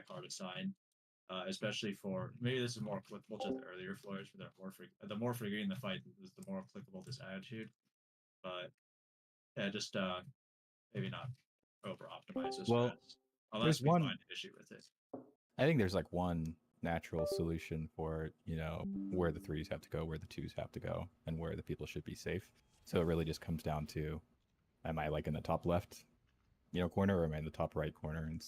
mechanic hard to sign, especially for maybe this is more applicable to the earlier floors where the more forgiving the fight is, the more applicable this attitude. But yeah, just maybe not over optimize this Well, fast unless there's we one. find an issue with it. I think there's like one natural solution for, where the 3s have to go, where the 2s have to go, and where the people should be safe. So it really just comes down to, am I like in the top left, corner, or am I in the top right corner? And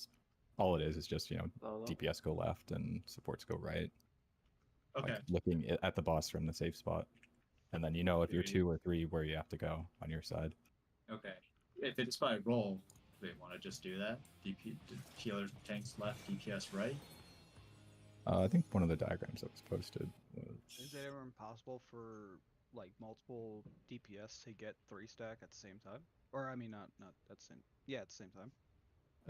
all it is just, DPS go left and supports go right. Okay. Like looking at the boss from the safe spot. And then if you're 2 or 3, where you have to go on your side. Okay. If it's by role, do they want to just do that? Healers, tanks left, DPS right? I think one of the diagrams that was posted was... Is it ever impossible for like multiple DPS to get 3-stack at the same time? Or I mean, not at the same. Yeah, at the same time.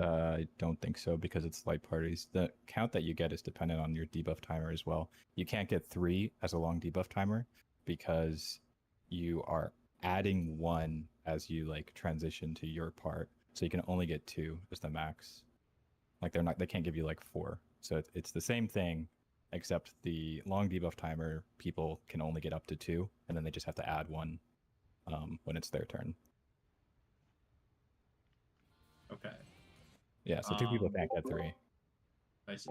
I don't think so, because it's light parties. The count that you get is dependent on your debuff timer as well. You can't get 3 as a long debuff timer because you are adding 1 as you like transition to your part. So you can only get 2 as the max. Like they can't give you like 4. So it's the same thing, except the long debuff timer, people can only get up to 2, and then they just have to add 1 when it's their turn. Okay. Yeah, so 2 people can't get 3. I see.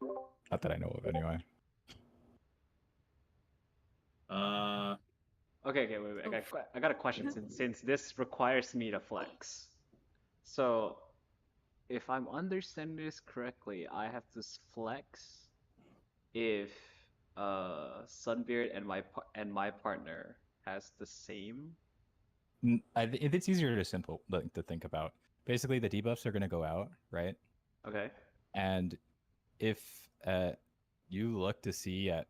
Not that I know of, anyway. Okay, wait. I got a question since this requires me to flex. So, if I'm understanding this correctly, I have to flex if Sunbeard and my partner has the same. It's easier to think about. Basically, the debuffs are going to go out, right? Okay. And if you look to see at,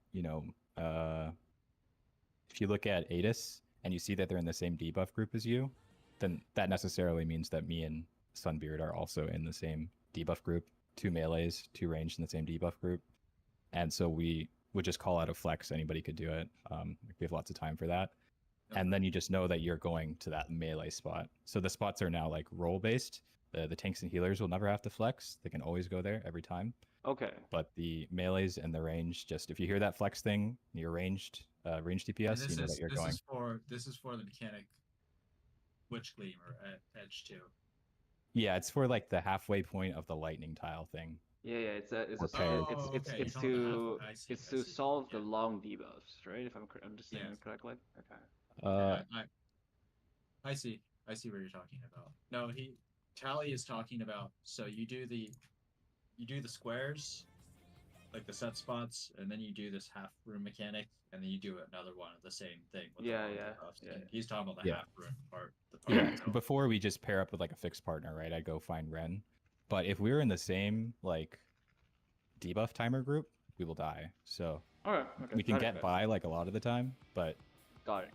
if you look at Adis and you see that they're in the same debuff group as you, then that necessarily means that me and Sunbeard are also in the same debuff group. 2 melees, 2 ranged in the same debuff group. And so we would just call out a flex. Anybody could do it. We have lots of time for that. And then you just know that you're going to that melee spot. So the spots are now like role based. The tanks and healers will never have to flex. They can always go there every time. Okay. But the melees and the range, just if you hear that flex thing, you're ranged DPS, you know that you're going. This is for the mechanic Witch Gleamer at Edge 2. Yeah, it's for like the halfway point of the lightning tile thing. Yeah, it's to solve the long debuffs, right? If I'm understanding it correctly. Okay. I see what you're talking about. No, Tally is talking about, so you do the squares, like the set spots, and then you do this half room mechanic, and then you do another one of the same thing with yeah. He's talking about the half room part. Before we just pair up with like a fixed partner, right? I'd go find Ren. But if we were in the same like debuff timer group, we will die. So we can get by like a lot of the time, but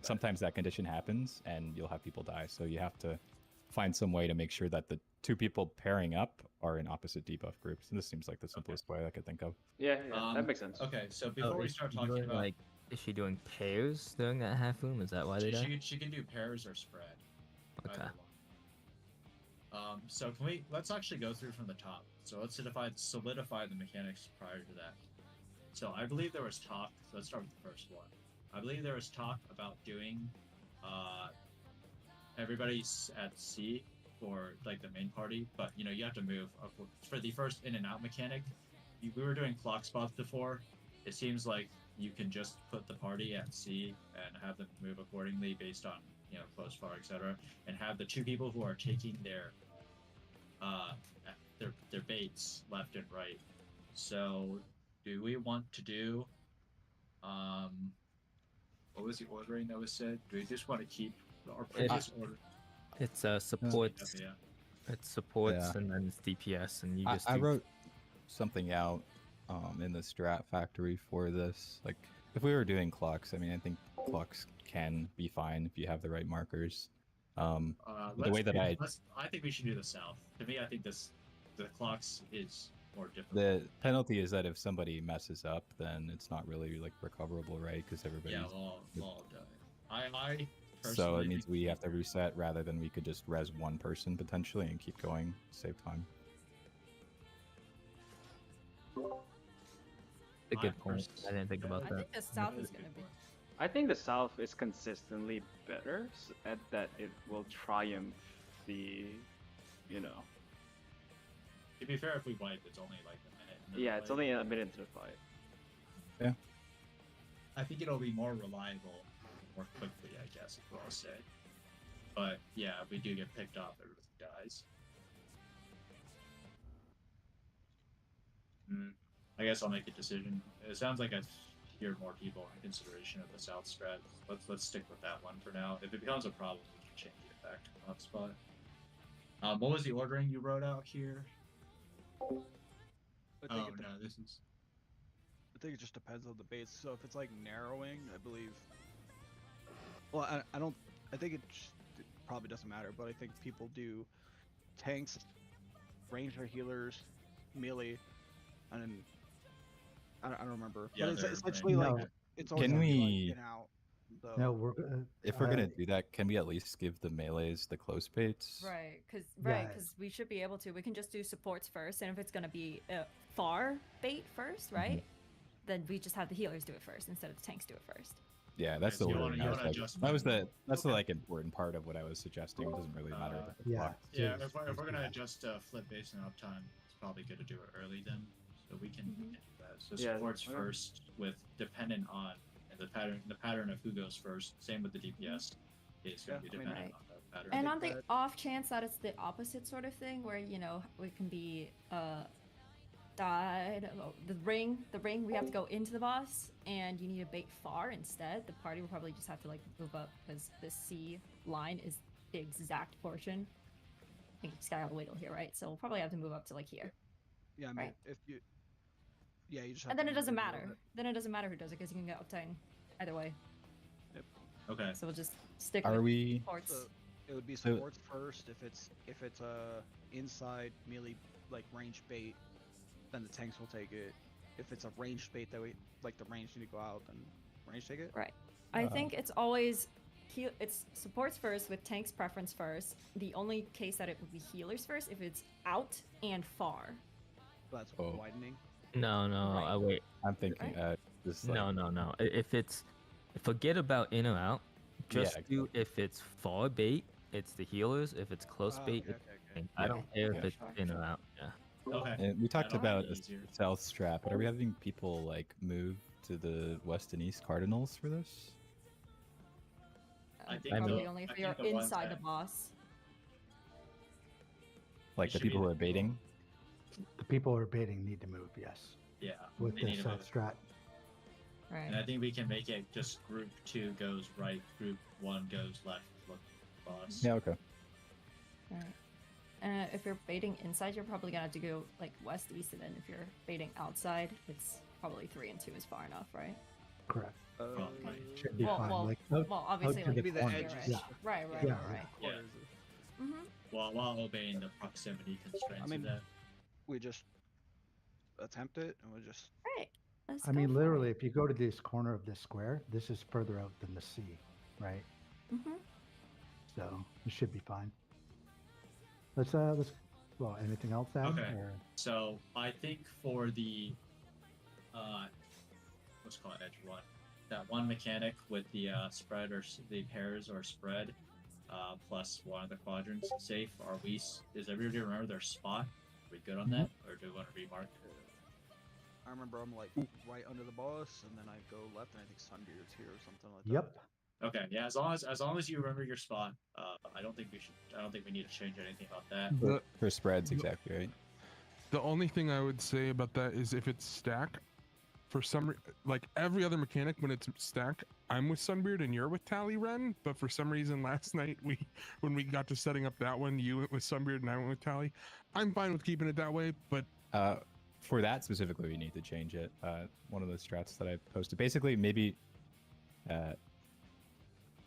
sometimes that condition happens and you'll have people die. So you have to find some way to make sure that the 2 people pairing up are in opposite debuff groups. And this seems like the simplest way I could think of. Yeah, that makes sense. Okay, so before we start talking about... like, is she doing pairs during that half room? Is that why they die? She can do pairs or spread. Okay. So let's actually go through from the top. So let's solidify the mechanics prior to that. So I believe there was talk, so let's start with the first one. I believe there was talk about doing everybody's at C for like the main party, but you have to move for the first in and out mechanic. We were doing clock spots before. It seems like you can just put the party at C and have them move accordingly based on close, far, etc., and have the 2 people who are taking their baits left and right. So do we want to do what was the ordering that was said? Do we just want to keep our previous order? It's supports. It's supports and then it's DPS, and you just. I wrote something out in the strat factory for this. Like if we were doing clocks, I mean, I think clocks can be fine if you have the right markers. The way that I think we should do the south. To me, I think the clocks is more difficult. The penalty is that if somebody messes up, then it's not really like recoverable, right? Because everybody. Yeah, all done. I so it means we have to reset rather than we could just res 1 person potentially and keep going, save time. A good I point. I didn't think about I that. think the south That is a gonna good be. point. I think the South is consistently better at that it will triumph the, you know. To be fair, if we wipe, it's only like a minute. into the Yeah, it's fight. only a minute to fight. I think it'll be more reliable, more quickly, I guess, is what I'll say. But yeah, if we do get picked off, everything dies. I guess I'll make a decision. It sounds like I hear more people in consideration of the South strat. Let's stick with that one for now. If it becomes a problem, we can change it back to hotspot. What was the ordering you wrote out here? I think Oh it no, this is. I think it just depends on the base. So if it's like narrowing, I believe. Well, I don't. I think it probably doesn't matter, but I think people do tanks, ranger healers, melee, and then I don't remember. Yeah, but it's they're essentially No. like it's always Can gonna be we- like in out. So. No, we're gonna. If we're gonna do that, can we at least give the melees the close baits? Right, because Yeah. we should be able to. We can just do supports first, and if it's gonna be far bait first, right? Then we just have the healers do it first instead of the tanks do it first. Yeah, that's Okay, so the you ordering. wanna I was like, adjust that was them. that's the Okay. like important part of what I was suggesting. It doesn't really matter. about the Yeah. clock. Yeah, Jeez, if we're please gonna do that. adjust flip base and uptime, it's probably good to do it early then, so we can do that. So Yeah, supports I don't- first, with dependent on the pattern of who goes first. Same with the DPS is going to be Yeah, I mean, dependent Right. on the pattern. And think on the that- off chance that it's the opposite sort of thing, where we can be died. Oh, the ring. We have to go into the boss, and you need to bait far instead. The party will probably just have to like move up because the C line is the exact portion. I think you just gotta wait till here, right? So we'll probably have to move up to like here, Yeah, I mean, right. if you. Yeah, you just. Have and then to it move doesn't in a little matter. bit. Then it doesn't matter who does it because you can get uptime either way. Okay. So we'll just stick Are with we? supports. So it would be So- supports first if it's inside melee like range bait, then the tanks will take it. If it's a ranged bait that we like the range need to go out, then range take it. Right. I think it's always it's supports first with tanks preference first. The only case that it would be healers first if it's out and far. So that's Oh. widening. No, Right. wait. I'm thinking. Right. This is like, No. Forget about in or out. Just Yeah, do if it's far bait, it's the healers. If it's close Oh, bait, okay, it's okay, okay. tank. I don't care if Yeah. it's Sure, in sure. or out. Yeah. Okay. And we talked That'll about be the easier. south strap, but are we having people like move to the west and east cardinals for this? I think probably the- only if I you're think the ones inside the that- boss. Like the should be people who the- are baiting? The people who are baiting need to move. Yes, Yeah. with they the need to south move. strat. Right. And I think we can make it just group 2 goes right, group 1 goes left. Look, boss. Yeah. Okay. Right. And if you're baiting inside, you're probably gonna have to go like west, east, and then if you're baiting outside, it's probably 3 and 2 is far enough, right? Correct. Probably. Should be Well, fine. well, like, Well, obviously, to like the Maybe the corner, edges. yeah. right, Yeah. right. Yeah. Corners. Mm-hmm. While obeying the proximity constraints mean, of that. We just attempt it, and we just. Right. Let's I go mean, for literally, it. if you go to this corner of this square, this is further out than the sea, right? Mhm. So it should be fine. Let's well, anything else, Adam? Okay. Or- So I think for the what's it called edge one, that one mechanic with the spread or the pairs or spread plus one of the quadrants safe. Does everybody remember their spot? Are we good on that, or do we want to remark? I remember I'm like right under the boss, and then I go left, and I think Sunbeard's here or something like that. Yep. Okay, yeah. As long as you remember your spot, I don't think we need to change anything about that. The, For spreads, exactly right. the only thing I would say about that is if it's stack, for some like every other mechanic when it's stack, I'm with Sunbeard and you're with Tally Ren. But for some reason last night when we got to setting up that one, you went with Sunbeard and I went with Tally. I'm fine with keeping it that way, but For that specifically, we need to change it. One of the strats that I posted, basically, maybe.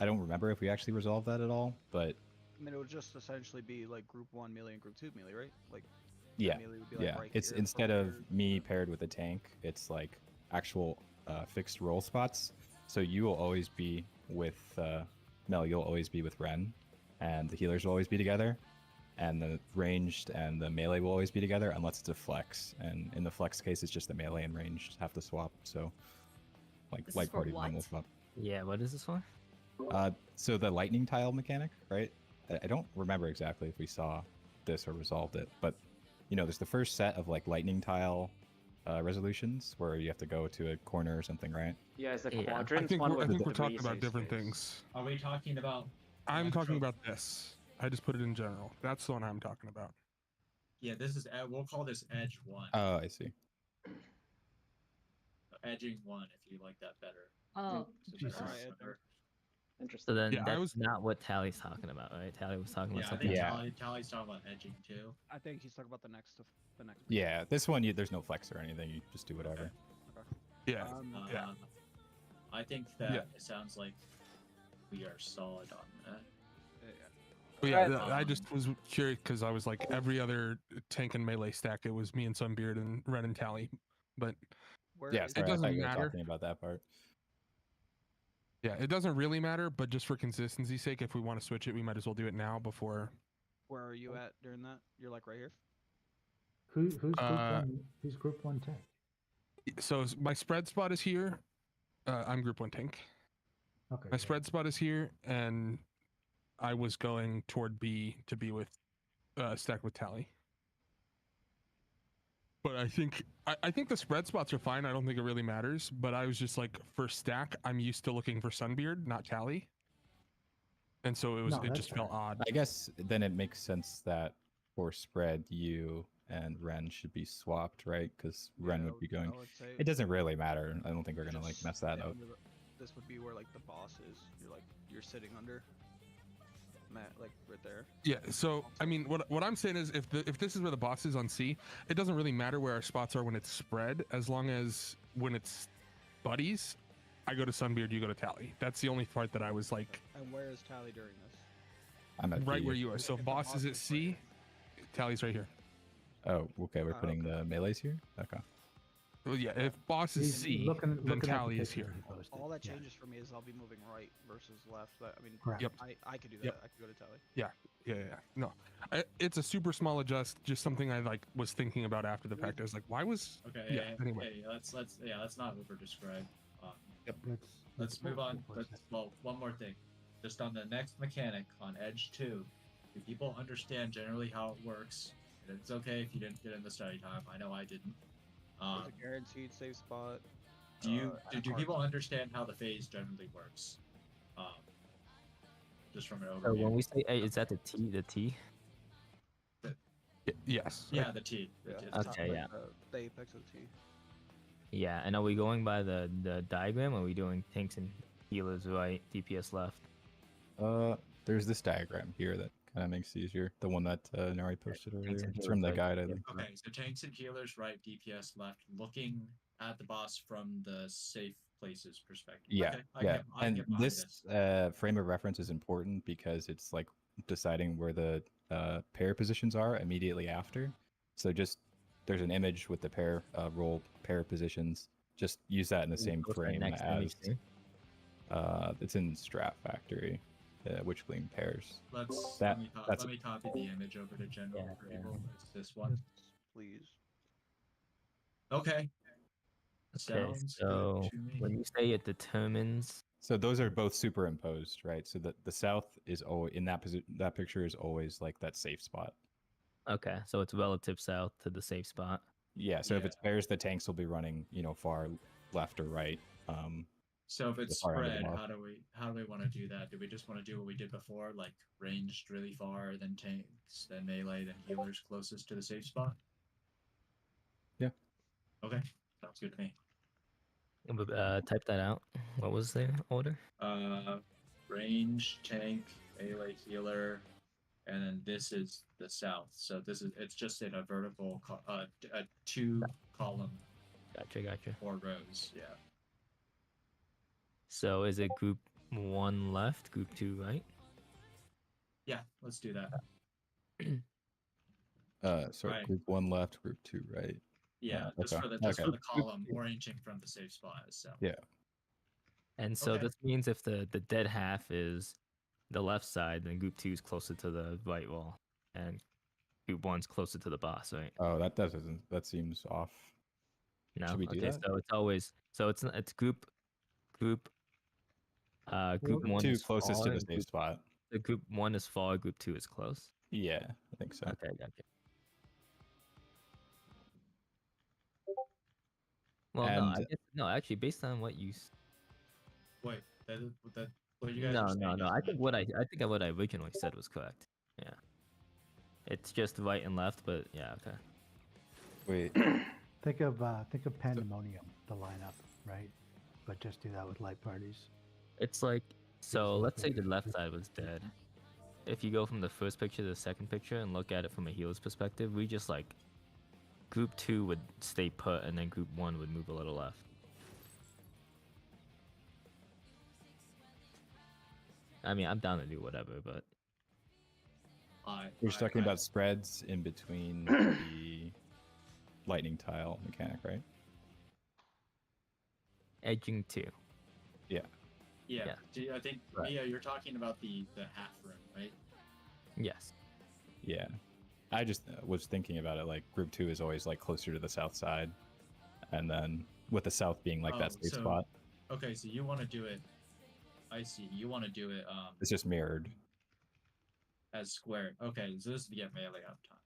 I don't remember if we actually resolved that at all, but I mean, it would just essentially be like group 1 melee and group 2 melee, right? Like yeah, melee would be like yeah. right It's here, instead right of here. me paired with a tank, it's like actual fixed role spots. So you will always be with Mel. You'll always be with Ren, and the healers will always be together. and the ranged and the melee will always be together unless it's a flex. And in the flex case, it's just the melee and ranged have to swap. So, like This is light for party what? will swap. Yeah, what is this for? So the lightning tile mechanic, right? I don't remember exactly if we saw this or resolved it, but you know, there's the first set of like lightning tile resolutions where you have to go to a corner or something, right? Yeah, is the Yeah. quadrants I one with think we're three talking about safe different space? things. Are we talking about? I'm talking electro- about this. I just put it in general. That's the one I'm talking about. Yeah, this is. We'll call this edge 1. Oh, I see. Edging 1, if you like that better. Oh, So Jesus. better Alright, remember. So Interesting. then Yeah, I that's was- not what Tally's talking about, right? Tally was talking Yeah, about I something. think Yeah. Tally's talking about edging too. I think he's talking about the next. Yeah, this one there's no flex or anything. You just do whatever. Yeah. Uh, I think that Yeah. it sounds like we are solid on that. But yeah, Right. I just was curious because I was like every other tank and melee stack, it was me and Sunbeard and Red and Tally. But Where Yeah, is sorry, I doesn't thought you were matter. talking about that part. yeah, it doesn't really matter. But just for consistency's sake, if we want to switch it, we might as well do it now before. Where are you at during that? You're like right here. Who's group Uh, one? Who's group one tank? So my spread spot is here. I'm group 1 tank. Okay. My yeah. spread spot is here, and I was going toward B to be with stack with Tally. But I think the spread spots are fine. I don't think it really matters. But I was just like, for stack, I'm used to looking for Sunbeard, not Tally. And so No, it that's just felt fair. odd. I guess then it makes sense that for spread, you and Ren should be swapped, right? Because Ren would be going. I would say It doesn't really matter. I don't think we're gonna like just mess that sit up. under this would be where like the boss is. You're sitting under. Matt, like right there. Yeah. So I mean, what I'm saying is, if this is where the boss is on C, it doesn't really matter where our spots are when it's spread, as long as when it's buddies, I go to Sunbeard, you go to Tally. That's the only part that I was like, And where is Tally during this? I'm at right B. where you are. So If the boss is at right C, here. Tally's right here. Oh, okay. We're putting okay. the melees here. Okay. Well, yeah. If boss is He's C, looking then at the Tally is picture here. he posted. All that Yeah. changes for me is I'll be moving right versus left. I mean, Correct. Yep. I could do that. Yep. I could go to Tally. Yeah. No, it's a super small adjust. Just something I like was thinking about after the fact. I was like, why was? Okay. Yeah, Hey, anyway. hey, let's not over describe. Let's Move on. for a second. Well, one more thing. Just on the next mechanic on Edge 2, do people understand generally how it works? And it's okay if you didn't get in the study time. I know I didn't. There's a guaranteed safe spot. Do and do hard people spot. understand how the phase generally works? Just from an So overview. when we say A, is that the T? The T? Yes. Yeah, the T. Yeah. It's it's Okay, like yeah. The apex of the T. Yeah. And are we going by the diagram? Or are we doing tanks and healers right, DPS left? There's this diagram here that kind of makes it easier. The one that Nari posted tanks earlier. and It's from the healers, guide, I right? think. Okay, so tanks and healers right, DPS left, looking at the boss from the safe places perspective. Yeah, Okay, I yeah. can- I can And get behind this frame of reference is important because it's like deciding where the pair positions are immediately after. So just there's an image with the pair roll pair positions. Just use that in the same What's the frame next image as there? it's in Strat Factory, Witch Gleam pairs. Let That- me that's- let me copy the image over to general Yeah, for yeah. people. It's this one. Please. Okay. Okay, Sounds so good to me. when you say it determines, So those are both superimposed, right? So the south is always in that position. That picture is always like that safe spot. okay, so it's relative south to the safe spot. Yeah. So if Yeah. it's pairs, the tanks will be running, far left or right. So if it's far end of the spread, map. how do we want to do that? Do we just want to do what we did before, like ranged really far, then tanks, then melee, then healers closest to the safe spot? Yeah. Okay, sounds good to me. Type that out. What was the order? Range, tank, melee, healer, and then this is the south. So it's just in a vertical, a 2-column, Gotcha. 4 rows. Yeah. So is it group 1 left, group 2 right? Yeah, let's do that. So Right. group 1 left, group 2 right. Yeah, just okay, for the okay. column orienting from the safe spot. So Yeah. And so Okay. this means if the dead half is the left side, then group 2 is closer to the right wall, and group one's closer to the boss, right? Oh, that seems off. No. Should we do Okay, that? so it's always it's group group Group one two is closest to far, the and safe spot. the group one is far, group two is close. Yeah, I think so. Okay, gotcha. Well, no, And I guess no. Actually, based on what you Wait, that what you guys are no, saying no, no. is I think not what I originally said was correct. Yeah, it's just right and left, but yeah, okay. wait, Think of Pandemonium, the lineup, right? But just do that with light parties. It's like so. look Let's say at the it. left side was dead. If you go from the first picture to the second picture and look at it from a healer's perspective, we just like group two would stay put, and then group one would move a little left. I mean, I'm down to do whatever, but we're just talking about spreads in between the lightning tile mechanic, right? edging two. Yeah. Yeah. I think Right. Mia, you're talking about the half room, right? Yes. Yeah. I just was thinking about it like group two is always like closer to the south side, and then with the south being like that safe spot, Okay, so you want to do it. I see. You want to do it it's just mirrored. as square. Okay, so this is to get melee up time.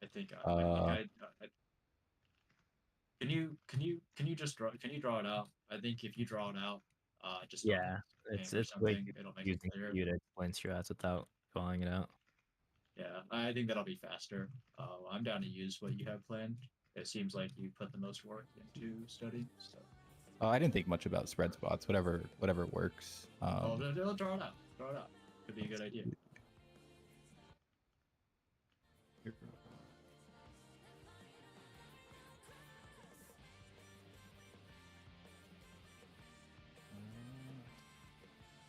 I think. Can you just draw? Can you draw it out? I think if you draw it out, just on Yeah. the It's paint or it's way something, it'll make it confusing clearer. for you to explain strats without drawing it out. Yeah, I think that'll be faster. I'm down to use what you have planned. It seems like you put the most work into studying. So. Oh, I didn't think much about spread spots. Whatever works. They'll draw it out. Draw it out. Could be a good idea.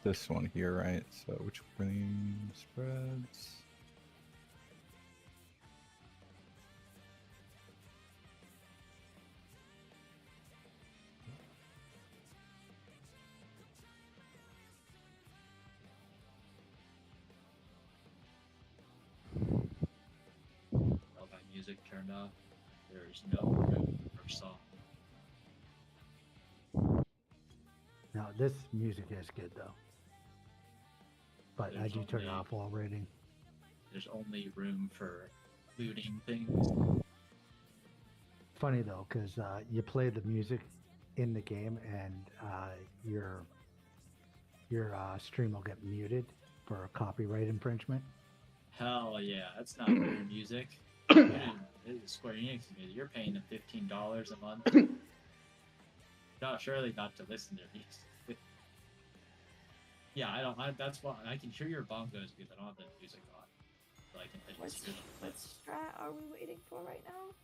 This one here, right? So which green spreads? All my music turned off. There's no room for song. Now this music is good though. But There's I do turn it only- off while raiding. There's only room for looting things. Funny though, because you play the music in the game and your stream will get muted for copyright infringement. Hell yeah, that's not your music. It's Square Enix music. You're paying them $15 a month. Not surely not to listen to music. Yeah, that's why I can hear your bongos because I don't have the music on. So I can just hear them. What strat are we waiting for right now?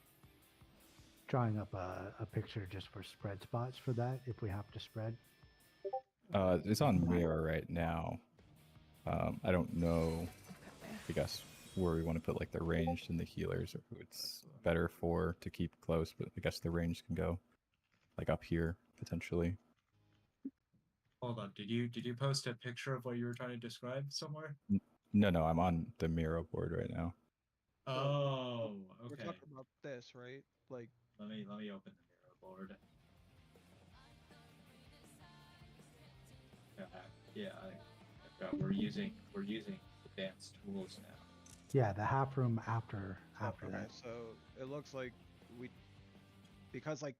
Drawing up a picture just for spread spots for that if we have to spread. It's on mirror right now. I don't know, I guess, where we want to put like the ranged and the healers, or who it's better for to keep close, but I guess the ranged can go like up here potentially. Hold up, did you post a picture of what you were trying to describe somewhere? No, I'm on the Miro board right now. Oh, We're okay. talking about this, right? Like, Let me open the Miro board. We're using advanced tools now. Yeah, the half room after okay, that. so it looks like because like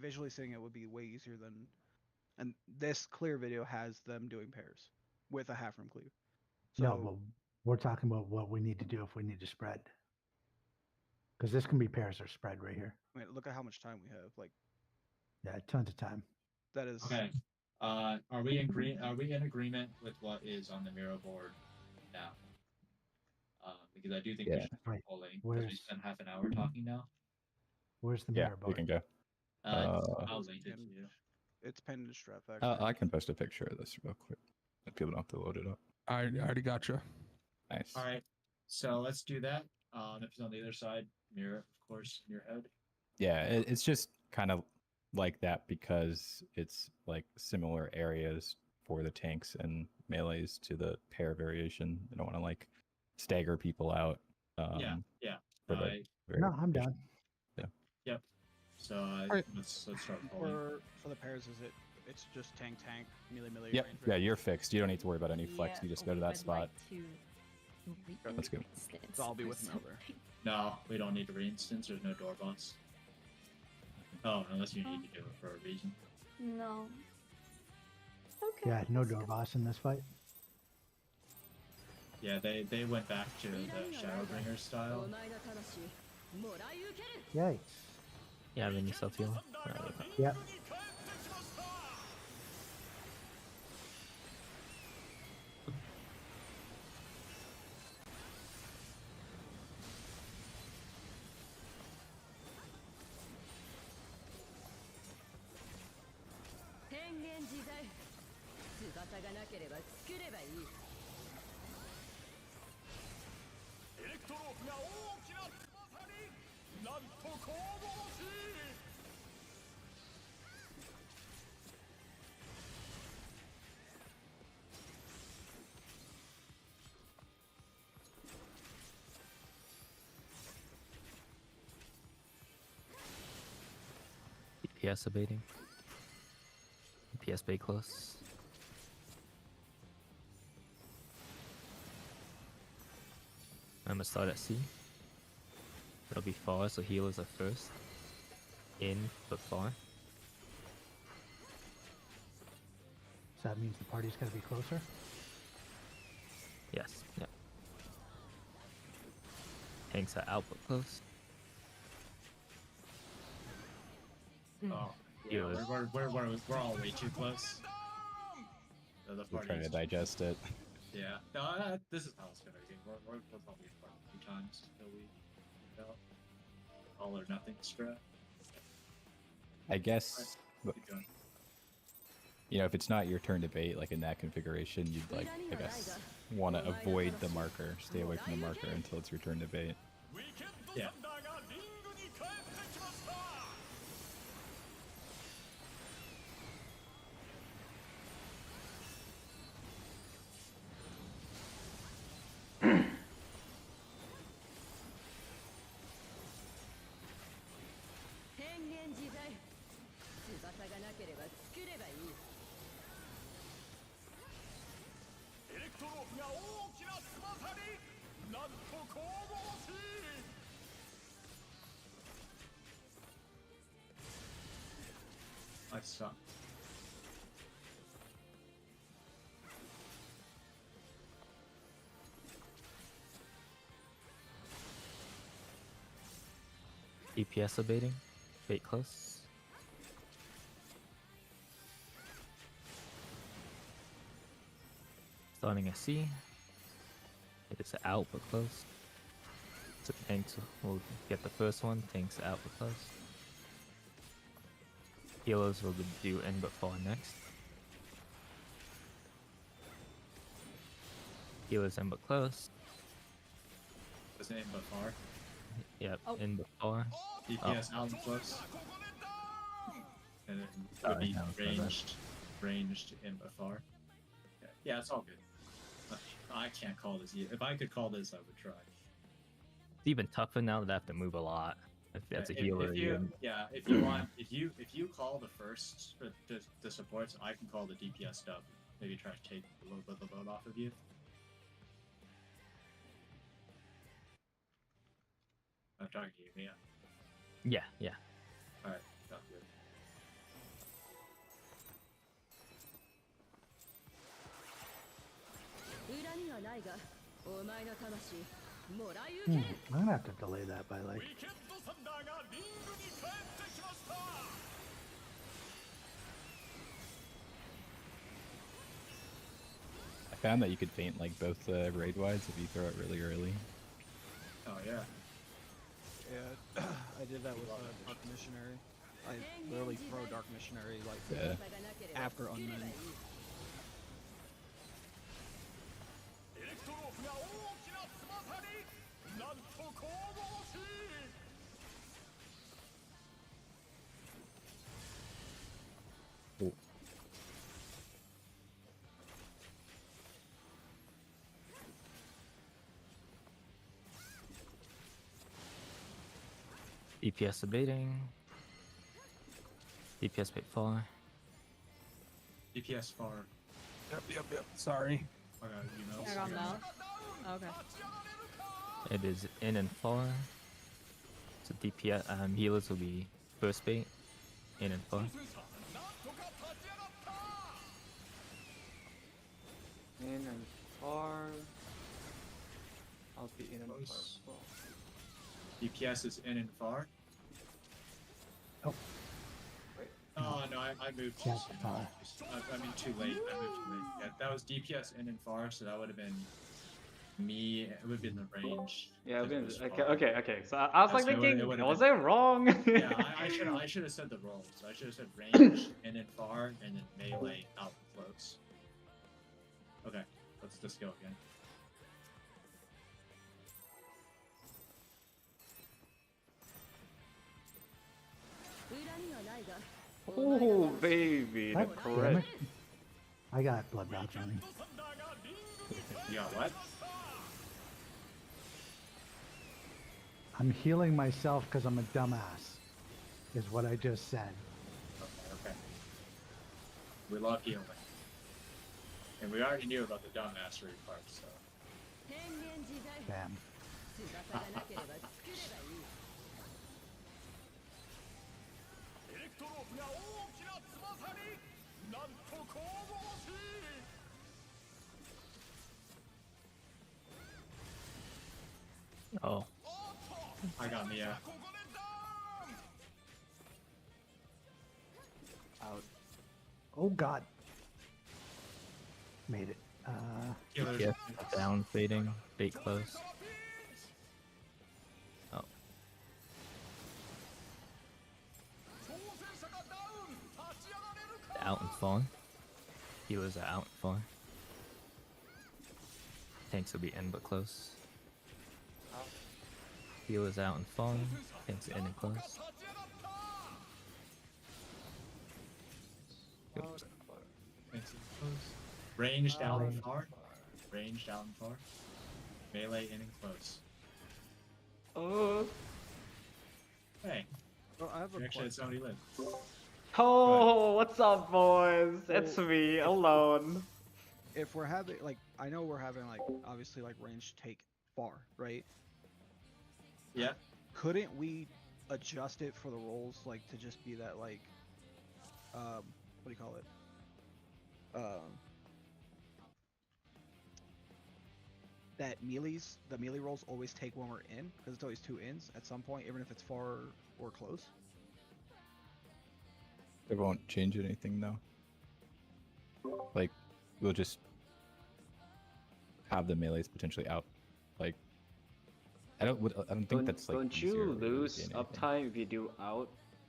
visually seeing it would be way easier than, and this clear video has them doing pairs with a half room clear. So, No, but we're talking about what we need to do if we need to spread. Because this can be pairs or spread right here. I mean, look at how much time we have. Like, Yeah, tons of time. that is Okay. Are we in agreement with what is on the Miro board now? Because I do think we Yeah. should start Right. polling because we Where's- spent half an hour talking now. Where's the Yeah, mirror we board? can go. I'll link it to pinned. you. It's pinned to strap actually. I can post a picture of this real quick. If people don't have to load it up. I already gotcha. Nice. All right, so let's do that. If it's on the other side, mirror, of course, in your head. Yeah, it's just kind of like that because it's like similar areas for the tanks and melees to the pair variation. You don't want to like stagger people out. Yeah. for No, the very No, I'm down. Yep. So Alright. let's start pulling. For the pairs, it's just tank melee Yep. range. Yeah, you're fixed. You don't need to worry about any flex. You just go to that I'd spot. like to Let's go. So I'll be with Miller. No, we don't need a re-instance. There's no door boss. Oh, unless you need to do it for a reason. No. Okay. Yeah, no let's door go. boss in this fight. Yeah, they went back to the Shadowbringer style. Yikes. Yeah, then you self heal. Yep. DPS abating. DPS bait close. I'm gonna start at C. It'll be far, so healers are first. In, but far. So that means the party's got to be closer. Yes, yep. Tanks are out, but close. Oh, yeah, Healers. we're all way too close. The We're trying to party's- digest it. Yeah, no, this is how it's gonna be. We'll probably start a few times until we all or nothing strat. I guess, Keep going. you know, if it's not your turn to bait, like in that configuration, you'd like, I guess, want to avoid the marker, stay away from the marker until it's your turn to bait. Yeah. I suck. DPS abating. Bait close. Starting at C. It is out but close. So tanks will get the first one. Tanks out but close. Healers will do in but far next. Healers in but close. His name but far. Yep, Oh. in but far. DPS out and close. And then it would Sorry, be that was my bad. ranged in but far. Yeah, it's all good. I can't call this. If I could call this, I would try. It's even tougher now that I have to move a lot. If that's a If healer, you, yeah, if you want, if you call the first for the supports, I can call the DPS stuff. Maybe try to take a little bit of the load off of you. I'm talking to you, yeah. yeah. All right, sounds good. I'm gonna have to delay that by like. I found that you could feint like both raid wides if you throw it really early. Oh yeah. Yeah, I did that with Dark Missionary. I literally throw Dark Missionary like Yeah. after Unmend. Cool. DPS debating. DPS bait far. DPS far. Yep. Sorry. Okay, you know. I got Mel. Okay. It is in and far. So DPS healers will be first bait, in and far. In and far. I'll be in and far as well. DPS is in and far. Oh. Oh no, I moved too Yeah, soon. far. I mean too late. I moved too late. Yeah, that was DPS in and far, so that would have been me. It would have been the range. Yeah, if it was okay, far. okay. So I was like That's- it would- it thinking, would've was been- I wrong? Yeah, I should have said the roles. I should have said range in and far, and then melee out and close. Okay, let's just go again. Oh, baby, the God damn correct. it. I got blood dots on me. You got what? I'm healing myself because I'm a dumbass, is what I just said. Okay. We love healing. And we already knew about the dumbassery part, so. Damn. Oh, I got Mia. Out. Oh god. Made it. Healers. DPS down fading, bait close. Oh, out and falling. Healers are out and falling. Tanks will be in but close. Healers out and falling. Tanks in and close. Thanks, close. Ranged out and far. Ranged out and far. Melee in and close. Oh. Hey, Oh, I have a you actually had question. somebody live. Oh, what's up, boys? It's So- me, alone. If we're having like, I know we're having like obviously like range take far, right? Yeah. Couldn't we adjust it for the rolls like to just be that like, what do you call it? That the melee rolls always take when we're in, because it's always two ins at some point, even if it's far or close. It won't change anything though. Like, we'll just have the melees potentially out. Like, I don't think that's like. Don't easier you or really lose gain anything. uptime if you do out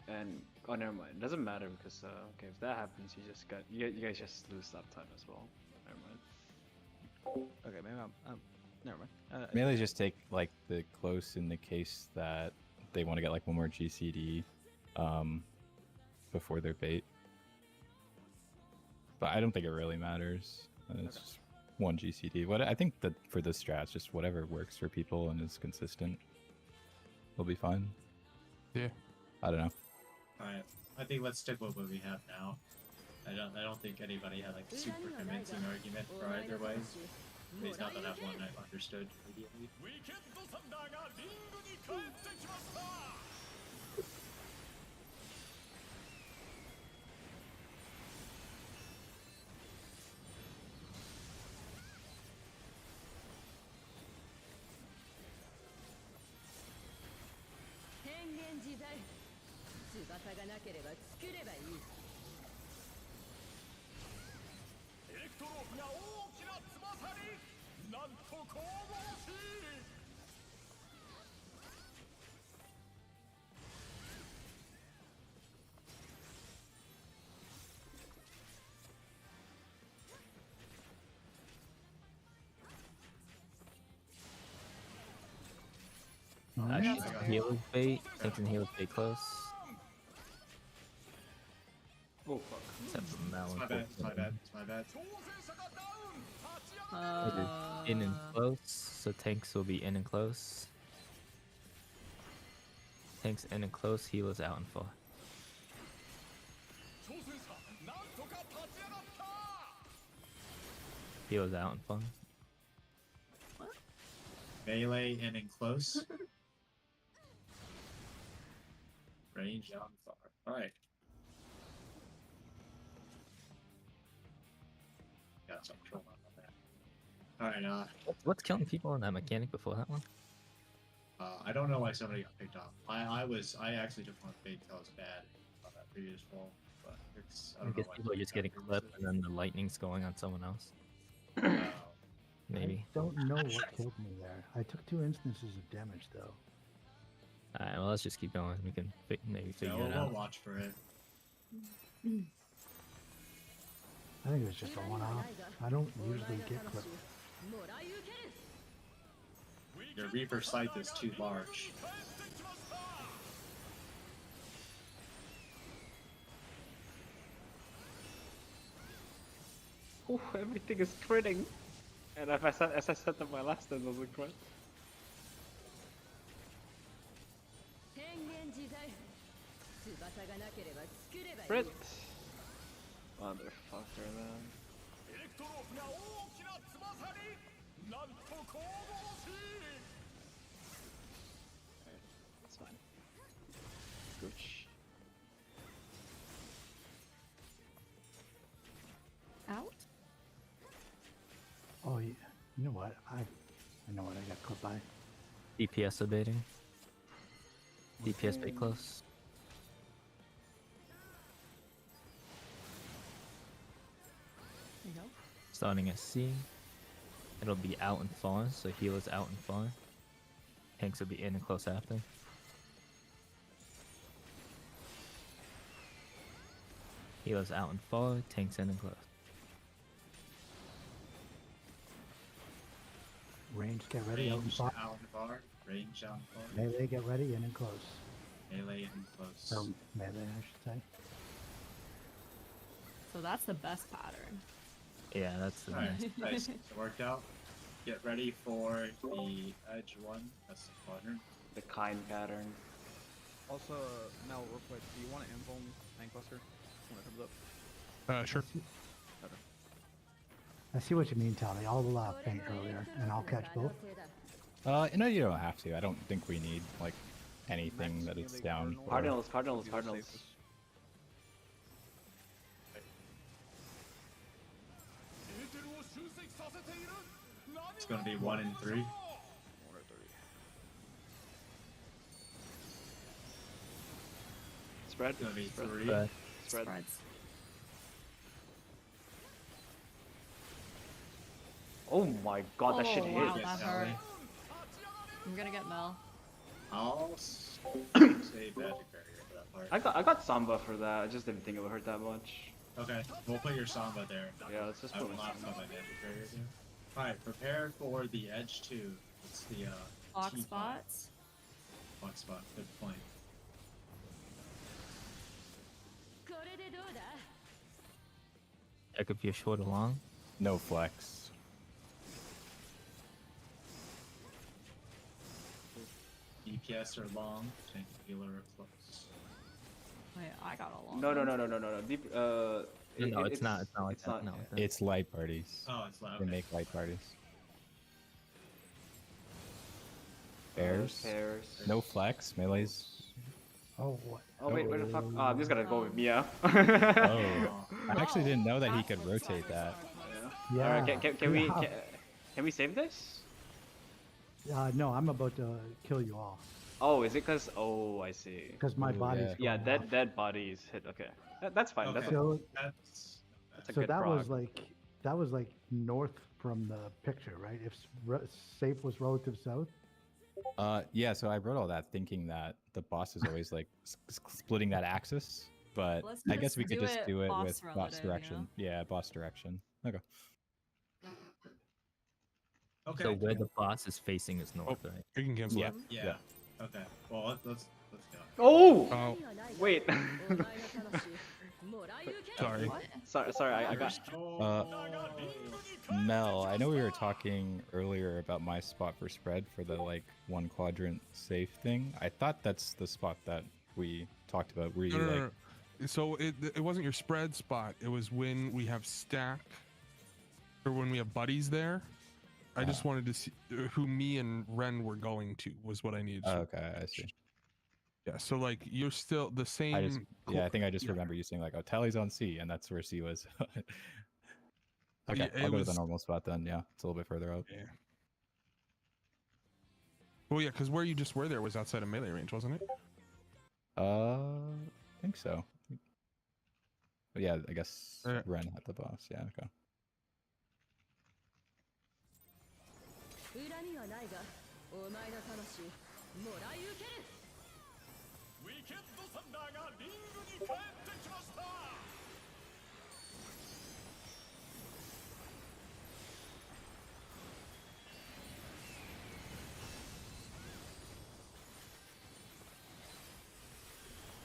and oh never mind. It doesn't matter because okay, if that happens you guys just lose uptime as well. Never mind. Okay, maybe I'm never mind. Melees just take like the close in the case that they want to get like one more GCD before their bait. But I don't think it really matters. It's just one GCD. What I think that for this strat, it's just whatever works for people and is consistent will be fine. Yeah. I don't know. Alright. I think let's stick with what we have now. I don't think anybody had like a super convincing argument for either way. At least not that I've one I've understood immediately. actually, I got it. healers bait. Tanks and healers bait close. Oh fuck. Except for Mal. It's my bad, it's my bad, it's my bad. In and close, so tanks will be in and close. tanks in and close, healers out and far. Healers out and far. Melee in and close. Range out and far. Alright. Got some control on that. Alright, What's killing people in that mechanic before that one? I don't know why somebody got picked off. I actually took one bait that was bad on that previous roll, but it's I I don't know guess why people are somebody just got getting previous clipped to and then the lightning's going on someone else. it. Maybe. I don't know what killed me there. I took 2 instances of damage though. Alright, well let's just keep going. We can maybe Yeah, figure it we'll out. watch for it. I think it was just a one-off. I don't usually get clipped. Your Reaper scythe is too large. Ooh, everything is critting. And as I said that my last one was a crit. Crit! Motherfucker, man. That's fine. Gooch. Out? Oh, you know what? I know what I got clipped by. DPS evading. DPS bait close. There you go. Starting at C. It'll be out and far, so healers out and far. Tanks will be in and close after. Healers out and far, tanks in and close. Range, get ready, out and Range far. out and far. Range out and far. Melee, get ready, in and close. Melee in and close. Or melee, I should say. So that's the best pattern. Yeah, that's the Alright, best. nice. It worked out. Get ready for the edge one. That's the quadrant. The kind pattern. Also, Mel, real quick, do you want to invuln Tankbuster when it comes up? Sure. I see what you mean, Tally. I'll faint earlier, and I'll catch both. No, you don't have to. I don't think we need like anything that is down. for- Cardinals. Would be the safest. It's gonna be 1 and 3. 1 or 3. Spread. It's gonna be Spread. 3. But Spread. Spreads. Oh my god, that shit Oh, hit. wow, Yes, that Sally. hurt. I'm gonna get Mel. I'll save magic barrier for that part. I got Samba for that. I just didn't think it would hurt that much. Okay, we'll put your Samba there. Yeah, let's just I put will my not Samba. put my magic barrier there. Alright, prepare for the edge 2. It's the Block T spots. Block spot. Good point. that could be a short or long. No flex. DPS are long, tank healer are close. Wait, I got a long. No. Deep. No, it's not. It's not like it's that. not- No, yeah. it's not. It's light parties. Oh, it's loud. They Okay. make light parties. Pairs. Pairs. No flex. Melee's. Oh, what? Oh wait, where the fuck? Oh, I'm just gonna go with Mia. Oh. I actually didn't know that he could rotate that. Yeah. Alright, can we can we save this? No, I'm about to kill you all Oh, is it cause? Oh, I see. because my Ooh, body's yeah. Yeah, going off. dead bodies hit. Okay, that's fine. Okay. That's So, that's a so good that prog. was like north from the picture, right? If safe was relative south. Yeah, so I wrote all that thinking that the boss is always like splitting that axis, but Let's I guess we just could just do it boss with boss relative, you direction. know? Yeah, boss direction. Okay. Okay. So where the boss is facing is north, right? You can cancel Yeah. it. Yeah. Okay. Well, let's go. Oh, Oh, wait. Sorry. What? Sorry, I got. Mel, I know we were talking earlier about my spot for spread for the like one quadrant safe thing. I thought that's the spot that we talked about. Where you like? No. So it wasn't your spread spot. It was when we have stack, or when we have buddies there. I just wanted to see who me and Ren were going to was what I needed. Oh, okay, I see. Yeah. So like you're still the same. I just I think I just yeah. remember you saying like, "Oh, Tally's on C," and that's where C was. Okay, Yeah, I'll it go to the was- normal spot then. Yeah, it's a little bit further out. Yeah. Well, yeah, because where you just were there was outside of melee range, wasn't it? I think so. But yeah, I guess Yeah. Ren had the boss. Yeah, okay. 恨みはないがお前の魂もらい受けるウィケッドサンダーがリングに帰ってきました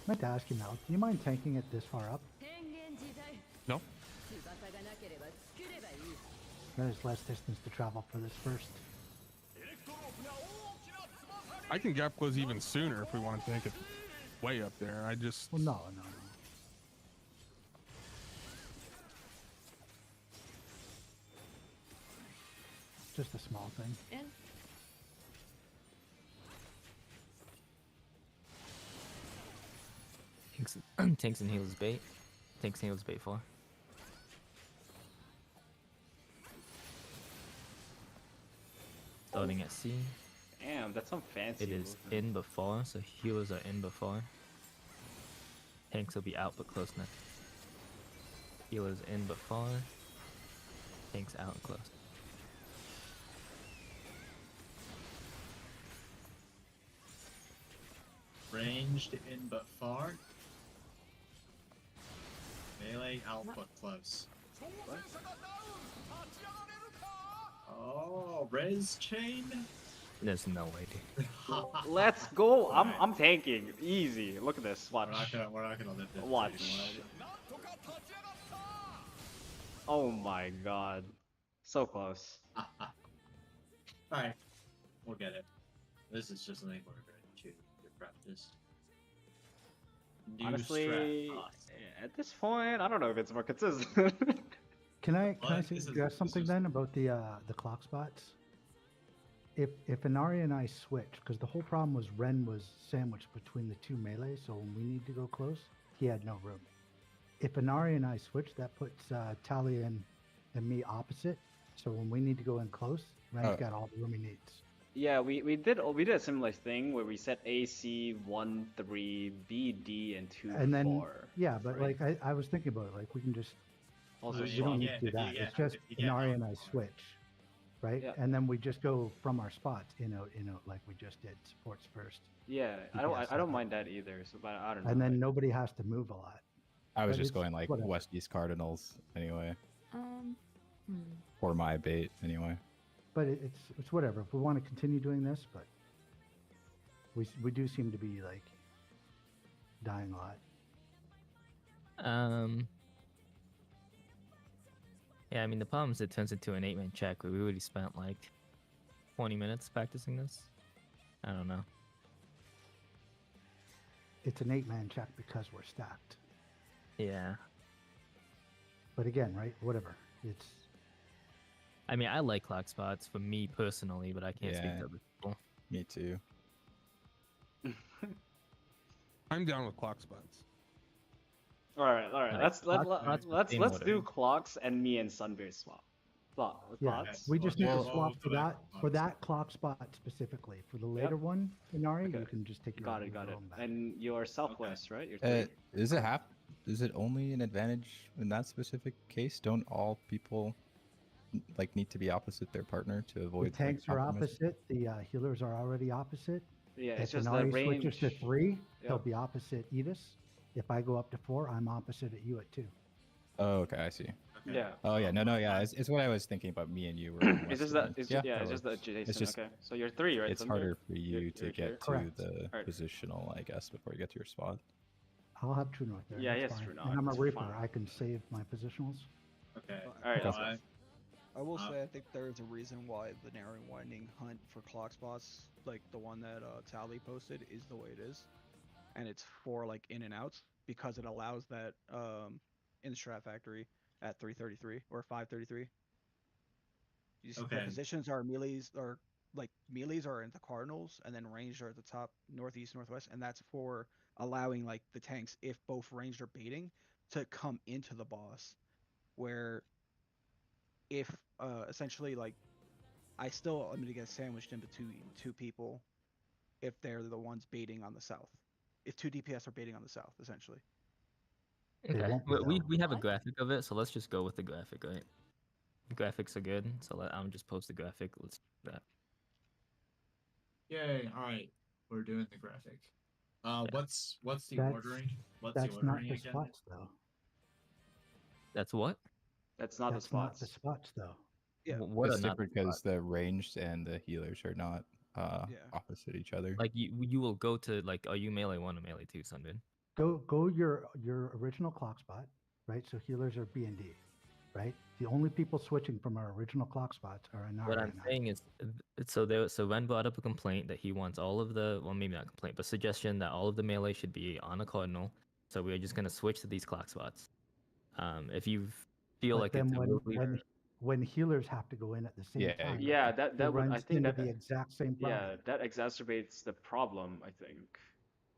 I meant to ask you, Mel, do you mind tanking it this far up? 変幻自在 No. 翼がなければ作ればいい There's less distance to travel for this first. I can gap close even sooner if we want to take it way up there. I just. Well, no. Just a small thing. In. Tanks and heals bait. Tanks and heals bait 4. Starting at C. Damn, that's some fancy. It is movement. in before, so healers are in before. Tanks will be out but close enough. Healers in before. Tanks out and close. Ranged in but far. Melee out but close. Oh, res chain? There's no way, dude. Let's go. I'm tanking. Easy. Look at this. Watch. We're not gonna live this. Watch. Oh my god. So close. Alright. We'll get it. This is just something we're going to practice. New Honestly, strat. at this point, I don't know if it's more consistent. Can I What? This is- suggest something is- then about the clock spots? If Inari and I switch, because the whole problem was Ren was sandwiched between the two melees, so when we need to go close, he had no room. If Inari and I switch, that puts Talia and me opposite. So when we need to go in close, Ren's Oh. got all the room he needs. Yeah, we did a similar thing where we set AC 1 3 B D and 2 And then 4. yeah, but right? like I was thinking about it, like we can just Also, we don't need yeah, to do if you that. get- It's just if you get Inari and out I far. switch, right? Yeah. And then we just go from our spots, in out, like we just did. Supports first, yeah, I DPS don't second. mind that either. So, but I don't know. and then like- nobody has to move a lot. I was But just it's going like whatever. West East Cardinals anyway, Hmm. or my bait anyway. But it's whatever. If we want to continue doing this, but we do seem to be like dying a lot. Yeah, I mean the problem is it turns into an 8-man check where we already spent like 20 minutes practicing this. I don't know. It's an 8-man check because we're stacked. Yeah. But again, right? Whatever. It's I mean I like clock spots for me personally, but I can't speak Yeah. to other people. Me too. I'm down with clock spots. all right. Like, Let's clocks let's with do same clocks and me and Sunbeard swap. yeah. Thoughts? We just need to Well, swap for for that that for clock that clock spot specifically. For the later one, Inari, you Okay. can just take your Got it. your Got it. own back. And you're Southwest, right? You're 3. Is it Is it only an advantage in that specific case? Don't all people like need to be opposite their partner to The avoid? like, tanks are compromise? opposite. The healers are already opposite. Yeah, it's If just the Inari range. switches to 3, he'll Yep. be opposite Edis. If I go up to 4, I'm opposite at you at 2. Oh, okay, I see. Okay. Yeah. Oh yeah, no, yeah, it's what I was thinking about. Me and you were. in It's just West that. End. It's yeah, yeah. that It's just the works. adjacent. just- Okay. So you're 3, right? It's Sunbeard? harder for you You're to here? get to Correct. the Alright. positional, I guess, before you get to your spot. I'll have True North there. Yeah, that's he has fine. True And I'm a North, Reaper. fine. I can save my positionals. Okay. Alright, Well, let's go. I will say I think there is a reason why the narrow and winding hunt for clock spots, like the one that Tally posted, is the way it is, and it's for like in and outs because it allows that in the Strat Factory at 333 or 533. The Okay. positions are melees or like melees are in the cardinals, and then ranged are at the top northeast northwest, and that's for allowing like the tanks, if both ranged or baiting, to come into the boss. Where if essentially like I'm gonna get sandwiched in between two people if they're the ones baiting on the south. If two DPS are baiting on the south, essentially. They Okay. won't be, We have a What? graphic of it, so let's just go with the graphic, right? The graphics are good, so I'm just post the graphic. Let's do that. Yay! All right, we're doing the graphic. What's the That's- ordering? What's That's the not ordering the again? spots, though. That's what? That's not That's the spots. not the spots, though. Yeah. What It's are not the different because spots? the ranged and the healers are not Yeah. opposite each other. Like you will go to like, are you melee 1 or melee 2, Sunbin? Go your original clock spot, right? So healers are B and D, right? The only people switching from our original clock spots are Inari What I'm and I. saying is, so Ren brought up a complaint that he wants all of the, well, maybe not complaint, but suggestion that all of the melee should be on a cardinal. So we are just gonna switch to these clock spots. If you feel But like then it's a really when healers have to go in at the same Yeah, time, Yeah, it that would, I runs think into that, the exact same problem. yeah, that exacerbates the problem, I think.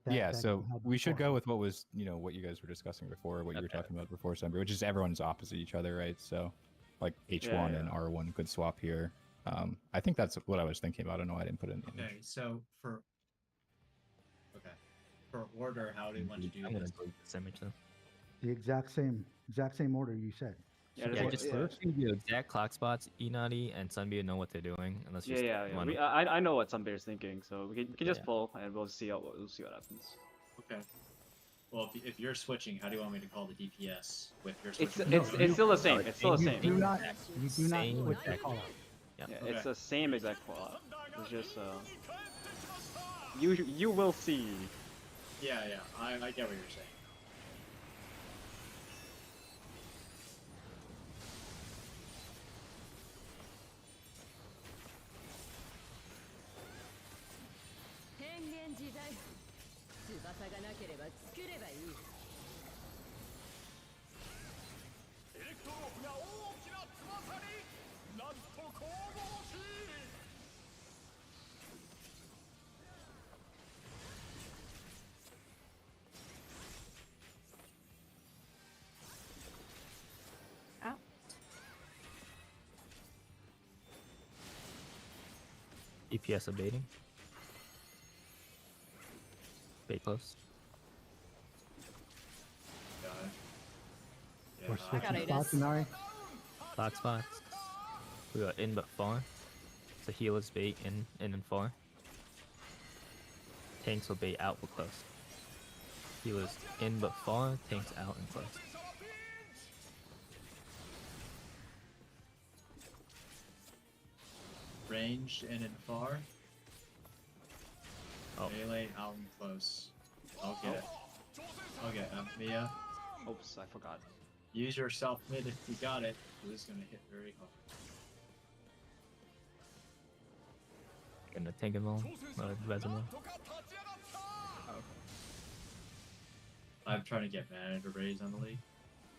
yeah, that so you had we should before. go with what was, what you guys were discussing before, what you were Okay. talking about before, Sunbury, which is everyone's opposite each other, right? So, like H1 Yeah, and yeah. R1 could swap here. I think that's what I was thinking about. I know I didn't put it in the image. Okay, so for order, how do you want to do I'm gonna this? delete this image then. The exact same order you said. Yeah, So that's Yeah, what- just yeah. let's do the exact clock spots. Inari and Sunbeam know what they're doing, and let's Yeah, just yeah, yeah. run We, them. I know what Sunbear's thinking, so we can just Yeah. pull and we'll see what happens. Okay. Well, if you're switching, how do you want me to call the DPS with your It's switching? it's still the same. No, It's still the you same. do not Same switch the exact- call out. Yeah. Yeah, Okay. it's the same exact call. It's just you will see. Yeah, I get what you're saying. Out. DPS abating. Bait close. Got it. Yeah, We're got switching it. spots, Inari. Clock spots. We got in but far. So healers bait in and far. Tanks will bait out but close. Healers in but far, tanks out and close. Ranged in and far. Oh. Melee out and close. Okay. Okay, Mia, Oops, I forgot. use your self mid if you got it. This is gonna hit very hard. Gonna tank and roll. Resume. I'm trying to get mana to raise on the league.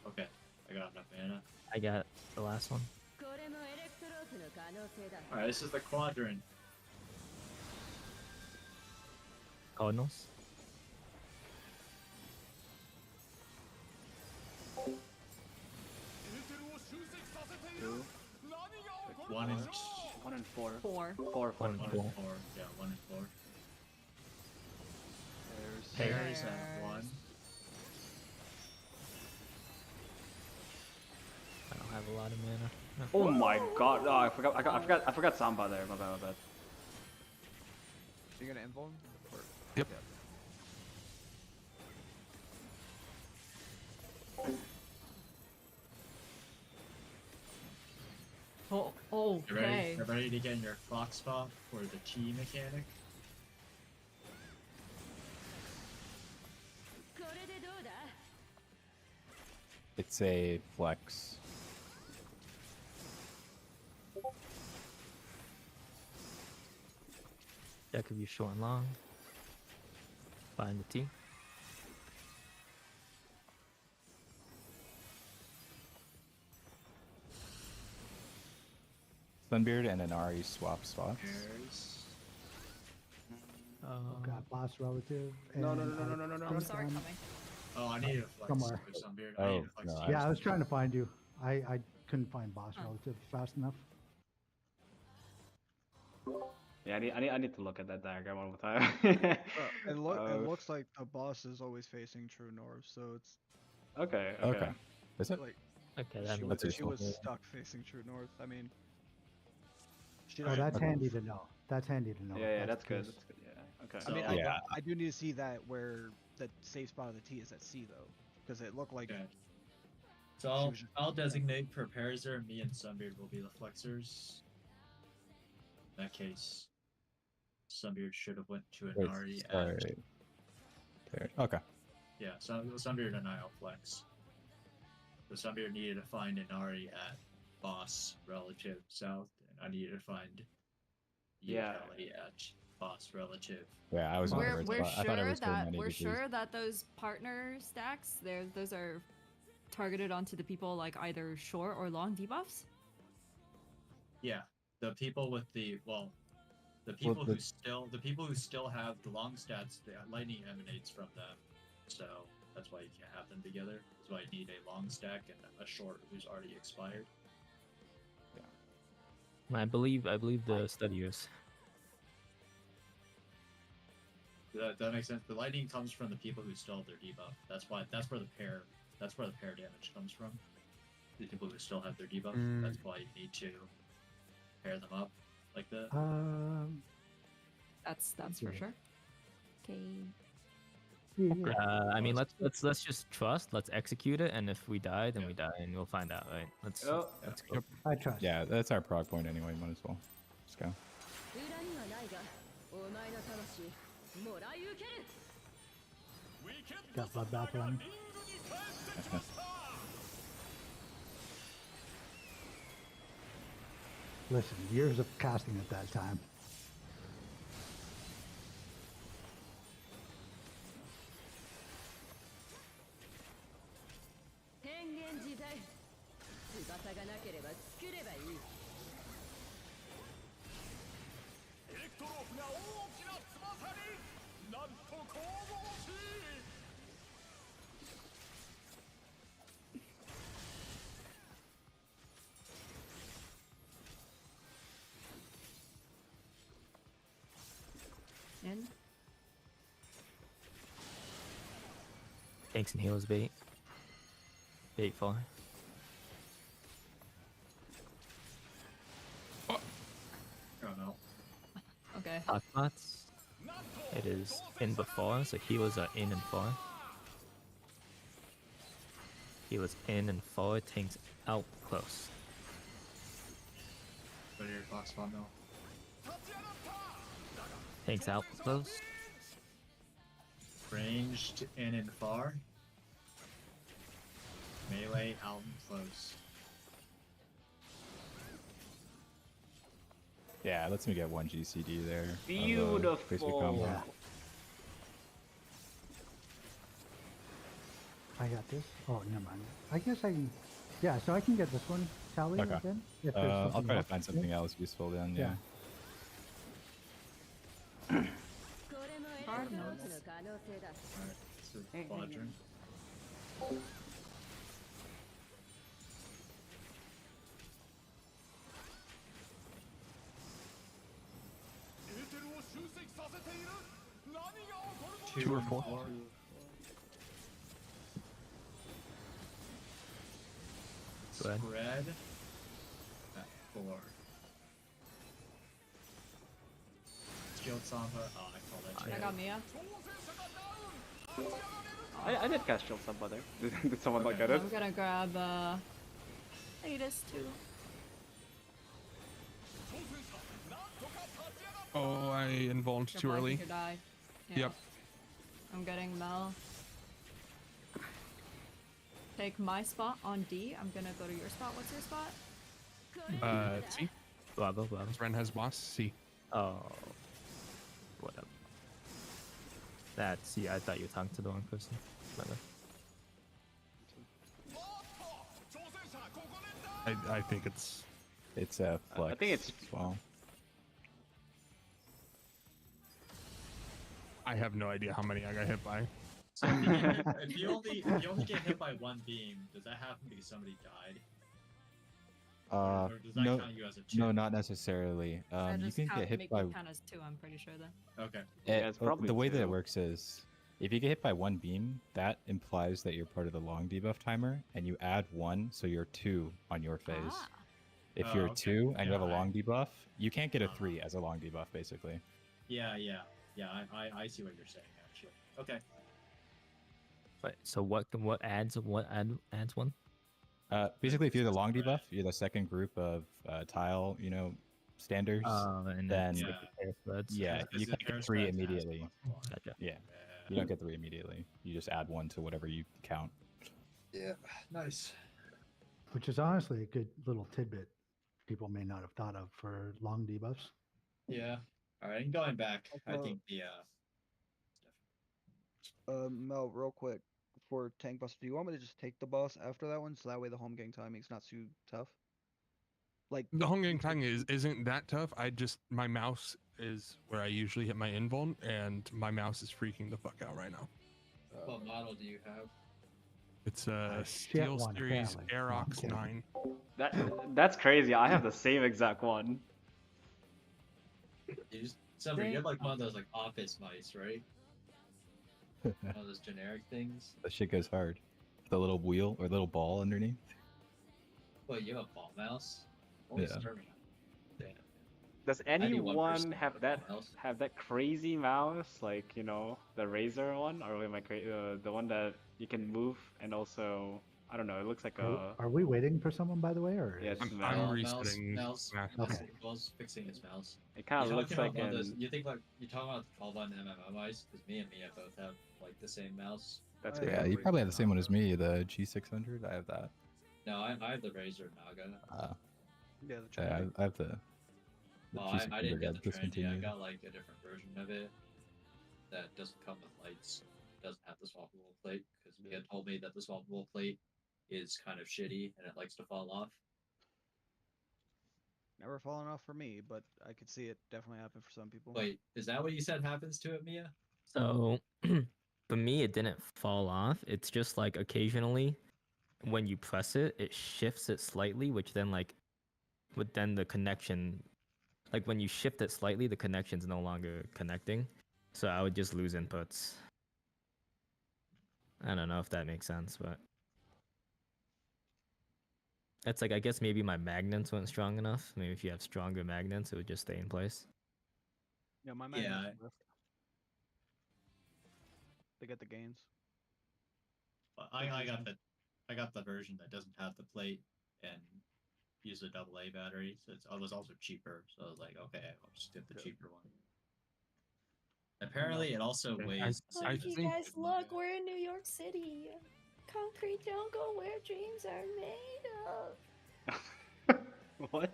Okay, I got enough mana. I got the last one. Alright, this is the quadrant. Cardinals. Two, Like 1 and 1 and 4. 4. 4, 4. 1 and 1 4. and 4. Yeah, 1 and 4. There's Pairs at 1. I don't have a lot of mana. No. Oh my god! Oh, I forgot Samba there. My bad. You're gonna invul him? Or... Yep. Oh, You ready? okay. You ready to get in your clock spot for the chi mechanic? It's a flex. That could be short and long. Find the T. Sunbeard and Inari swap spots. Pairs. Got boss relative. No, no, and, no, no, no, no, no, I'm no. sorry, coming. Oh, I need a flex. Somewhere. With Sunbeard. Oh, I need a flex. no, to Yeah, I was use trying to find you. I couldn't find boss relative fast enough. Yeah, I need to look at that diagram one more time. It looks like the boss is always facing true north, so it's Okay, Okay. Is it? like Okay, that she, makes was, That's she useful. was stuck facing true north. I mean, she Oh, doesn't that's move. handy to know. That's handy to know. Yeah, if that's the good. case. That's good. Yeah. Okay. I mean, So- Yeah. I do need to see that where the safe spot of the T is at C though, because it looked like Okay. So I'll, was just- I'll designate prepares there. Me and Sunbeard will be the flexors. In that case, Sunbeard should have went to Wait, Inari sorry. at There. Okay. yeah. So Sunbeard and I'll flex. So Sunbeard needed to find Inari at boss relative south, and I needed to find Yeah. Kelly at boss relative. Yeah, I was on the We're, right we're spot. I thought I sure was doing that many we're degrees. sure that those partner stacks, those are targeted onto the people like either short or long debuffs. Yeah, the people with the the people the- the people who still have the long stats, the lightning emanates from them. So that's why you can't have them together. That's why you need a long stack and a short who's already expired. I believe the studiers. That makes sense. The lightning comes from the people who still have their debuff. That's where the pair damage comes from. The people who still have their debuff. Mm. That's why you need to pair them up like that. That's for Yeah. sure. Okay. I mean, let's just trust. Let's execute it, and if we die, then we die, and we'll find out, right? Let's Oh. let's go. Yep. I trust. Yeah, that's our prog point anyway. Might as well. Let's go. 裏にはないがお前の魂もらい受ける Got bloodbath running. Listen, years of casting at that time. 変幻自在翼がなければ作ればいいエレクトロープが大きな翼になんと神々しい In. Tanks and heals bait. Bait far. Oh no. Okay. Hotspots. It is in before, so healers are in and far. Healers in and far, tanks out close. Go to your box spawn now. Tanks out close. Ranged in and far. Melee out and close. Yeah, let's me get one GCD there. of a basic Beautiful. combo. Yeah. I got this. Oh, never mind. I guess I can. Yeah, so I can get this one. Tally Okay. then. If there's I'll something try to else. find something else useful then. Yeah. これもエレクトロープの可能性だ Alright, so quadrant. Two or four? Go ahead. Spread at 4. Shield Samba. Oh, I call that I shit. got Mia. I did cast Shield Sub there. Did someone not get it? I'm gonna grab Aegis too. Oh, I involved Your too blank early. could die. Yeah. Yep. I'm getting Mel. take my spot on D. I'm gonna go to your spot. What's your spot? C. Blah. Ren has boss. C. Oh, whatever. That's yeah. I thought you were talking to the wrong person. My bad. I think it's. It's a flex. I think it's- as well. I have no idea how many I got hit by. So if you only get hit by one beam, does that happen because somebody died? Or does that No, count you as a chip? no, not necessarily. That You just can count, get hit make by. you count as 2. I'm pretty sure then. Okay. Yeah, it's probably The way that two. it works is, if you get hit by one beam, that implies that you're part of the long debuff timer, and you add 1, so you're 2 on your phase. Ah. If Oh, you're okay. 2 and you have a Yeah, long debuff, you can't get a 3 as a long debuff, basically. Yeah. I see what you're saying actually. Okay. But so what adds adds one? Basically, if you're the long debuff, you're the second group of tile, standards. And then Yeah. like the pair threads. Yeah, Because you the can't pair get 3 spreads has immediately. +1. Gotcha. Yeah, you don't get 3 immediately. You just add 1 to whatever you count. Yeah. Nice. Which is honestly a good little tidbit people may not have thought of for long debuffs. Yeah. All right. And going back, I Also- think the Mel, real quick, for tank boss, do you want me to just take the boss after that one, so that way the home gang timing's not too tough? Like The home gang timing isn't that tough. My mouse is where I usually hit my invuln, and my mouse is freaking the fuck out right now. what model do you have? It's a shit Steel one, Series apparently. Aerox No, 9. I'm That's crazy. I have the same exact one. You just December, you have like one of those like office mice, right? One of those generic things. That shit goes hard. The little wheel or little ball underneath. Well, you have a ball mouse. Only Yeah. Sterling. Damn. Does Any one person anyone have with that a mouse. crazy mouse, like the Razer one, or am I the one that you can move and also I don't know. It looks like a Are we waiting for someone, by the way, or? yeah. It's I'm Mel. resetting Mouse. Smash. Okay. Ball's fixing his mouse. It kind of You looks talking like about one of those- an. You think like you're talking about the Call MMO mice? Because me and Mia both have like the same mouse. That's Oh, good. Yeah, you probably have the same one as me, the G600. I have that. No, I have the Razer Naga. Yeah, the Yeah, trendy. I have the Well, I didn't G600 get got the trendy. I discontinued. got like a different version of it that doesn't come with lights. Doesn't have the swappable plate because Mia told me that the swappable plate is kind of shitty and it likes to fall off. Never fallen off for me, but I could see it definitely happen for some people. Wait, is that what you said happens to it, Mia? So for me, it didn't fall off. It's just like occasionally when you press it, it shifts it slightly, which then the connection, like when you shift it slightly, the connection's no longer connecting. So I would just lose inputs. I don't know if that makes sense, but it's like I guess maybe my magnets weren't strong enough. Maybe if you have stronger magnets, it would just stay in place. Yeah, my Yeah, magnets lift. They get the gains. But I got the version that doesn't have the plate and use a AA battery, so it was also cheaper. So I was like, okay, I'll just get the cheaper one. Apparently, it also Okay, weighs. the same I as You the think- guys, good look, Naga. we're in New York City. Concrete jungle where dreams are made of. What?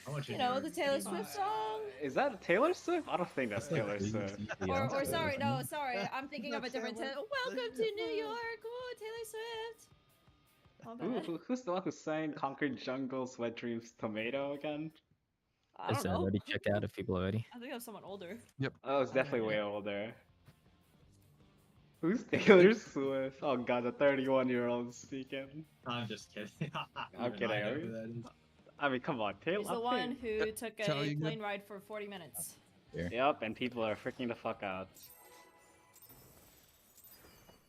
How much You in know, your the Taylor video? Swift song. Is that Taylor Swift? I don't think that's like Taylor Swift. Or sorry, no, sorry. I'm thinking of a different Taylor Taylor. Welcome to New York. Oh, Taylor Swift. Oh, Who's the one who sang Concrete Jungle, Sweat Dreams, Tomato again? I Is don't know. already check out if people are ready. I think I'm someone older. Oh, it's Okay. definitely way older. Who's Taylor Swift? Oh god, the 31-year-old speaking. I'm just kidding. I'm Even kidding. I know who that is. I mean, come on, Taylor. He's the one who took a Tell you good- plane ride for 40 minutes. Yep, and people are freaking the fuck out.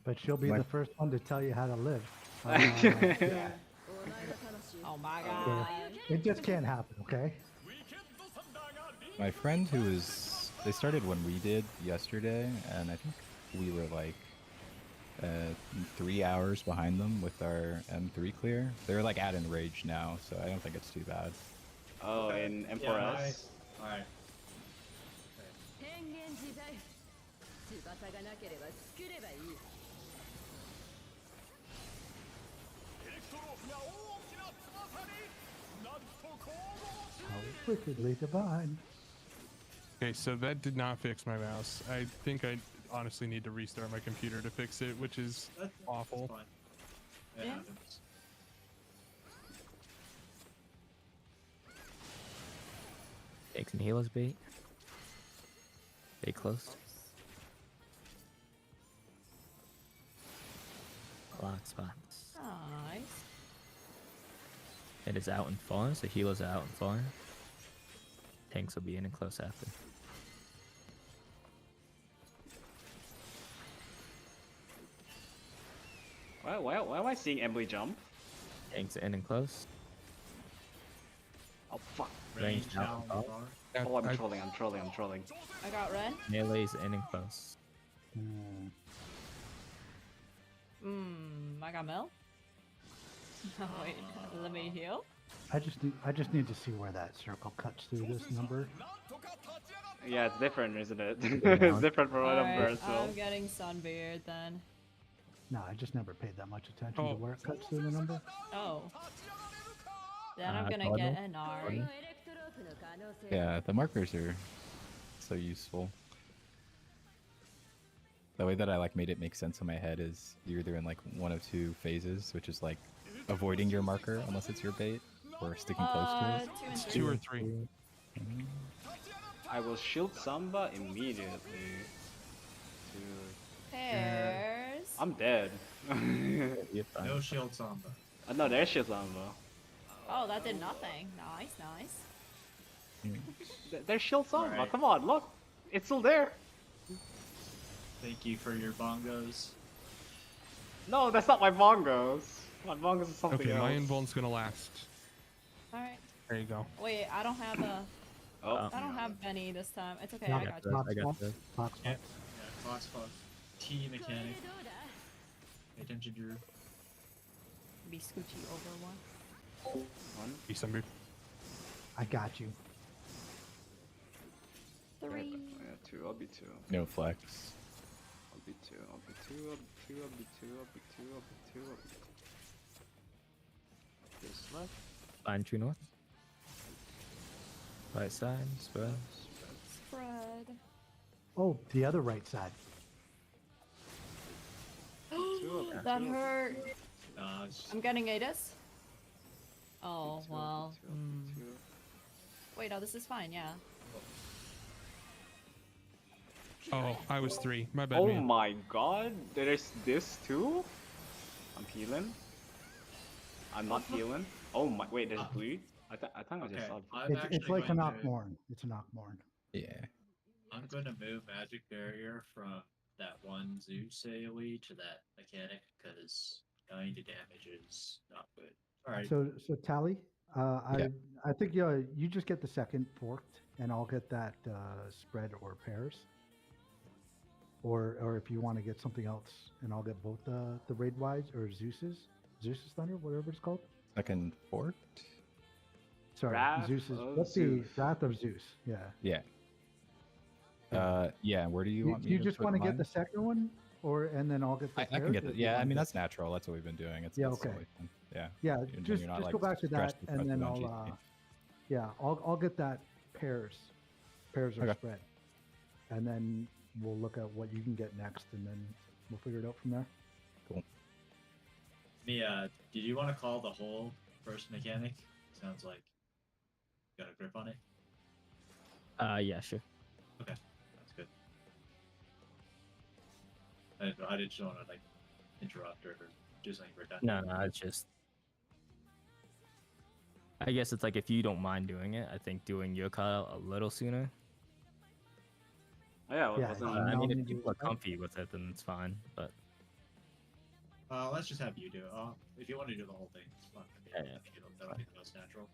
But she'll be My- the first one to tell you how to live. Oh my Oh. god. It just can't happen, okay? My friend who was, they started when we did yesterday, and I think we were like 3 hours behind them with our M3 clear. They're like at Enrage now, so I don't think it's too bad. Oh, in M4S. Alright. 変幻自在翼がなければ作ればいい How wickedly divine. Okay, so that did not fix my mouse. I think I honestly need to restart my computer to fix it, which is awful. That's fine. It Yeah. happens. Takes and healers bait. Stay close. Lock spots. Nice. It is out and far, so healers are out and far. Tanks will be in and close after. Why am I seeing Emily jump? Tanks are in and close. Oh fuck. Range Range out out and and far. far. Yeah, Oh, I'm I- trolling. I'm trolling. I'm trolling. I got red. Melee's in and close. I got Mel. Oh wait, let me heal. I just need to see where that circle cuts through this number. Yeah, it's different, isn't it? Yeah. It's different for one number Alright, as well. I'm getting Sunbeard then. No, I just never paid that much attention Oh. to where it cuts through the number. Oh. Then I'm gonna Cardinal? get an Ari. Yeah, the markers are so useful. The way that I like made it make sense in my head is you're either in like one of two phases, which is like avoiding your marker unless it's your bait, or sticking close to it. 2 and It's 3. 2 or 3. I will shield Samba immediately. Dude. Pairs. I'm dead. You're fine. No shield samba. No, there's shield Samba. Oh, that did nothing. Nice, nice. There's shield Samba. Alright. Come on, look. It's still there. Thank you for your bongos. No, that's not my bongos. My bongos is something Okay, else. my invuln's gonna last. Alright. There you go. Wait, I don't have a. Oh, I don't have Benny this time. It's okay, Knock I it got you. Box I got box. this. Box Yeah. box. Yeah, clock spot. T mechanic. Pay attention, Drew. Be scoochy over one. one. Be Sunbeard. I got you. 3. Yeah, two. I'll be two. No flex. I'll be two. I'll be two. I'll be two. I'll be two. I'll be two. I'll be two. I'll be two. This left. Line true north. Right side, spread. Spread. Oh, the other right side. That hurt. It's I'm getting Adis. Oh, Two, well. two, two. Wait, no, this is fine, yeah. Oh, I was 3. My bad, Oh man. my god, there's this too? I'm healing. I'm not healing. Oh my, wait, there's blue? I thought I just okay. saw. I'm It's actually like an going to, Knockmorn. It's a Knockmorn. Yeah. I'm going to move magic barrier from that one Zeus AoE to that mechanic because 90 damage is not good. All right. So Tally, Yeah. I think you just get the second forked, and I'll get that spread or pairs. Or if you want to get something else, and I'll get both the raid wides or Zeus's Thunder, whatever it's called. Second fort? Sorry, Wrath Zeus's. of What's Zeus. the Wrath of Zeus? Yeah. Yeah. Yeah, where do you want me You to just put want to get mine? the second one, and then I'll get the. I can pairs, get or that. do you Yeah, I want mean, to- that's natural. That's what we've been doing. It's Yeah, it's okay. totally fine. Yeah. Yeah, when just you're not, just like, go back to that, stressed and because then you're I'll on GP. yeah, I'll get that pairs or Okay. spread, and then we'll look at what you can get next, and then we'll figure it out from there. Mia, did you want to call the whole first mechanic? Sounds like you got a grip on it. Yeah, sure. Okay, that's good. I didn't want to like interrupt or do something redundant. No, it's just. I guess it's like if you don't mind doing it, I think doing your call a little sooner. Oh, yeah, Yeah, wasn't I I know mean, you if do people are that. comfy with it, then it's fine. But Let's just have you do it. If you want to do the whole thing, it's fine. Yeah, yeah. If you don't, that'll be the most natural.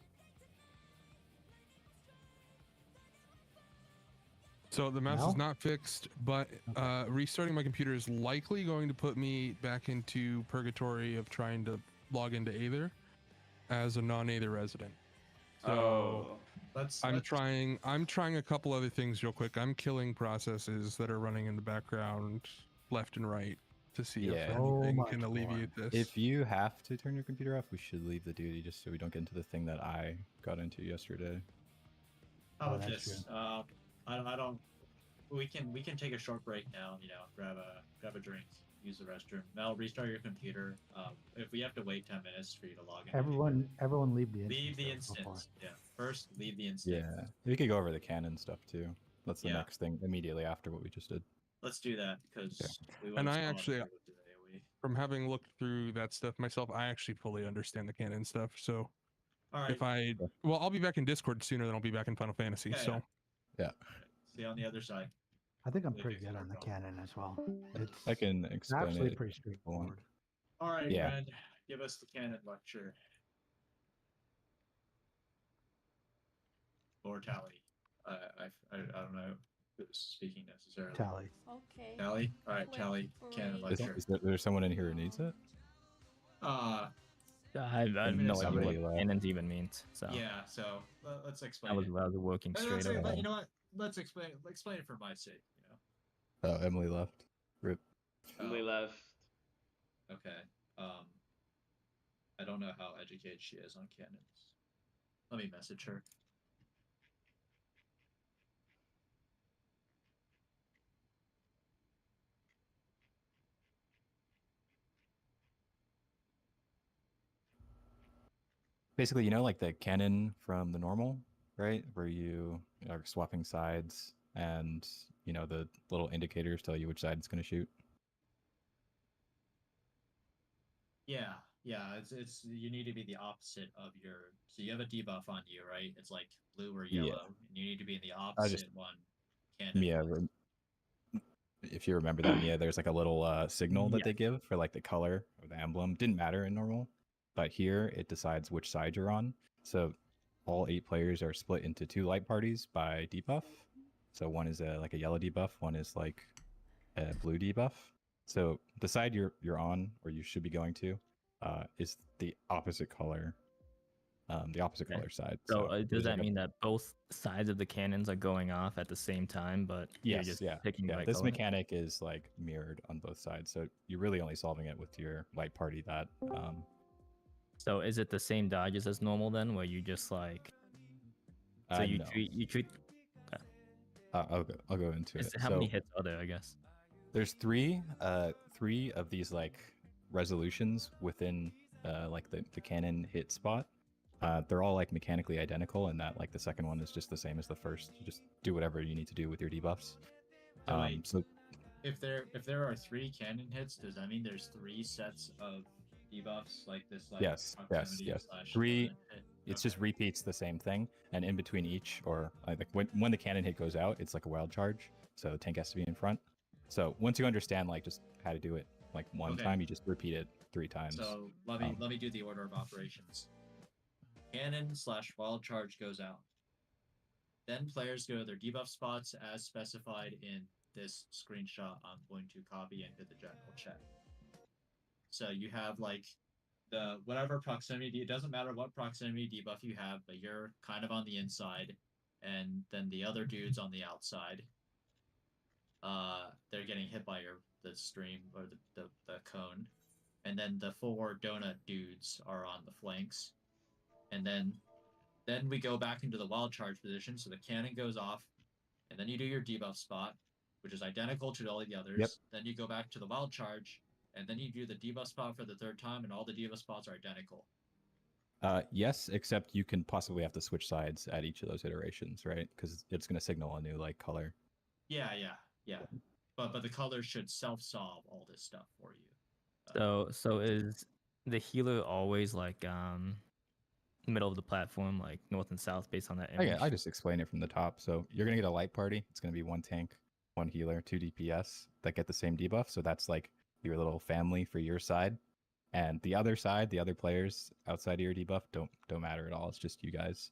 So the mouse Now? is not fixed, but restarting my computer is likely going to put me back into purgatory of trying to log into Aether as a non-Aether resident. So Oh. I'm trying a couple other things real quick. I'm killing processes that are running in the background left and right. to see Yeah. if So anything much can alleviate more. this. If you have to turn your computer off, we should leave the duty just so we don't get into the thing that I got into yesterday. How Oh, about that's this? I don't. We can take a short break now. You know, grab a drink, use the restroom. Mel, restart your computer. If we have to wait 10 minutes for you to log in, Everyone leave the instance. leave the though, before. instance. Yeah, first leave the instance. Yeah. We could go over the canon stuff too. That's the Yeah. next thing immediately after what we just did. Let's do that because we And want I to actually- with the AoE. From having looked through that stuff myself, I actually fully understand the canon stuff. So All right. if I, well, I'll be back in Discord sooner than I'll be back in Final Fantasy. Yeah, so Yeah. See you on the other side. I think I'm Leave pretty it good for on the Chrome. canon as well. It's I can explain actually it. pretty if you want. straightforward. All right, Yeah. Brad, give us the canon lecture. Or Tally. I don't know who's speaking necessarily. Tally. Okay. Tally? All right, Tally, canon Wait. lecture. Is there someone in here who needs it? I have minutes no idea somebody what left. cannons even means. So Yeah, so let's explain I was it. working Let's straight say- up. you know what? Let's explain it for my sake. You know. Oh, Emily left. Rip. Emily Oh, left. okay. I don't know how educated she is on cannons. Let me message her. Basically, you know, like the cannon from the normal, right? Where you are swapping sides and, you know, the little indicators tell you which side it's going to shoot. Yeah, it's you need to be the opposite of your. So you have a debuff on you, right? It's like blue or Yeah. yellow, and you need to be in the opposite one. Cannon. Mia, if you remember that, Mia, there's like a little signal that Yeah. they give for like the color or the emblem. Didn't matter in normal, but here it decides which side you're on. So all 8 players are split into 2 light parties by debuff. So one is like a yellow debuff, one is like a blue debuff. So the side you're on, or you should be going to, is the opposite color. The opposite Okay. color side. So there's does like that a- mean that both sides of the cannons are going off at the same time, but you're Yes, just yeah, picking the yeah. right This color? mechanic is like mirrored on both sides, so you're really only solving it with your light party. That So is it the same dodges as normal then, where you just like so you no. treat I'll go into it. how many hits are there? I guess. There's three of these like resolutions within like the cannon hit spot. They're all like mechanically identical, and that like the second one is just the same as the first. You just do whatever you need to do with your debuffs. So wait, So if there are 3 cannon hits, does that mean there's 3 sets of debuffs like this? Like yes. proximity / 3. cannon hit? It's Okay. just repeats the same thing, and in between each, or like when the cannon hit goes out, it's like a wild charge. So the tank has to be in front. So once you understand like just how to do it like one Okay. time, you just repeat it 3 times. So let me do the order of operations. Cannon / wild charge goes out. Then players go to their debuff spots as specified in this screenshot I'm going to copy into the general chat. So you have like the whatever proximity, it doesn't matter what proximity debuff you have, but you're kind of on the inside, and then the other dude's on the outside. They're getting hit by the stream or the cone. And then the 4 donut dudes are on the flanks. And then we go back into the wild charge position, so the cannon goes off, and then you do your debuff spot, which is identical to all the others. Yep. Then you go back to the wild charge, and then you do the debuff spot for the 3rd time, and all the debuff spots are identical. Yes, except you can possibly have to switch sides at each of those iterations, right? Because it's going to signal a new like color. Yeah. But the colors should self-solve all this stuff for you. So is the healer always like middle of the platform, like north and south, based on that image? I just explain it from the top. So you're going to get a light party. It's going to be 1 tank, 1 healer, 2 DPS that get the same debuff. So that's like your little family for your side. And the other side, the other players outside of your debuff don't matter at all. It's just you guys.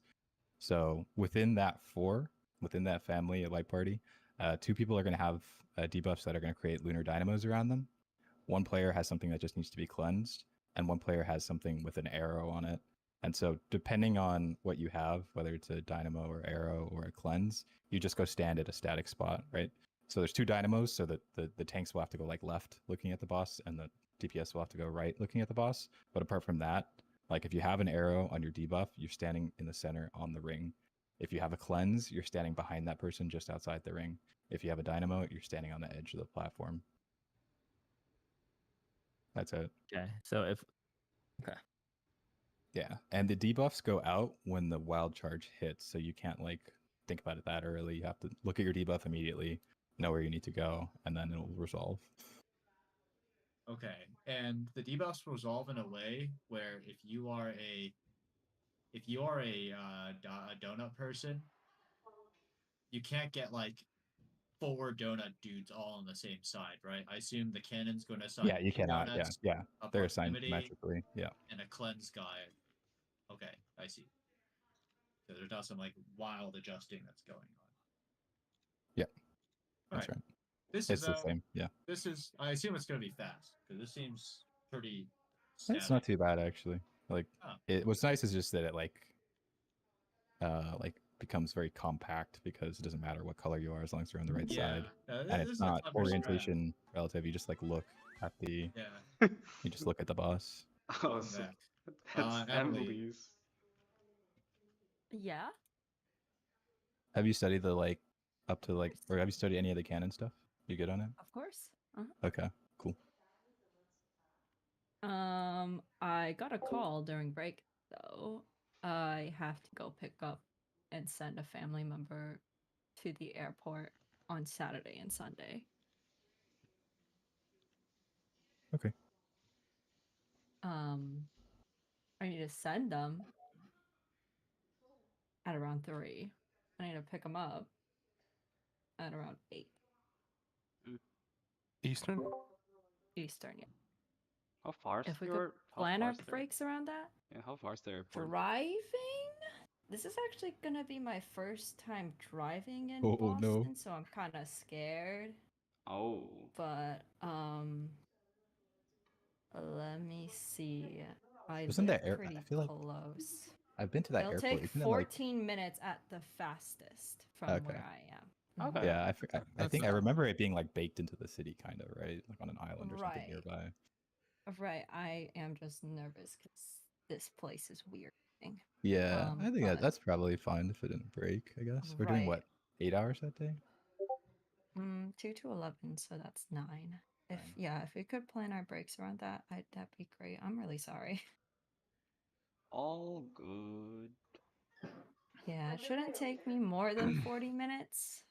So within that family, a light party, 2 people are going to have debuffs that are going to create lunar dynamos around them. 1 player has something that just needs to be cleansed, and 1 player has something with an arrow on it. And so depending on what you have, whether it's a dynamo or arrow or a cleanse, you just go stand at a static spot, right? So there's 2 dynamos, so that the tanks will have to go like left looking at the boss, and the DPS will have to go right looking at the boss. But apart from that, like if you have an arrow on your debuff, you're standing in the center on the ring. If you have a cleanse, you're standing behind that person just outside the ring. If you have a dynamo, you're standing on the edge of the platform. That's it. Okay. So if Yeah, and the debuffs go out when the wild charge hits, so you can't like think about it that early. You have to look at your debuff immediately, know where you need to go, and then it'll resolve. Okay, and the debuffs resolve in a way where if you are a donut person, you can't get like 4 donut dudes all on the same side, right? I assume the cannon's going to assign Yeah, you 2 cannot. donuts, Yeah, a they're assigned proximity, symmetrically. Yeah. and a cleanse guy. Okay, I see. So there's not some like wild adjusting that's going on. Yeah, All that's right. right. This It's is the same. Yeah, This is. I assume it's going to be fast because this seems pretty. it's not Stabby. too bad actually. Like, Oh. what's nice is just that it like becomes very compact because it doesn't matter what color you are as long as you're on the right Yeah, side, and this it's is a not clever strat. orientation relative. You just like look at the. Yeah. You just look at the boss. Oh, Welcome so back. that's Emily. Emily's. Yeah. Have you studied the like up to like, or have you studied any of the canon stuff? You good on it? Of course. Uh-huh. Okay, cool. I got a call during break though. I have to go pick up and send a family member to the airport on Saturday and Sunday. Okay. I need to send them at around 3. I need to pick them up at around 8 Eastern? Eastern. Yeah. How far is If we your could plan our far's their- breaks around that. Yeah, how far is the airport? Driving? This is actually gonna be my first time driving in Oh, Boston, no. so I'm kind of scared. Oh. But let me see. I Wasn't live that air? pretty I feel like close. I've been to that It'll airport. take Isn't it like? 14 minutes at the fastest from Okay. where I am. Okay. Yeah, I That's think I not- remember it being like baked into the city, kind of, right? Like on an island or something Right. nearby. Right. I am just nervous because this place is weird. Yeah, I think but- that's probably fine if it didn't break. I guess we're doing Right. what, 8 hours that day? 2 to 11, so that's 9. If 9. if we could plan our breaks around that, that'd be great. I'm really sorry. All good. Yeah, it shouldn't take me more than 40 minutes.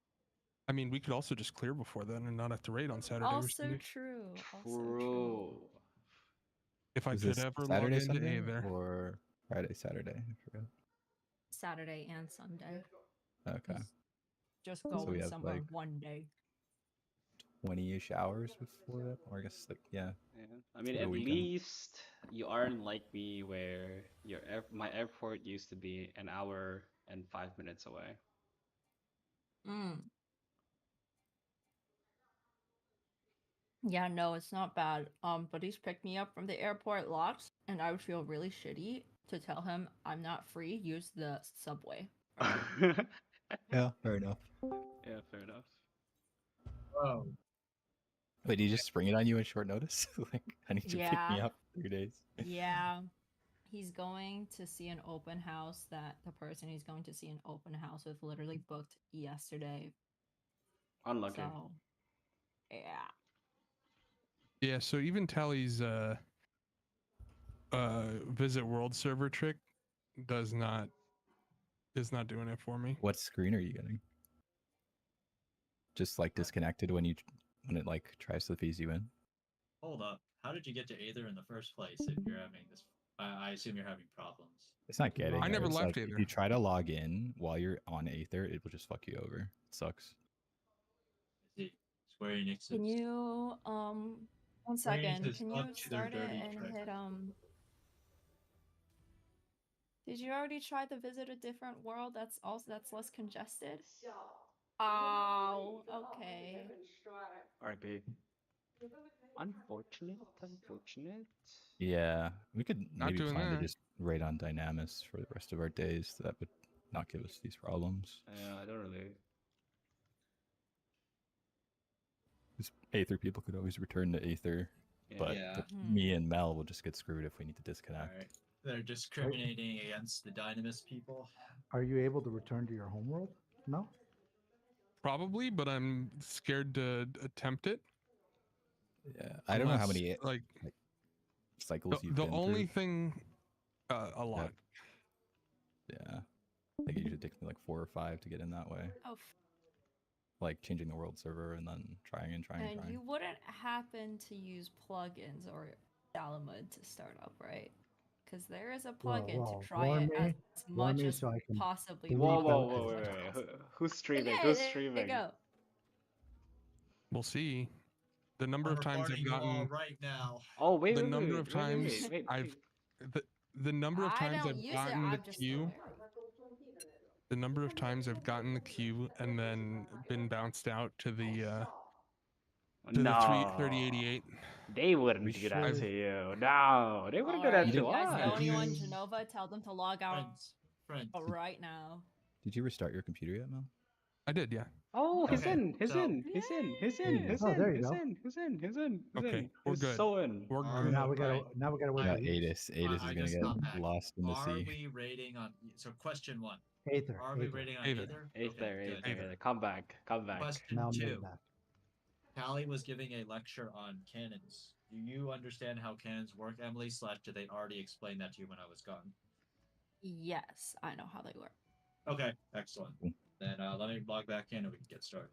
I mean, we could also just clear before then and not have to raid on Saturday or Also Sunday. true. Also True. true. If I Is could this ever Saturday, log into Sunday, either. or Friday, Saturday? I forgot. Saturday and Sunday. Okay, Just So going we have, somewhere like, one day. 20-ish hours before that, or I guess like yeah. Yeah. I mean, For the at weekend. least you aren't like me where my airport used to be an hour and 5 minutes away. Yeah, no, it's not bad. But he's picked me up from the airport lots, and I would feel really shitty to tell him I'm not free. Use the subway. Yeah, fair enough. Yeah, fair enough. Oh, Wait, do you just spring it on you in short notice? Like, I need you to pick me Yeah. up 3 days. Yeah. He's going to see an open house that the person he's going to see an open house with literally booked yesterday. Unlucky. So, yeah. Yeah, so even Tally's visit world server trick is not doing it for me. What screen are you getting? Just like disconnected when it like tries to phase you in. hold up. How did you get to Aether in the first place if you're having this? I assume you're having problems. It's not getting. I there, never it's left like, Aether. If you try to log in while you're on Aether, it will just fuck you over. It sucks. See, Square Enix Can is- you, one Square Enix second. is Can up you to their start it dirty and trick. hit, Did you already try the visit a different world that's less congested? Oh, okay. RIP. Unfortunate. Yeah, we could Not maybe doing plan that. to just raid on Dynamis for the rest of our days. That would not give us these problems. Yeah, I don't really. Aether people could always return to Aether, Yeah. but Yeah. me and Mel will just get screwed if we need to disconnect. Alright. They're discriminating against the Dynamis people. Are you able to return to your homeworld? No. Probably, but I'm scared to attempt it. Yeah, I don't know how unless, many like cycles you've the been only through. thing. A lot. Yeah, I think it usually takes me like 4 or 5 to get in that way. Oh, Like changing the world server and then trying. and you wouldn't happen to use plugins or Dalamud to start up, right? Because there is a plugin whoa, to try warn it me, as warn much me as so I can possibly delete Whoa, the- whoa, possible. whoa, as wait, much as wait, wait. possible. Who's But streaming? yeah, Who's there streaming? you go. We'll see. The number I'm of times I've recording you all gotten right now. Oh, wait, the wait, number wait, of wait, wait, times wait, wait, I've wait. the number of I times don't I've use it. gotten the I'm just queue. hilarious. The number of times I've gotten the queue and then been bounced out to the 3088. They wouldn't We do that should- to you. No, they wouldn't do that Alright, to you guys know us. anyone in Genova? Tell them to log out Friends. right now. Did you restart your computer yet, Mel? I did, yeah. Oh, he's Okay, in. He's so- in. He's in. He's in. Yeah. He's Oh, in. there you He's go. in. He's in. He's in. He's Okay, in. we're He's good. so in. We're Alright. good. Now we gotta Right. now we gotta work Yeah, with Adis. Adis I is gonna just get thought that. lost in the Are sea. we rating on? So question 1. Aether. Are we Aether. rating on Aether. Aether? Aether, Okay, good. Aether. Come back. Come back. Question Now 2. move back. Callie was giving a lecture on cannons. Do you understand how cannons work, Emily? / did they already explain that to you when I was gone? Yes, I know how they work. Okay, excellent. Cool. Then let me log back in and we can get started.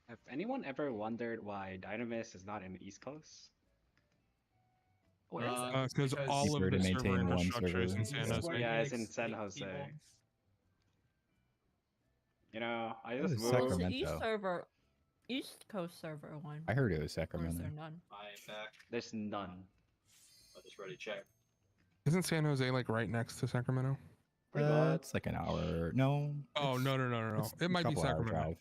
Have anyone ever wondered why Dynamis is not in the East Coast? Where is it? Because because all Cheaper of to the server maintain one infrastructure is in server. San This is Jose. where Yeah, you it's in San exploit Jose. people. You know, I That just is moved. Where's the Sacramento. East server? East Coast server one. I heard it was Or is Sacramento. there none? I am back. There's none. I just ready to check. Isn't San Jose like right next to Sacramento? It's like an hour. No. Oh, it's- no. it's It a might be couple hour Sacramento. drive.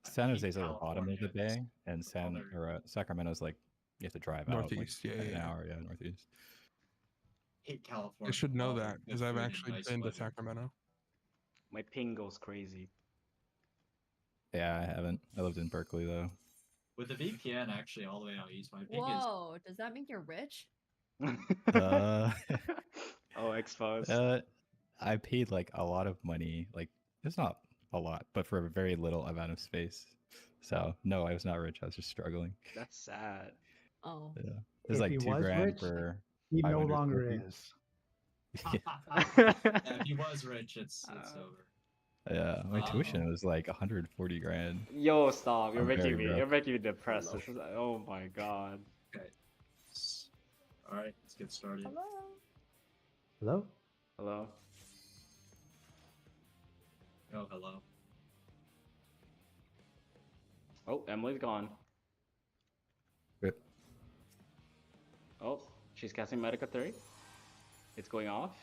I San think Jose's at the bottom of the California is bay, and Sacramento's like you have to drive Northeast, out like yeah, an yeah. hour, northeast. Hate California. I should know All the that good because I've food and actually nice been to weather. Sacramento. My ping goes crazy. Yeah, I haven't. I lived in Berkeley though. With the VPN actually all the way out east, my ping Whoa, does that mean you're rich? Uh, Oh, exposed. I paid like a lot of money. Like it's not a lot, but for a very little amount of space. So no, I was not rich. I was just struggling. That's sad. Oh. Yeah, it was If like he $2 was grand rich, for. He no 500 longer square feet. is. is. Yeah, if he was rich, it's over. Yeah, my tuition was like 140 grand. Yo, stop! You're I'm very making me. broke. You're making me depressed. This is, oh my god. All right, let's get started. Hello. Hello? Hello. Oh, hello. Oh, Emily's gone. Rip. Oh, she's casting Medica 3. It's going off.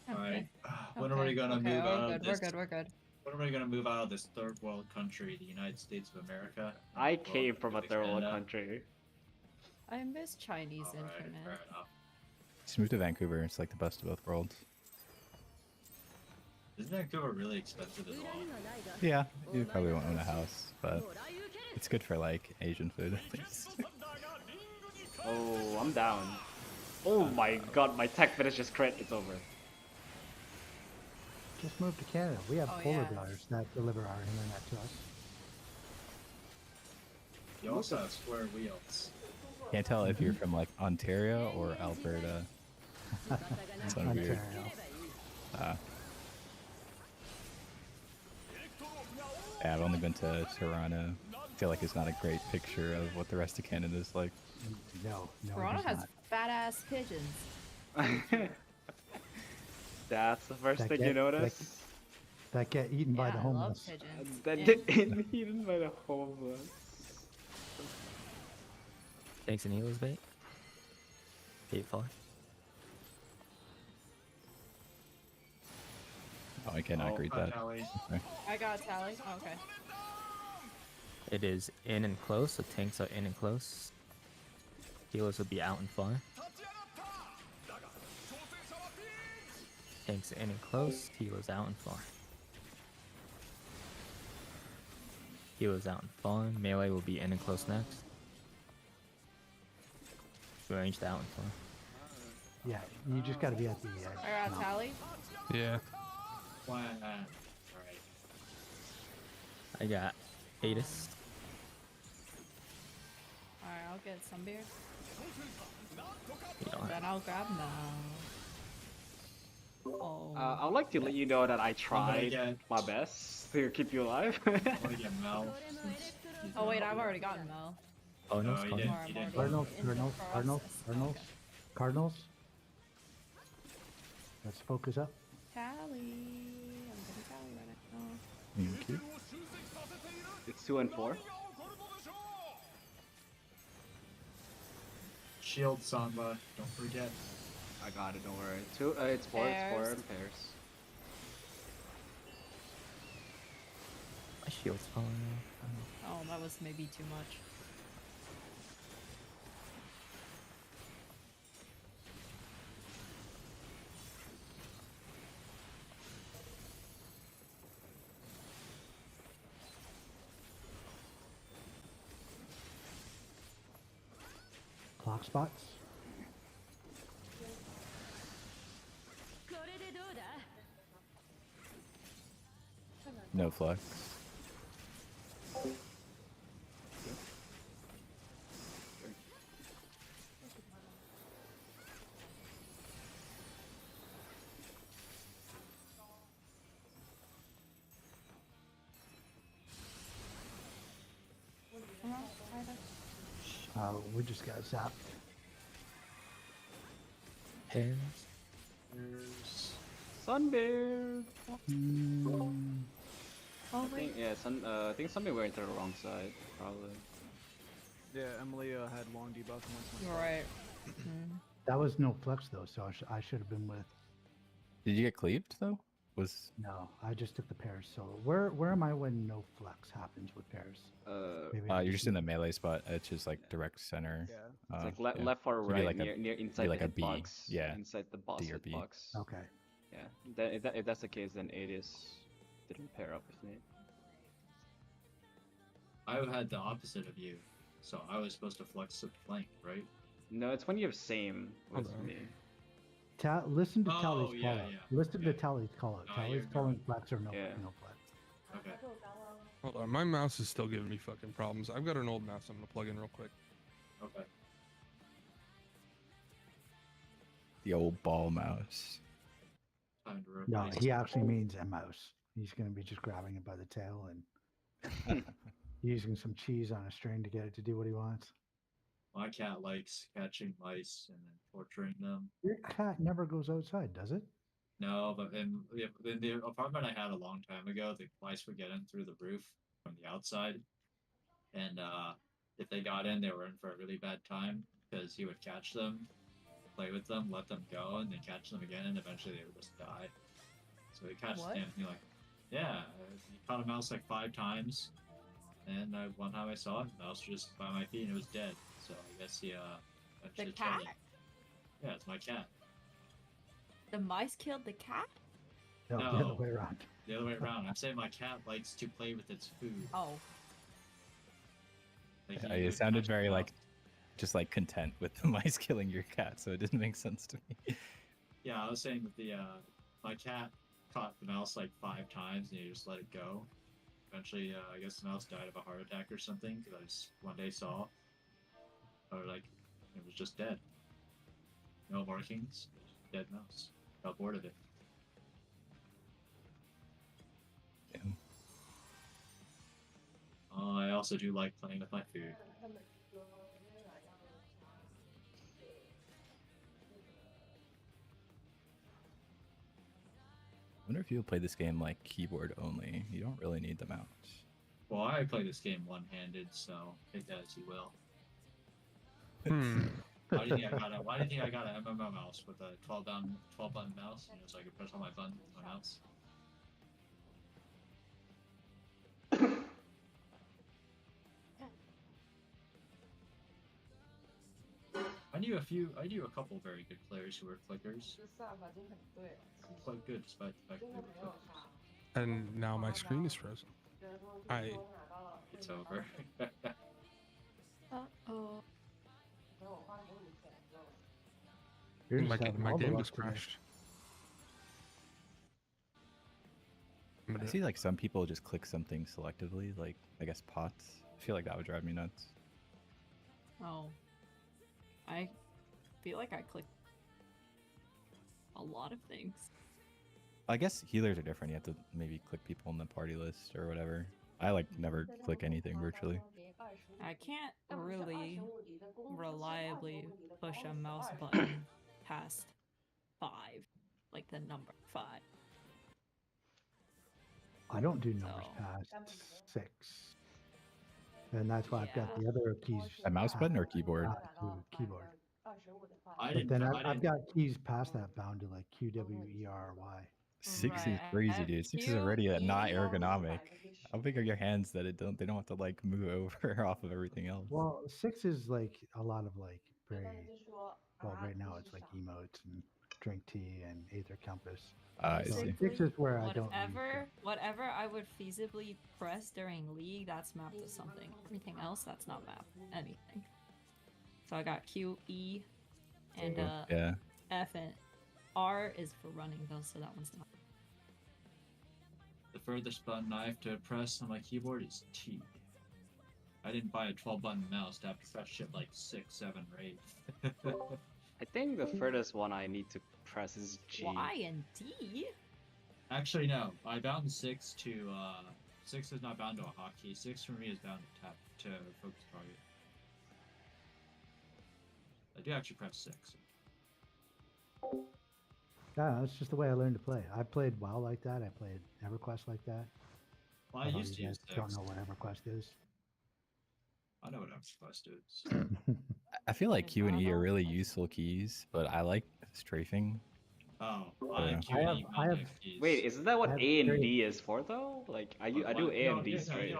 All right. Okay. When are we gonna move out of this? We're good. When are we gonna move out of this third world country, the United States of America? I and came go from a to third world Canada? country. I miss Chinese All right, internet. fair enough. Just moved to Vancouver. It's like the best of both worlds. Isn't Vancouver really expensive as well? Yeah, you probably won't own a house, but it's good for like Asian food. Oh, I'm down. Oh my god, my tech finish just crit. It's over. Just moved to Canada. We have Oh, polar yeah. bears that deliver our internet to us. You also have square wheels. Can't tell if you're from like Ontario or Alberta. It's so weird. Ontario. Yeah, I've only been to Toronto. I feel like it's not a great picture of what the rest of Canada is like. No, it Toronto does has not. fat ass pigeons. That's the first That thing get- you notice. That get eaten by the Yeah, I love homeless. pigeons. That Yeah. get eaten by the homeless. Thanks, Anila's bait. 8-4. Oh, I cannot Oh, greet that. Callie. Okay. I got a tally. Oh, okay. It is in and close, so tanks are in and close. Healers will be out and far. Tanks in and close, healers out and far. Healers out in fun. Melee will be in and close next. Ranged out in fun. Yeah, you just got to be at the edge. Alright, no. Tally. Yeah. Why? Alright. I got Adis. Alright, I'll get Sunbeard. You don't have Then I'll grab now. Oh. I would like to let you know that I tried get- my best to keep you alive. I want to get Mel. since he's Oh wait, not I've here. already gotten Mel. Oh no, No, you it's didn't. Or I'm You didn't. already Cardinals, in the Cardinals, Cardinals, process. Cardinals, Okay. Cardinals. Let's focus up. Tally. I'm getting Tally right now. Thank you. It's 2 and 4. Shield Samba. Don't forget. I got it, don't worry. It's 4, it's 4 in pairs. My shield's falling off. Oh, that was maybe too much. Clock spots. これでどうだ No flux. Come on, Tyler. We just got zapped. Pins. There's Sunbeard! Mm, Oh I think, wait. yeah, I think somebody went to the wrong side, probably. Yeah, Emily had long debuff and went to You're my side. right. Mhm. that was no flex though, so I should have been with. Did you get cleaved though? Was No, I just took the pairs. So where am I when no flex happens with pairs? Maybe I you're just in need- the melee spot, which is like direct center. Yeah. It's like yeah. left or Should be right, like a- near inside like the a B, hitbox. yeah, Inside the boss D or B. hitbox. Okay. Yeah, if that's the case, then Adis didn't pair up with me. I had the opposite of you, so I was supposed to flex the flank, right? No, it's when you have same with Hold on. me. Listen to Oh, Tally's yeah, call out. yeah, Listen yeah. to Tally's call out. Oh, Tally's you're calling flex or no, Yeah. no flex. Okay. Hold on, my mouse is still giving me fucking problems. I've got an old mouse I'm gonna plug in real quick. Okay. the old ball mouse. Time to No, replace he it. actually means a mouse. He's going to be just grabbing it by the tail and using some cheese on a string to get it to do what he wants. My cat likes catching mice and then torturing them. Your cat never goes outside, does it? No, but in the apartment I had a long time ago, the mice would get in through the roof from the outside, and if they got in, they were in for a really bad time because he would catch them, play with them, let them go, and then catch them again, and eventually they would just die. So he catches What? them, he yeah, he caught a mouse like 5 times, and one time I saw it, the mouse was just by my feet and it was dead. So I guess he The eventually cat? killed it. Yeah, it's my cat. The mice killed the cat? No, the No. other way around. The other way around. I'm saying my cat likes to play with its food. Oh. Like, Yeah, he it would sounded catch the very mouse. like, just like content with the mice killing your cat, so it didn't make sense to me. Yeah, I was saying that the my cat caught the mouse like 5 times and he just let it go. Eventually, I guess the mouse died of a heart attack or something because I just one day saw, or like it was just dead. No markings, dead mouse. Got bored of it. Yeah. I also do like playing with my food. I wonder if you'll play this game like keyboard only. You don't really need the mouse. Well, I play this game one-handed, so take that as you will. Hmm. Why do you think I got an MMO mouse with a 12 button mouse? You know, so I can press all my buttons with my mouse. I knew a couple very good players who were clickers. Quite good despite the fact that they were clickers. And now my screen is frozen. It's over. Uh-oh. You're just My having my all the game luck just today. crashed. I'm I gonna- see like some people just click something selectively, like I guess pots. I feel like that would drive me nuts. Oh. I feel like I clicked a lot of things. I guess healers are different. You have to maybe click people in the party list or whatever. I like never click anything virtually. I can't really reliably push a mouse button past 5, like the number 5. I don't do numbers So- past 6. And that's why I've got Yeah. the other keys. A mouse past button or keyboard? to keyboard. I But didn't. then I I've didn't. got keys past that bound to like QWERY. 6 is Right, crazy, at dude. 6 is Q, already not E. ergonomic. How big are your hands that they don't have to like move over off of everything else? Well, 6 is like a lot of like very well right now it's like emotes and drink tea and Aether Compass. I So see. 6 is where I don't use Whatever I would feasibly press during League, that's mapped to something. Everything else, that's not mapped to anything. So I got Q, E, and Yeah. F, and R is for running though, so that one's not. The furthest button I have to press on my keyboard is T. I didn't buy a 12-button mouse to have to press shit like 6, 7, or 8. I think the furthest one I need to press is G. Y and D? Actually, no. I bound 6 to 6 is not bound to a hotkey. 6 for me is bound to tap to focus target. I do actually press 6. Yeah, that's just the way I learned to play. I played WoW like that. I played EverQuest like that. Well, I know used to you use guys don't 6. know what EverQuest is. I know what EverQuest is. I feel like Q and E are really useful keys, but I like strafing. Oh, Yeah. Q and E I have- bound keys. Wait, isn't that what have A and very- D is for though? Like I do Well, A and D strafe.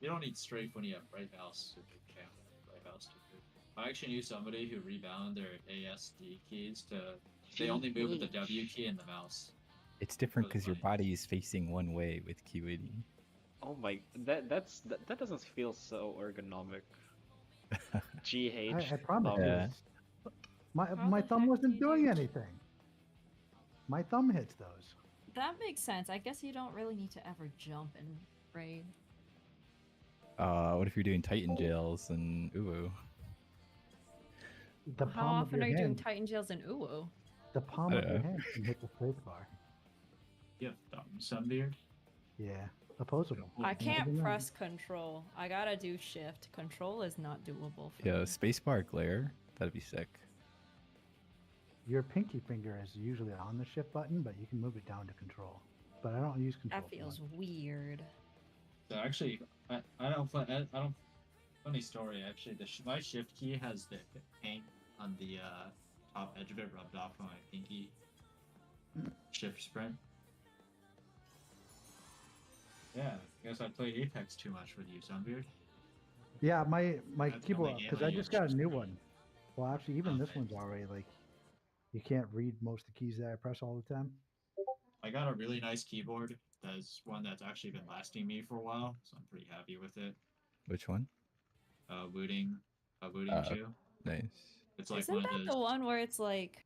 You don't need strafe when you have right mouse. If you can, right mouse. I actually knew somebody who rebound their ASD keys to. They only move with the W key and the mouse. It's different Really because your funny. body is facing one way with Q and E. Oh my, that doesn't feel so ergonomic. GH. I promise Yeah. you. My How my the thumb heck wasn't do you doing do- anything. My thumb hits those. That makes sense. I guess you don't really need to ever jump in raid. What if you're doing Titan jails and ooh? The How palm of often your are you doing hand. Titan Jails in Uwu? The palm of your Yeah. hand can hit the space bar. You have Sunbeard. Yeah, opposable. I Imagine can't that. press control. I gotta do shift. Control is not doable for Yeah, me. spacebar glare. That'd be sick. Your pinky finger is usually on the shift button, but you can move it down to control. But I don't use control. That for feels mine. weird. So actually, I don't. I don't. Funny story. Actually, my shift key has the paint on the top edge of it rubbed off on my pinky. Shift sprint. Yeah, I guess I played Apex too much with you, Sunbeard. Yeah, my That's the keyboard only game because I I just use got a new shift one. Well, actually, even this Okay. one's already like you can't read most of the keys that I press all the time. I got a really nice keyboard. That's one that's actually been lasting me for a while, so I'm pretty happy with it. Which one? Wooting 2. Nice. It's like Isn't one of that those. the one where it's like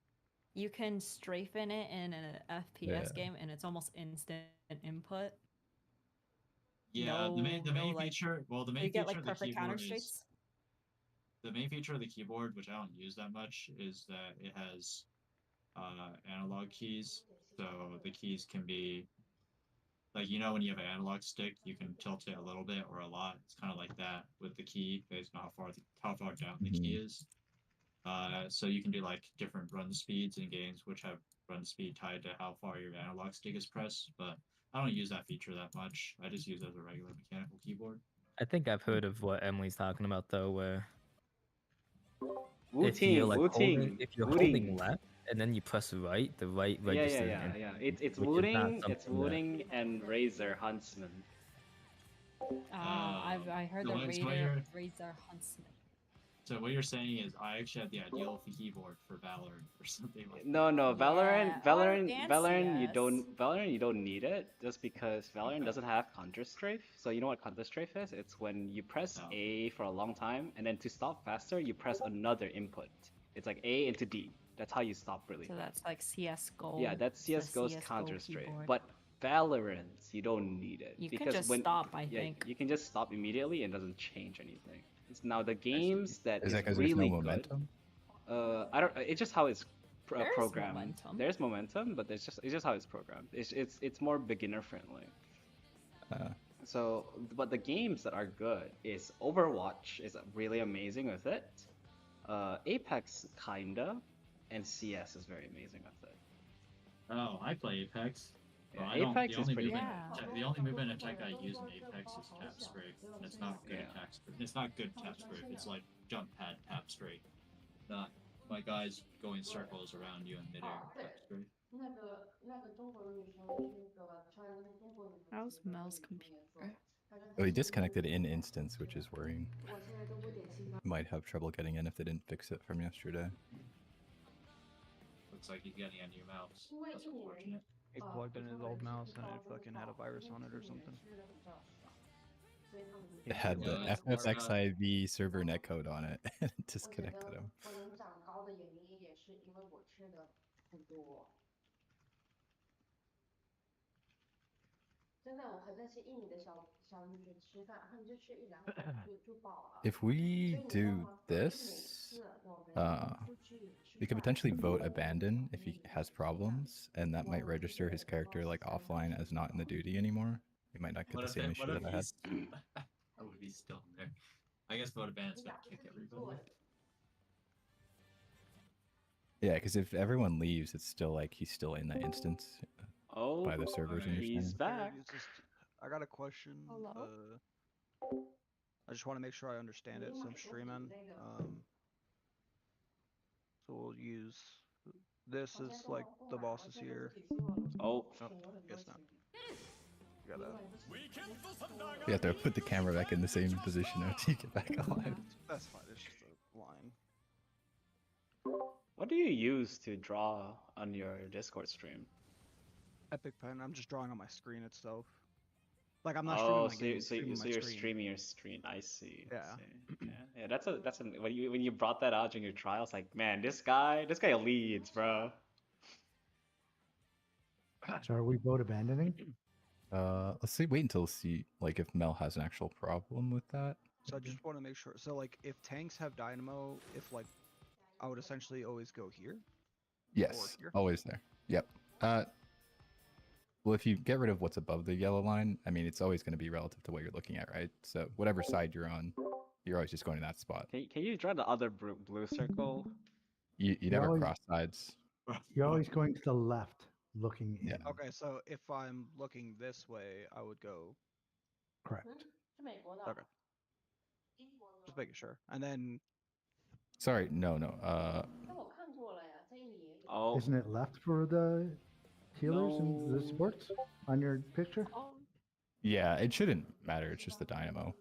you can strafe in it in an FPS Yeah. game and it's almost instant input? Yeah, the main no, like, feature. Well, the You main get feature like of the perfect counter keyboard is straights? the main feature of the keyboard, which I don't use that much, is that it has analog keys. So the keys can be like when you have an analog stick, you can tilt it a little bit or a lot. It's kind of like that with the key based on how far down the key is. So you can do like different run speeds in games, which have run speed tied to how far your analog stick is pressed. But I don't use that feature that much. I just use it as a regular mechanical keyboard. I think I've heard of what Emily's talking about though, where Wu if you're Ting, like Wu holding, Ting, if you're Wu holding Ting. left and then you press right, the right Yeah, registers. yeah, and- yeah, yeah. It's which is not Wooting, it's something that- Wooting and Razor Huntsman. I heard so the what- so what Raider you're- Razor Huntsman. So what you're saying is I actually have the ideal keyboard for Valorant or something like No, no, Valorant, Yeah, or Valorant, and Valorant. You CS. don't need it just because Valorant doesn't have counter strafe. So you know what counter strafe is? It's when you press No. A for a long time, and then to stop faster, you press another input. It's like A into D. That's how you stop really So fast. that's like CS Gold. Yeah, that's the CS:GO's CS counter Gold strafe. keyboard. But Valorant, you don't need it You can because just when stop, I yeah, think. you can just stop immediately and it doesn't change anything. It's now the see. games that Is is that because really there's no good. momentum? I don't. It's just how it's There's programmed. momentum. There's momentum, but it's just how it's programmed. It's more beginner friendly. Uh, So, but the games that are good is Overwatch is really amazing with it. Apex kinda, and CS is very amazing with it. Oh, I play Apex. Yeah, Well, I don't. Apex The is only pretty movement, good. the only movement attack I use in Apex is tap strafe. And it's not good Yeah. attack strafe. It's not good tap strafe. It's like jump pad tap strafe. Not my guys going circles around you in midair tap strafe. How's Mel's computer? oh, he disconnected in instance, which is worrying. Might have trouble getting in if they didn't fix it from yesterday. Looks like he's getting a new mouse. That's unfortunate. He plugged in his old mouse and it fucking had a virus on it or something. It had the Yeah, it's got- FFXIV server netcode on it and it disconnected him. If we do this, we could potentially vote abandon if he has problems, and that might register his character like offline as not in the duty anymore. We might not get What the if, same it, what issue if that I had. he's? How would he still there? I guess vote abandon's gonna kick everybody. Yeah, because if everyone leaves, it's still like he's still in that instance Oh, by the servers. alright. Understand? he's back. It's just, I got a question. Hello? I just want to make sure I understand it. So I'm streaming. So we'll use this as like the bosses here. Oh, Nope, guess not. You got that. You have to put the camera back in the same position after you get back alive. That's fine. It's just a line. what do you use to draw on your Discord stream? Epic Pen. I'm just drawing on my screen itself. Like I'm not Oh, streaming my game. so I'm streaming my you're screen. streaming your screen. I see. I Yeah. see. Yeah. That's a when you brought that out during your trial, it's like, man, this guy leads, bro. So are we vote abandoning? Let's see. Wait until see like if Mel has an actual problem with that. So I just want to make sure. So like if tanks have dynamo, if like I would essentially always go here. Yes, here? always there. Yep. Well, if you get rid of what's above the yellow line, I mean, it's always going to be relative to what you're looking at, right? So whatever side you're on, you're always just going to that spot. Can you draw the other blue circle? You You never always- cross sides. You're always going to the left, looking in. Yeah. Okay, so if I'm looking this way, I would go. Correct. Okay. Just making sure. And then Sorry, no. Oh, Isn't it left for the healers and the supports on your picture? Yeah, it shouldn't matter. It's just the dynamo.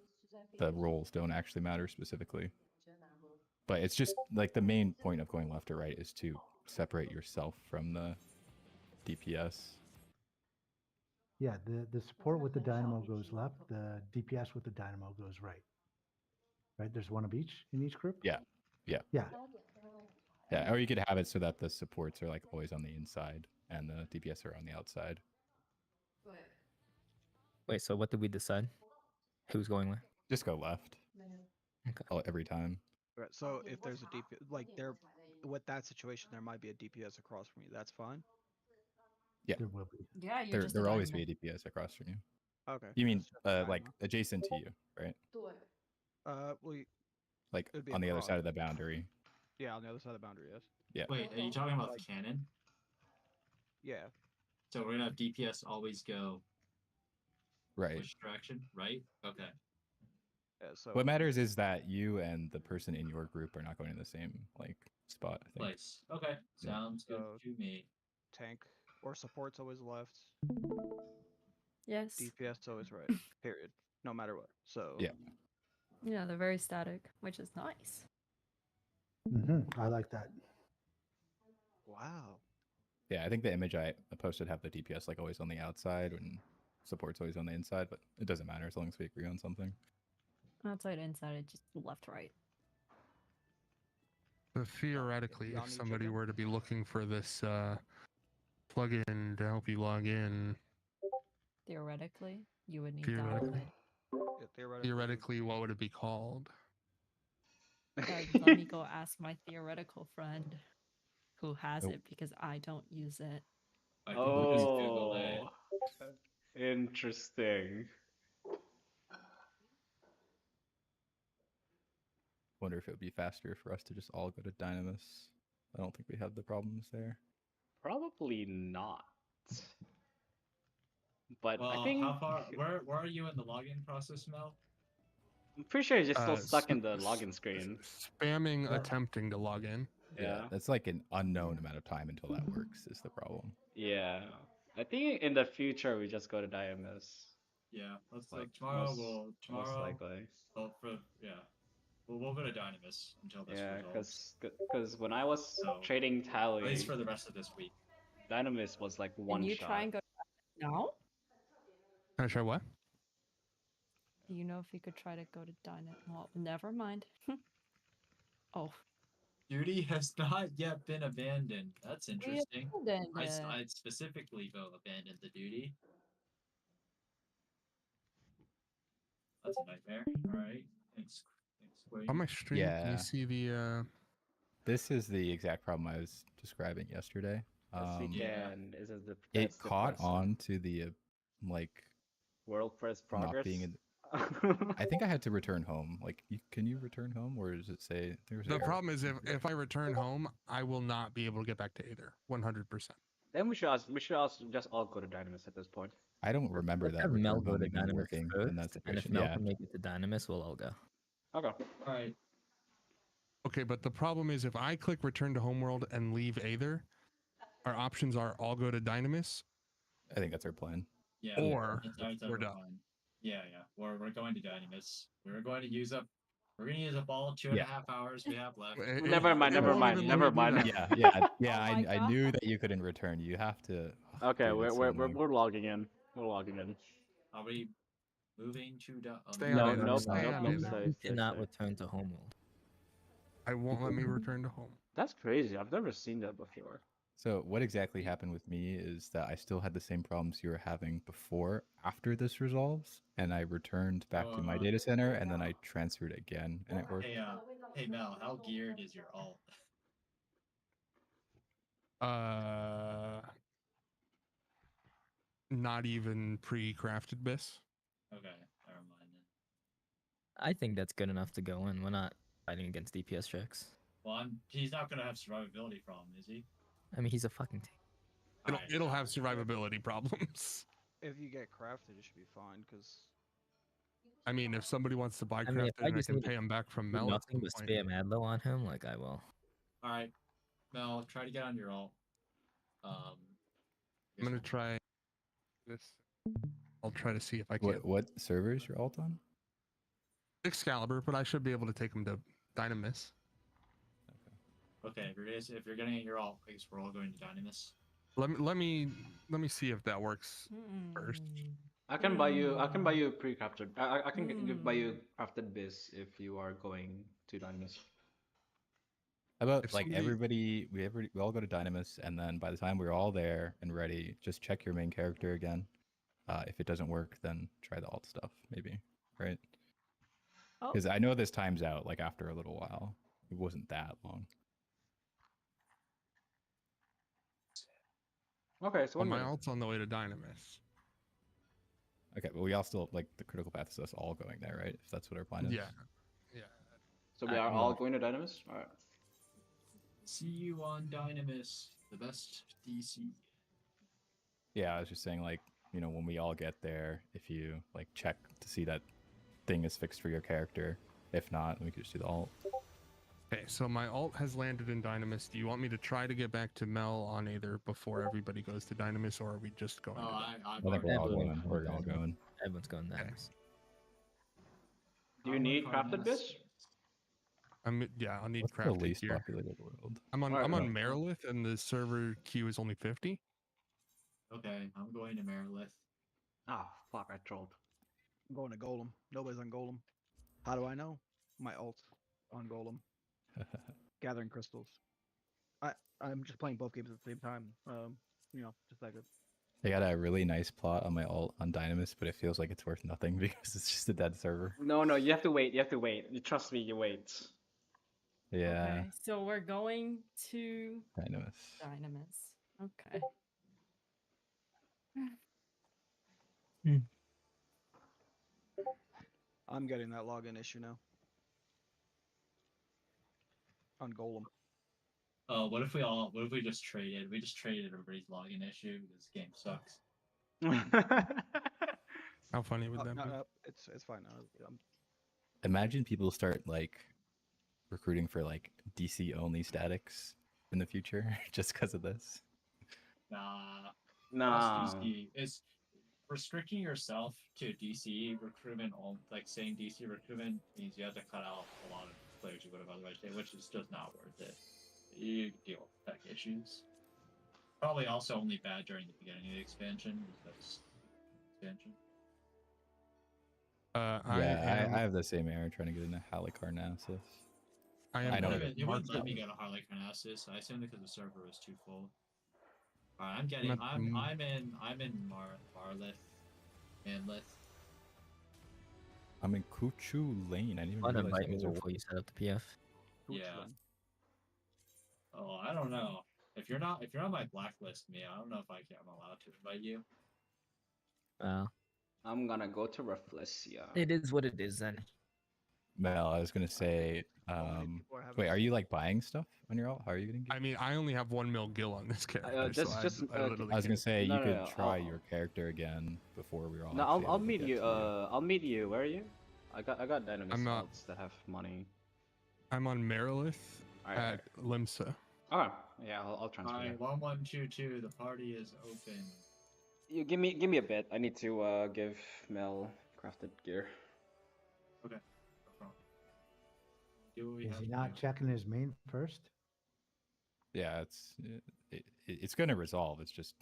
The roles don't actually matter specifically. But it's just like the main point of going left or right is to separate yourself from the DPS. Yeah, the support with the dynamo goes left, the DPS with the dynamo goes right. Right? There's one of each in each group? Yeah. Yeah. Yeah, or you could have it so that the supports are like always on the inside and the DPS are on the outside. Wait, so what did we decide? Who's going where? Just go left. Okay. Every time. right, so if there's a DPS like there with that situation there might be a DPS across from you. That's fine. Yeah. There will be. Yeah, you're There just will always be a DPS across from you. Okay. You mean it's just a like dynamo. adjacent to you, right? Well, Like It'd be on the other across. side of the boundary. yeah, on the other side of the boundary, yes. Yeah. Wait, are you talking about the cannon? Yeah. So we're gonna have DPS always go Right. which direction? Right? Okay. Yeah, so What matters is that you and the person in your group are not going to the same like spot, I think. Place. Okay. Yeah. Sounds good So- to me. tank or support's always left. Yes. DPS always right. Period. No matter what. So Yeah. Yeah, they're very static, which is nice. I like that. Wow. Yeah, I think the image I posted have the DPS like always on the outside and support's always on the inside, but it doesn't matter as long as we agree on something. Outside, inside, just left, right. So theoretically, if Yanni somebody chicken? were to be looking for this plugin to help you log in, Theoretically, you would need theoretically, Diamond. Yeah, theoretically, what would it be called? Let me go ask my theoretical friend who has Oh. it because I don't use it. I think you just Google it. Oh, interesting. Wonder if it would be faster for us to just all go to Dynamis. I don't think we have the problems there. Probably not. But I Well, think how far? Where are you in the login process, Mel? I'm pretty sure you're still stuck s- in the login screen. Spamming Or- attempting to log in. Yeah. That's like an unknown amount of time until that works is the problem. Yeah. I think in the future we just go to Diamis. Yeah, let's Like tomorrow. most likely. Well, we'll go to Dynamis until this Yeah, resolves. because when I was So, trading At least Tally, for the rest of this week. Dynamis was like Can one you shot. try and go now? Can I try what? Do you know if you could try to go to Dynamite? Well, never mind. Oh, Duty has not yet been abandoned. That's interesting. abandoned I it. I'd specifically go abandon the duty. That's a nightmare. All right. Thanks, Queen. On my stream, can Yeah. you see the This is the exact problem I was describing yesterday. Yes, we Yeah. can. It That's the caught person. on to the like World first not progress. being in. I think I had to return home. Like, can you return home, or does it say there's? The error? problem is if I return home, I will not be able to get back to Aether 100%. Then we should also just all go to Dynamis at this point. I don't remember Let's that have Mel return go home to even Dynamis working first, in that and if situation. Mel Yeah, can make it to Dynamis, we'll all go. Okay. All right. Okay, but the problem is if I click return to homeworld and leave Aether, our options are all go to Dynamis. I think that's our plan. Yeah. Or that's we're done. fine. Yeah. We're going to Dynamis. We're going to use up. We're going to use up all 2.5 hours we have left. Never mind. It won't even let me do that. Yeah. Oh my I knew that you couldn't return. You have to. Okay, Dude, it's so annoying. we're logging in. We're logging in. Are we moving to? Stay No, on Aether. nope, Stay nope, on nope. Aether. Stay, You stay, cannot stay. return to homeworld. I won't let me return to home. That's crazy. I've never seen that before. So what exactly happened with me is that I still had the same problems you were having before after this resolves, and I returned back to my data center, and then I transferred again, and it worked. Hey Mel, how geared is your alt? Not even pre-crafted bis. Okay, never mind then. I think that's good enough to go in. We're not fighting against DPS checks. Well, he's not gonna have survivability problem, is he? I mean, he's a fucking tank. It'll have survivability problems. If you get crafted, it should be fine. Because I mean, if somebody wants to buy I mean, if crafted, I I just can need to pay them back from Do Mel. at nothing some but point. spam Adlo on him, like I will. All right, Mel, try to get on your alt. I'm gonna try this. I'll try to see if I can. What server is your alt on? Excalibur, but I should be able to take him to Dynamis. Okay, if you're getting your alt, I guess we're all going to Dynamis. Let me see if that works first. I can buy you pre-crafted. I can buy you crafted bis if you are going to Dynamis. How about If like somebody- we all go to Dynamis, and then by the time we're all there and ready, just check your main character again. If it doesn't work, then try the alt stuff, maybe, right? Oh. Because I know this times out like after a little while. It wasn't that long. Okay, so Well, one my minute. alt's on the way to Dynamis. Okay, but we all still like the critical path is us all going there, right? If that's what our plan is. Yeah. So we I- are I'm all not- going to Dynamis. All right. See you on Dynamis, the best DC. Yeah, I was just saying, like, you know, when we all get there, if you like check to see that thing is fixed for your character. If not, we could just do the alt. Okay, so my alt has landed in Dynamis. Do you want me to try to get back to Mel on Aether before everybody goes to Dynamis, or are we just going? Oh, to I I think we're all Everyone- going. We're all going. Everyone's going there. Okay. Do you need crafted bis? I'll need What's the crafted least gear. populated world? I'm on Alright, I'm on bro. Marilith and the server queue is only 50. Okay, I'm going to Marilith. Oh fuck, I trolled. I'm going to Golem. Nobody's on Golem. How do I know? My ult on Golem. Gathering crystals. I'm just playing both games at the same time. Just that good. I got a really nice plot on my ult on Dynamis, but it feels like it's worth nothing because it's just a dead server. No, you have to wait. You have to wait. You trust me. You wait. Yeah, Okay, so we're going to Dynamis. Dynamis. Okay. I'm getting that login issue now. On Golem. Oh, what if we just traded? We just traded everybody's login issue because this game sucks. How funny would that be? No, it's fine now. Imagine people start like recruiting for like DC only statics in the future just because of this. Nah. Nah. DC is restricting yourself to DC recruitment, like saying DC recruitment means you have to cut out a lot of players you would have otherwise did, which is just not worth it. You deal with tech issues. Probably also only bad during the beginning of the expansion because expansion. I have the same error trying to get into Halicarnassus. I know It wouldn't let me go to Harlequinassus. I assume because the server was too full. Alright, I'm in Marlith. Manlith. I'm in Kuchu Lane. I didn't even Want to realize invite that me was a before you set up the PF? Yeah. Oh, I don't know. If you're not on my blacklist, me, I don't know if I'm allowed to invite you. I'm gonna go to Rafflesia. It is what it is then. Mel, I was gonna say, wait, are you like buying stuff on your alt? How are you getting? I mean, I only have 1 mil gil on this character. I was gonna say you could try your character again before we were all. No, I'll meet you. I'll meet you. Where are you? I got Dynamis alts that have money. I'm on Marilith at Limsa. Alright, yeah, I'll transfer. Alright, 1122. The party is open. You give me a bit. I need to give Mel crafted gear. Okay. Is he not checking his main first? Yeah, it's gonna resolve. It's just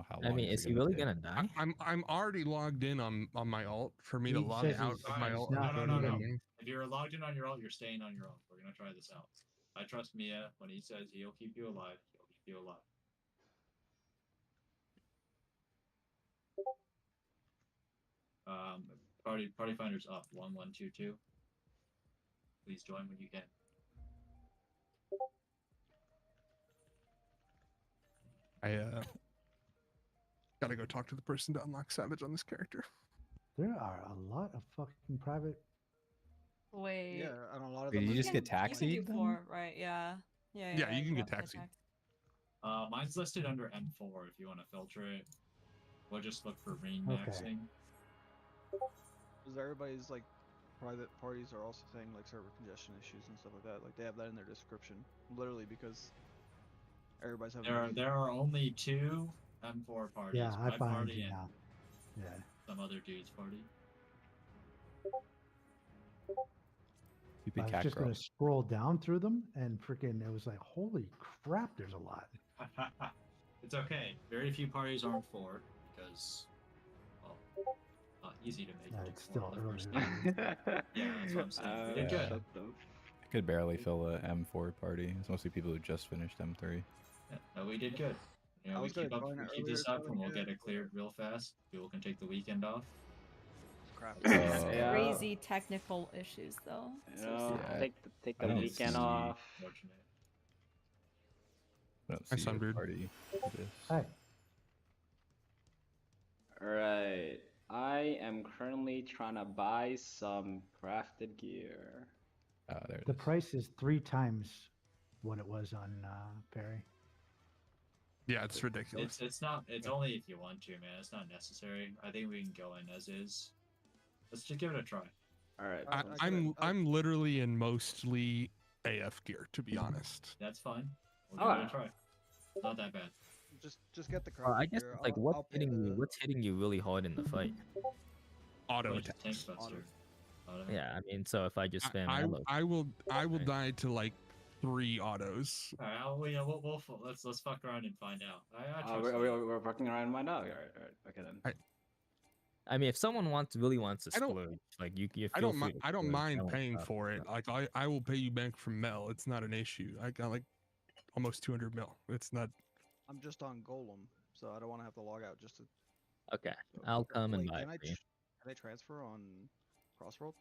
how long. I mean, is he really gonna die? I'm already logged in on my alt. For me to He log says out he's of my alt. No. If you're logged in on your alt, you're staying on your alt. We're gonna try this out. I trust Mia when he says he'll keep you alive. He'll keep you alive. Party finders up 1122. Please join when you can. I gotta go talk to the person to unlock Savage on this character. There are a lot of fucking private. Wait. Yeah, and a lot of Did them. you just get taxied? You can do 4, right? Yeah. Yeah, you can get taxied. Mine's listed under M4 if you want to filter it. We'll just look for ring maxing. Because everybody's like private parties are also saying like server congestion issues and stuff like that. Like they have that in their description, literally because everybody's having. There are only 2 M4 parties. Yeah, I my find party you and now. Yeah. some other dude's party. I was just gonna scroll down through them and freaking it was like, holy crap, there's a lot. It's okay. Very few parties aren't 4 because, well, not easy to make. Yeah, it's still early. Yeah, that's what I'm saying. We did good. I could barely fill a M4 party. It's mostly people who just finished M3. Yeah, no, we did good. We keep this up and we'll get it cleared real fast. People can take the weekend off. Crazy technical issues though. Take the weekend off. Hi, Sunbird. Hi. Alright. I am currently trying to buy some crafted gear. The price is 3 times what it was on Perry. Yeah, it's ridiculous. It's not. It's only if you want to, man. It's not necessary. I think we can go in as is. Let's just give it a try. All right. I'm literally in mostly AF gear, to be honest. That's fine. We'll give it a try. Not that bad. Just get the crafted I guess gear. like what's hitting you really hard in the fight? Auto Tank attacks. buster. Yeah, I mean, so if I just spam I ammo, I will Right. die to like 3 autos. All right, let's fuck around and find out. I trust We're working around right now. All right. Okay then. I mean, if someone really wants to I don't- splurge, like you I feel don't free mind. to I don't splurge, mind won't paying stop for you, it. but- Like I will pay you back from Mel. It's not an issue. I got like almost 200 mil. It's not. I'm just on Golem, so I don't want to have to log out just to. Okay, So, I'll come and wait, buy can it I for you. can I transfer on Crossroad?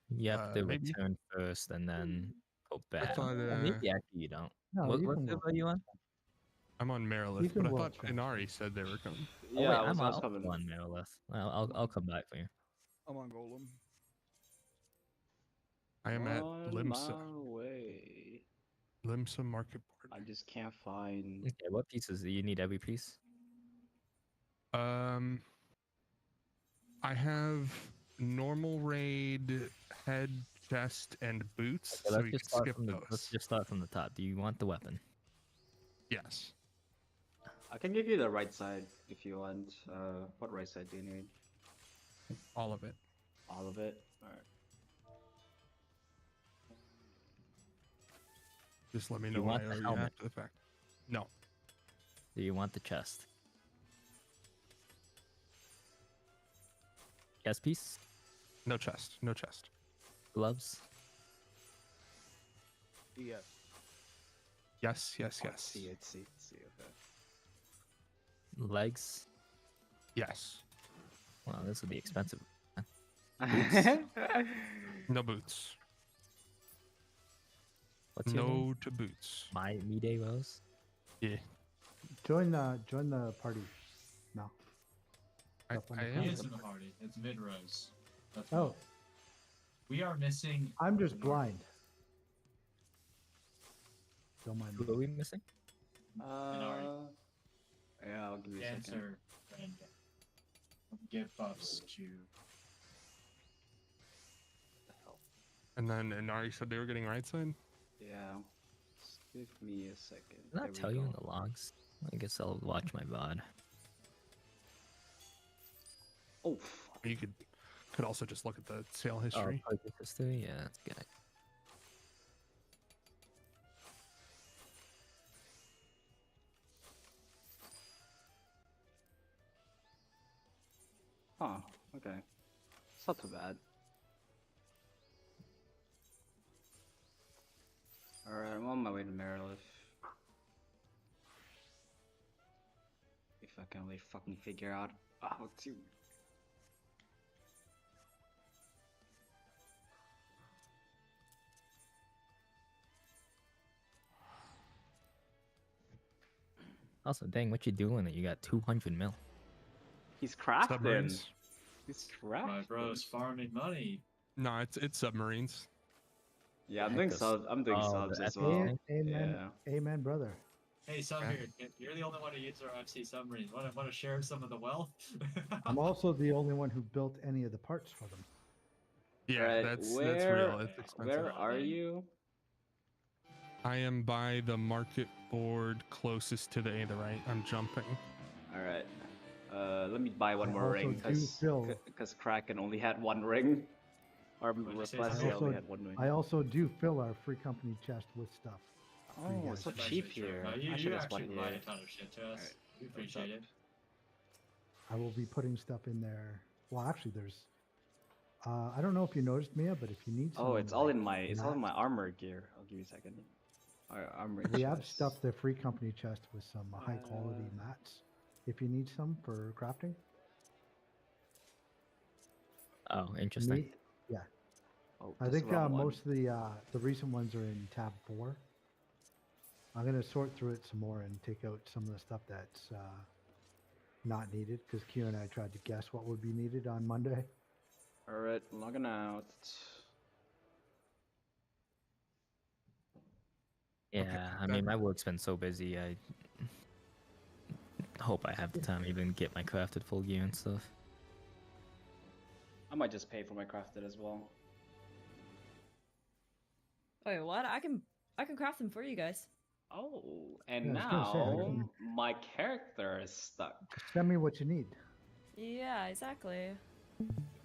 You have to Maybe. return first and then go back. thought, Or maybe actually you don't. No, you What can server walk. are you on? I'm on You Marilith, can but I walk thought transfer. Inari said they were coming. Oh Yeah, wait, I was I'm coming. on Marilith. I'll come back for you. I'm on Golem. I am at On Limsa. my way. Limsa Market I Board. just can't find. Okay, what pieces do you need? Every piece? I have normal raid, head, chest, and boots. Okay, So let's you just can start skip from the those. let's just start from the top. Do you want the weapon? Yes. I can give you the right side if you want. What right side do you need? All of it. All of it? Alright. Just let me You know when want I the owe you helmet? after the fact. No. Do you want the chest? Chest piece? No chest. No chest. Gloves? Yeah. Yes, yes, Oh, yes. see, okay. Legs? Yes. Wow, this would be expensive. No boots. What's your name? No to boots. My Mide Rose? Yeah. Join the party. No. I, Up on the I He am. front. is in the party. It's mid rows. That's Oh, fine. We are missing. I'm just blind. Don't mind Who me. are we missing? Yeah, I'll give you a second. Answer and give buffs to. And then Inari said they were getting right side. Yeah. Just give me a second. Did I There we tell you in go. the logs? I guess I'll watch my VOD. Oh, fuck. You could also just look at the sale Oh, history. purchase history? Yeah, that's good. Huh. Okay. It's not too bad. Alright, I'm on my way to Marilith. If I can only fucking figure out how to. Also, dang, what you doing that you got 200 mil? He's crafting. Submarines. He's My crafting. bro's farming money. No, it's submarines. Yeah, I'm Heck doing of- subs. I'm doing oh, subs the as FP well. thing? Amen. Yeah. Amen, brother. Hey, Yeah. Subbeard, you're the only one who uses our FC submarines. Want to share some of the wealth? I'm also the only one who built any of the parts for them. Yeah, Alright, that's where, real. It's expensive. Where are you? I am by the market board closest to the A to the right. I'm jumping. Alright. Let me buy one I more also ring do feel- because Kraken only had one ring. Or What'd you say, Replessia Subbeard? only had one ring. I also do fill our free company chest with stuff. Oh, guys. it's so That's cheap actually true. here. No, I you should have actually bought provide here. a ton of shit to us. Alright, We what's appreciate up? it. I will be putting stuff in there. Well, actually, there's. I don't know if you noticed, Mia, but if you need some. Oh, it's all like, in my all in mats, my armor gear. I'll give you a second. Alright, armor We have chest. stuffed the free company chest with some high quality mats. If you need some for crafting. Oh, interesting. Me- yeah, Oh, I that's the think wrong one. most of the recent ones are in tab 4. I'm gonna sort through it some more and take out some of the stuff that's not needed because Q and I tried to guess what would be needed on Monday. Alright, logging out. Yeah, I mean, my work's been so busy. I hope I have the time to even get my crafted full gear and stuff. I might just pay for my crafted as well. Wait, what? I can craft them for you guys. Oh, and Yeah, I was gonna say, I now can- my character is stuck. Send me what you need. Yeah, exactly.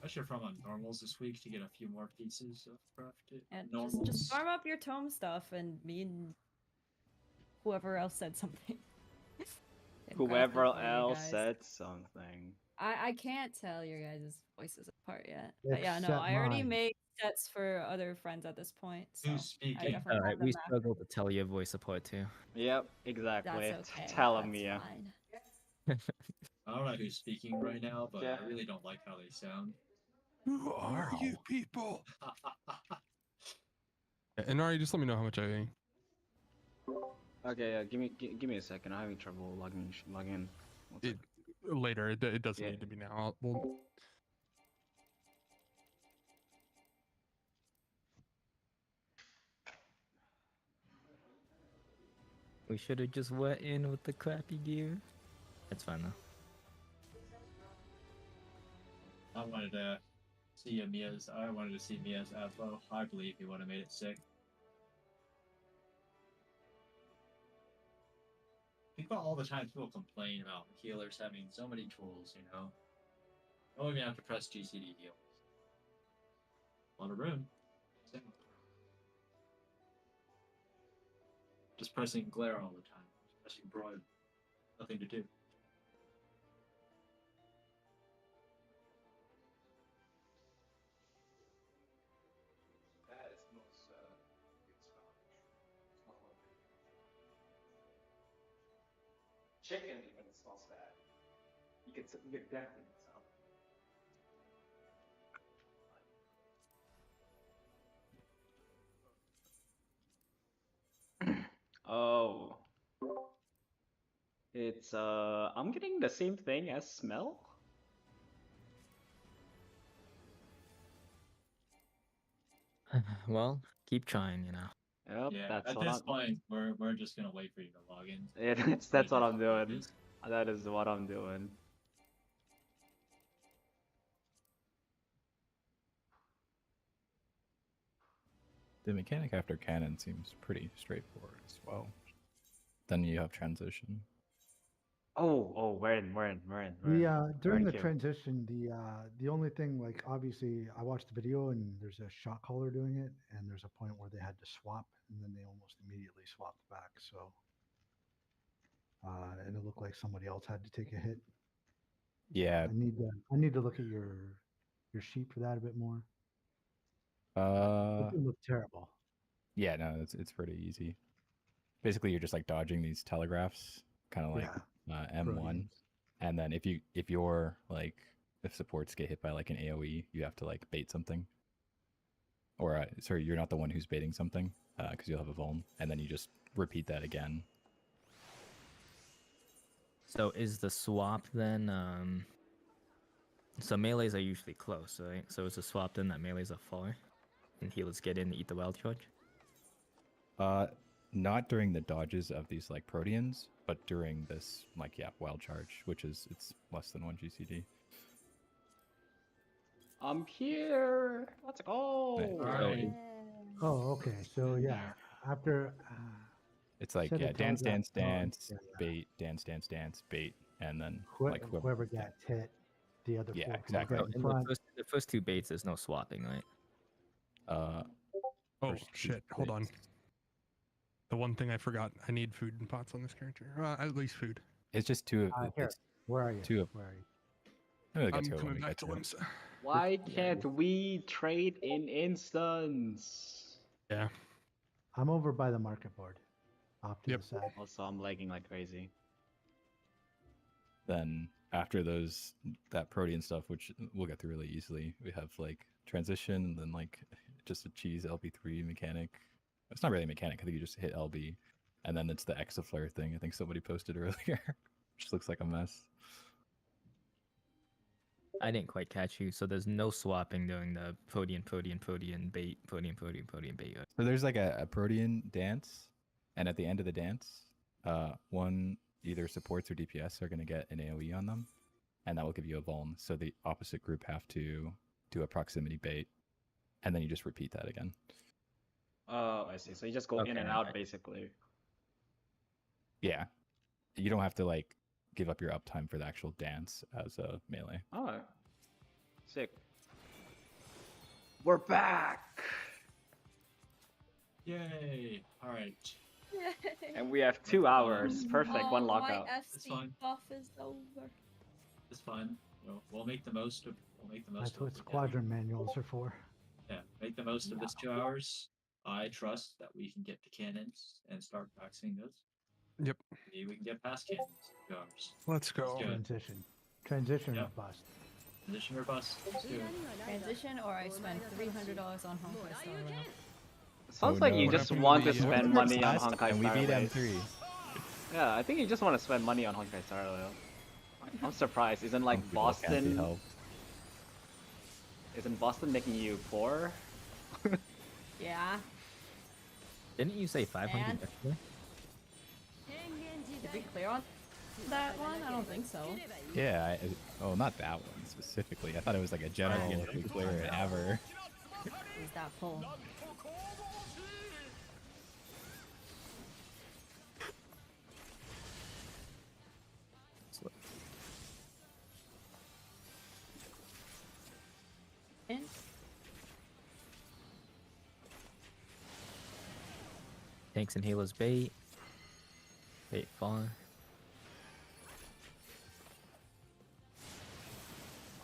I should farm on normals this week to get a few more pieces of crafted And normals. just farm up your tome stuff, and me and whoever else said something. can craft Whoever it for you else guys. said something. I can't tell your guys' voices apart yet. But yeah, no, Except I already mine. made sets for other friends at this point. So Who's I speaking? definitely Alright, have them we back. struggle to tell your voice apart too. Yep, exactly. That's okay. Tell him, That's Mia. fine. I don't know who's speaking right now, but Yeah. I really don't like how they sound. Who are you people? Inari, just let me know how much I owe. Okay, yeah, give me a second. I'm having trouble logging in. One It, second. later, it doesn't Yeah. need to be now. We'll, We should have just went in with the crappy gear. That's fine though. I wanted to see Mia's Advo. I believe he would have made it sick. Think about all the times people complain about healers having so many tools, you know? You don't even have to press GCD heal. A lot of room. Same. Just pressing glare all the time. Just pressing broad. Nothing to do. Chicken even smells bad. You could definitely tell. Oh. It's I'm getting the same thing as smell. Well, keep trying, you know. Yep, Yeah, that's at what this I'm. point, we're just gonna wait for you to log in. Yeah, that's what I'm doing. That is what I'm doing. The mechanic after cannon seems pretty straightforward as well. Then you have transition. Oh, we're in. During We're the in queue. transition, the only thing, like, obviously I watched the video and there's a shot caller doing it, and there's a point where they had to swap, and then they almost immediately swapped back. So, and it looked like somebody else had to take a hit. Yeah. I need to look at your sheet for that a bit more. It didn't look terrible. Yeah, no, it's pretty easy. Basically, you're just like dodging these telegraphs, kind of like M1, Proteins. and then if supports get hit by like an AOE, you have to like bait something. Or sorry, you're not the one who's baiting something, because you'll have a vuln, and then you just repeat that again. So is the swap then so melees are usually close, right? So is the swap then that melees are far and healers get in and eat the wild charge? Not during the dodges of these like proteans, but during this wild charge, which is it's less than 1 GCD. I'm here. Let's go. Right. Oh, okay. So yeah, after It's like set a dance, telegraph dance, charge, dance, bait, dance, dance, dance, bait, and then whoever gets hit, the other Yeah, four can exactly. get So in in front. the first two baits there's no swapping, right? oh first two shit! Hold on. baits. The one thing I forgot, I need food and pots on this character. At least food. It's just two of Here, it's where are you? two of. Where are you? We'll get I'm to it when coming we back get to to it. Limbs. Why can't we trade in instance? Yeah. I'm over by the market board, off to the side. Also, I'm lagging like crazy. Then after that protean stuff, which we'll get through really easily, we have like transition, and then like just a cheese LB3 mechanic. It's not really a mechanic. I think you just hit LB, and then it's the Exaflare thing. I think somebody posted earlier, which looks like a mess. I didn't quite catch you. So there's no swapping during the protean bait, protean bait. Right? So there's like a protean dance, and at the end of the dance, one either supports or DPS are going to get an AoE on them, and that will give you a vuln. So the opposite group have to do a proximity bait, and then you just repeat that again. Oh, I see. So you just go in and out basically. Yeah, you don't have to like give up your uptime for the actual dance as a melee. Oh. Sick. We're back! Yay! All right. And we have 2 hours. Perfect, Oh, one my lockout. It's FC fine. buff is over. It's fine. We'll make the most of. We'll make the most That's of what it. Yeah. squadron manuals are for. Yeah, make the most of this 2 hours. I trust that we can get the cannons and start practicing those. Yep. Maybe we can get past cannons in 2 hours. Let's go. do it. Transition Yep. or bust. Transition or bust. Let's do it. Transition, or I spend $300 on Honkai Star Rail. Sounds Oh, like no. you What just happened want to to the- spend What money on last Honkai time we Star beat Rail. M3. Yeah, I think you just want to spend money on Honkai Star Rail. I'm surprised. Isn't like Some people can't be Boston? helped. Isn't Boston making you poor? Yeah. Didn't you say 500 And- yesterday? Did we clear on that one? I don't think so. Yeah, oh, not that one specifically. I thought it was like a general if we clear it ever. Is that pull? In? Tanks and healers bait. Bait far.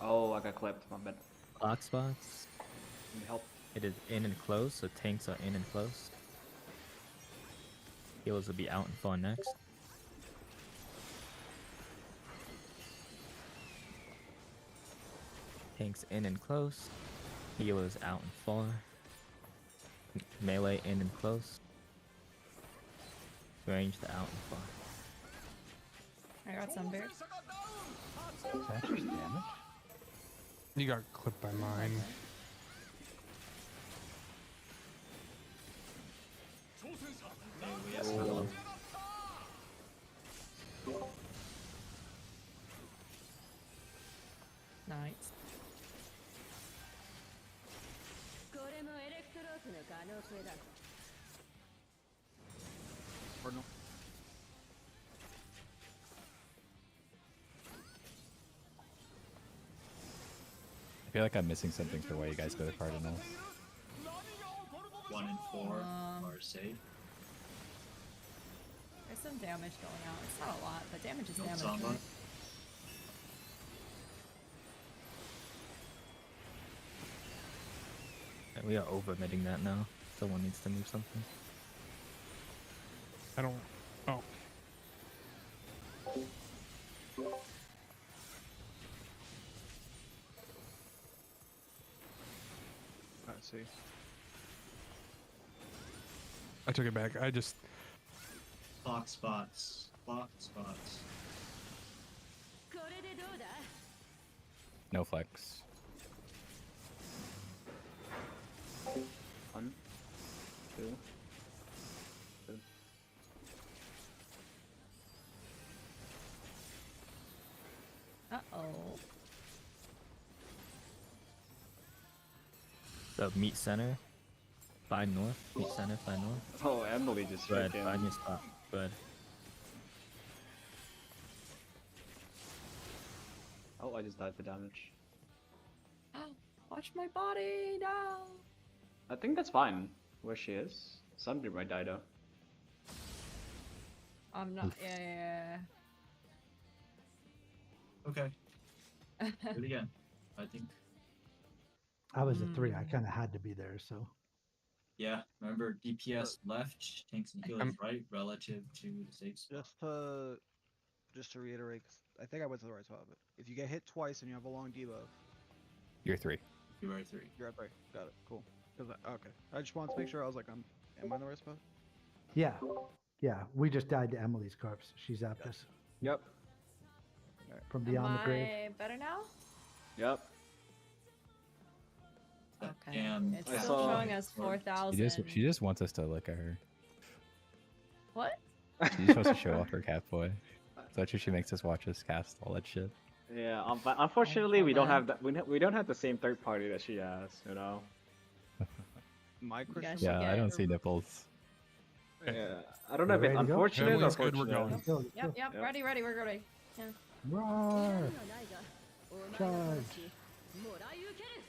Oh, I got clipped. My bad. Clock spots. Need help? It is in and close, so tanks are in and close. Healers will be out and far next. Tanks in and close. Healers out and far. Melee in and close. Ranged out and far. I got some bears. Is that just damage? You got clipped by mine. Oh. Nice. これもエレクトロークの可能性だ Cardinal. I feel like I'm missing something for why you guys go to Cardinals. 1 and 4 are safe. There's some damage going out. It's not a lot, but damage is No damage. Samba. Right? We are over-emitting that now. Someone needs to move something. I don't. Oh. I see. I took it back. I just. Clock spots. Clock spots. これでどうだ No flex. 1, 2. Uh-oh. So meet center. Find north. Meet center. Find north. Oh, Emily just Go ahead. freaking- Find your spot. Go ahead. Oh, I just died to damage. Watch my body now. I think that's fine. Where she is. Sunbeam might die though. I'm not. Yeah. Okay. Do it again. I think. I was a 3. I kind of had to be there, so. Yeah. Remember, DPS left, tanks and healers right, relative to the safe spot. Just to reiterate, 'cause I think I went to the right spot. But if you get hit twice and you have a long debuff, You're 3. You are 3. you're at right. Got it. Cool. Okay. I just wanted to make sure. I was like, am I in the right spot? Yeah. Yeah. We just died to Emily's corpse. She's zapped us Yep. from Am beyond the grave. I better now? Yep. That Okay. damn It's I still saw- showing us 4,000. She just wants us to look at her. What? She just wants to show off her cat boy. So that's why she makes us watch us cast all that shit. Yeah, but unfortunately we don't bad. have that. We don't have the same third party that she has. You know. My guys Christian. should Yeah, I get- don't see nipples. Yeah. I don't know if We're it's ready to go? unfortunate or Emily's good, we're fortunate. going. Let's go, let's go. Yep. Yep. Ready. We're ready. Roar! 恨みはないがお前の魂ももらい受ける。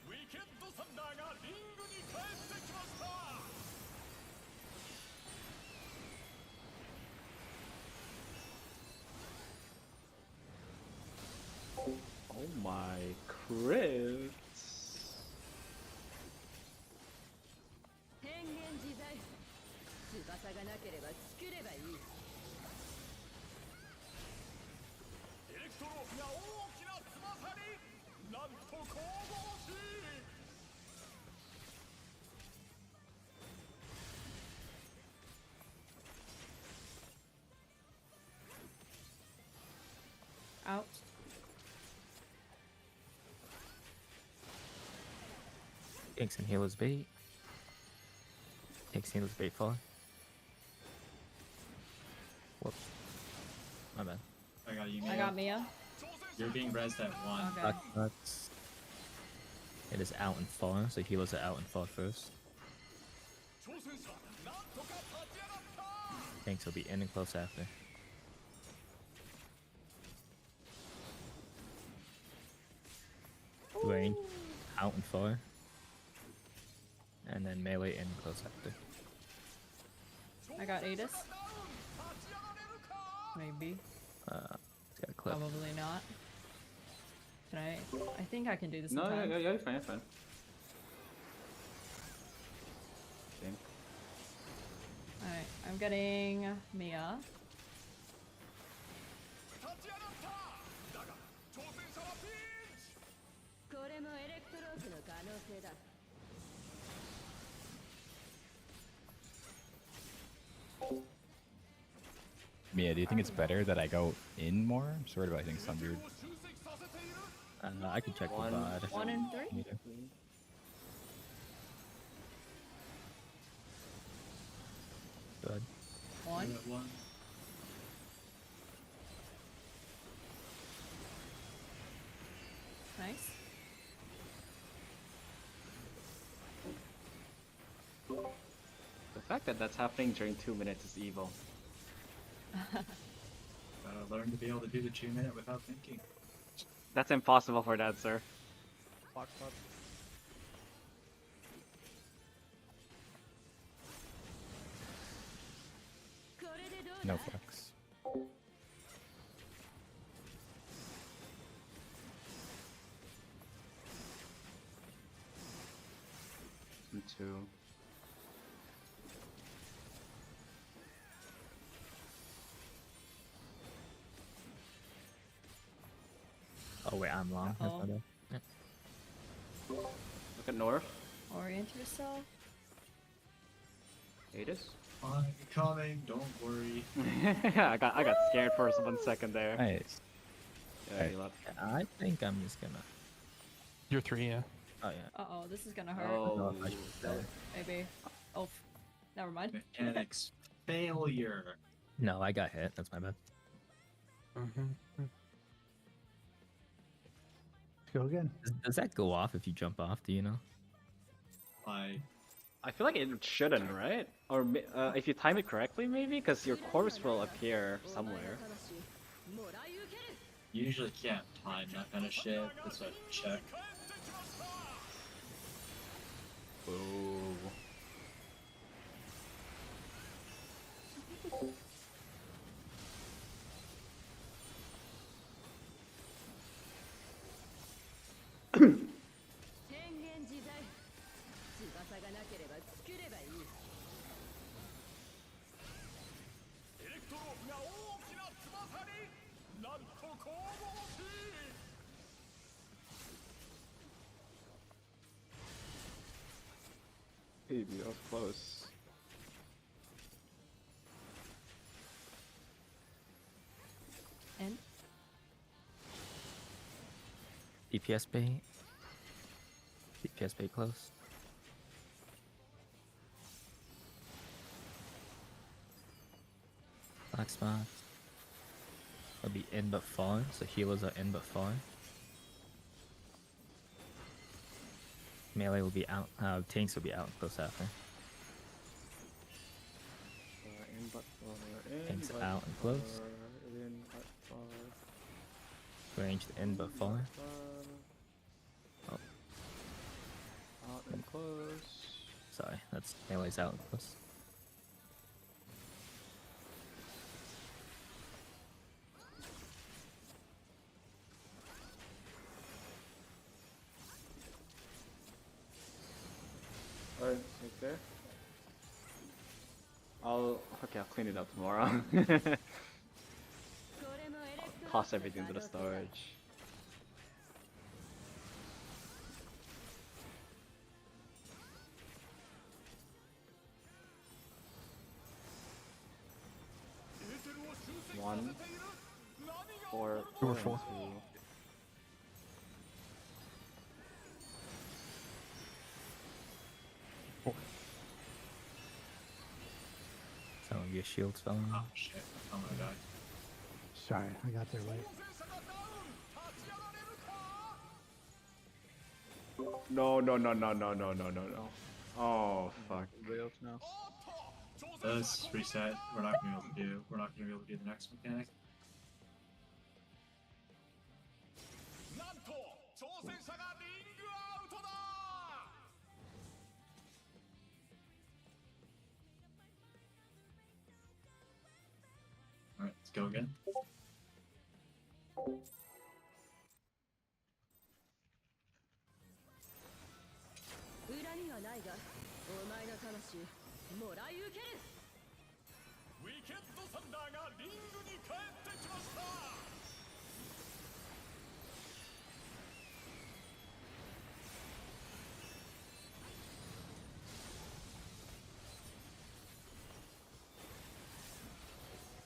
ウィケッドサンダーがリングに帰ってきました。 Oh my crits. 変幻自在。翼がなければ作ればいい。エレクトローフが大きな翼になんと神々しい。 Out. Takes and healers bait. Takes healers bait far. Whoops. My bad. I got you. I got Mia. You're being rezzed at 1. Okay. That's... It is out and far, so healers are out and far first. 挑戦者なんとか立ち上がった。 Tanks will be in and close after. Range out and far. And then melee in and close after. I got Adis. Maybe. It's got a clip. Probably not. Can I? I think I can do this in No, time. yeah, you're fine, you're fine. Think. Alright, I'm getting Mia. 立ち上がった。だが挑戦者はピンチ。これもエレクトローフの可能性だ。 Mia, do you think it's better that I go in more? I'm just worried about hitting Sunbeard. I can check One. the VOD. 1 and 3? Neither. Good. 1. At 1. Nice. The fact that that's happening during 2 minutes is evil. Gotta learn to be able to do the 2 minute without thinking. That's impossible for that, sir. Clock spot. No flex. Me too. Oh wait, I'm long. That's Uh-oh. my bad. Yeah. Look at North. Orient yourself. Adis. I'm coming, don't worry. I got scared for 1 second there. Nice. Yeah, he left. I think I'm just gonna. You're 3, yeah. Oh yeah. Uh-oh, this is gonna hurt. Oh, I should say. Maybe. Oh, never mind. Mechanics failure. No, I got hit. That's my bad. Mm-hmm. Let's go again. Does that go off if you jump off? Do you know? I feel like it shouldn't, right? Or if you time it correctly, maybe, because your corpse will appear somewhere. もらい受ける。 You usually can't time that kind of shit. That's a check. Ooh. Baby, that was close. And DPS bait. DPS bait close. Black spots. It'll be in but far, so healers are in but far. Melee will be out, tanks will be out close after. Tanks out and close. Ranged in but far. Getting close. Sorry, that's melee's out. Close. Alright, right there. Okay, I'll clean it up tomorrow. Toss everything to the storage. One, four, Two or and four. two. Some of your shields fell Oh on. shit! I'm gonna die. Sorry, I got there late. 挑戦者がダウン立ち上がれるか No, no, no, no, no, no, no, no, no. Oh, fuck. Rails now. おっと挑戦者 Let's reset. We're not gonna be able to do. We're not gonna be able to do the next mechanic. なんと挑戦者がリングアウトだ All right, let's go again. 恨みはないがお前の魂もらい受けるウィケッドサンダーがリングに帰ってきました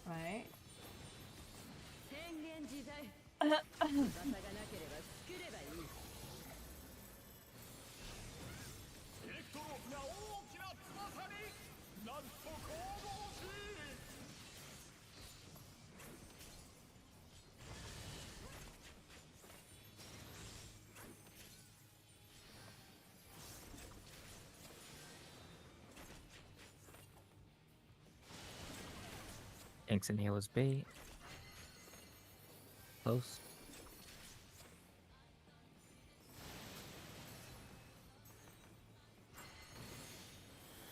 Right. 変幻自在翼がなければ作ればいいエレクトロープが大きな翼になんと神々しい Tanks and healers bait. Close.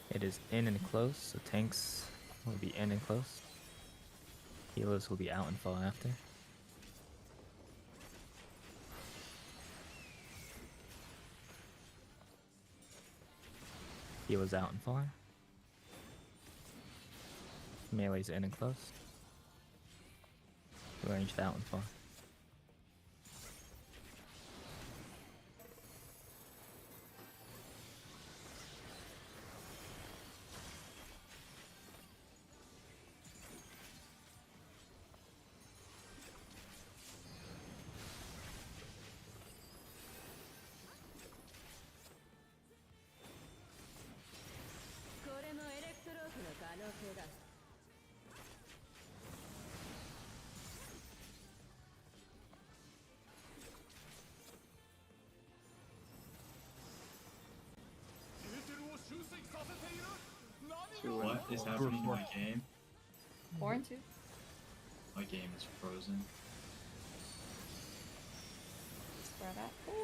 It is in and close, so tanks will be in and close. Healers will be out and far after. Healers out and far. Melee's in and close. Ranged out and far. What is happening in my game? 4 and 2. My game is frozen. Throw that 4.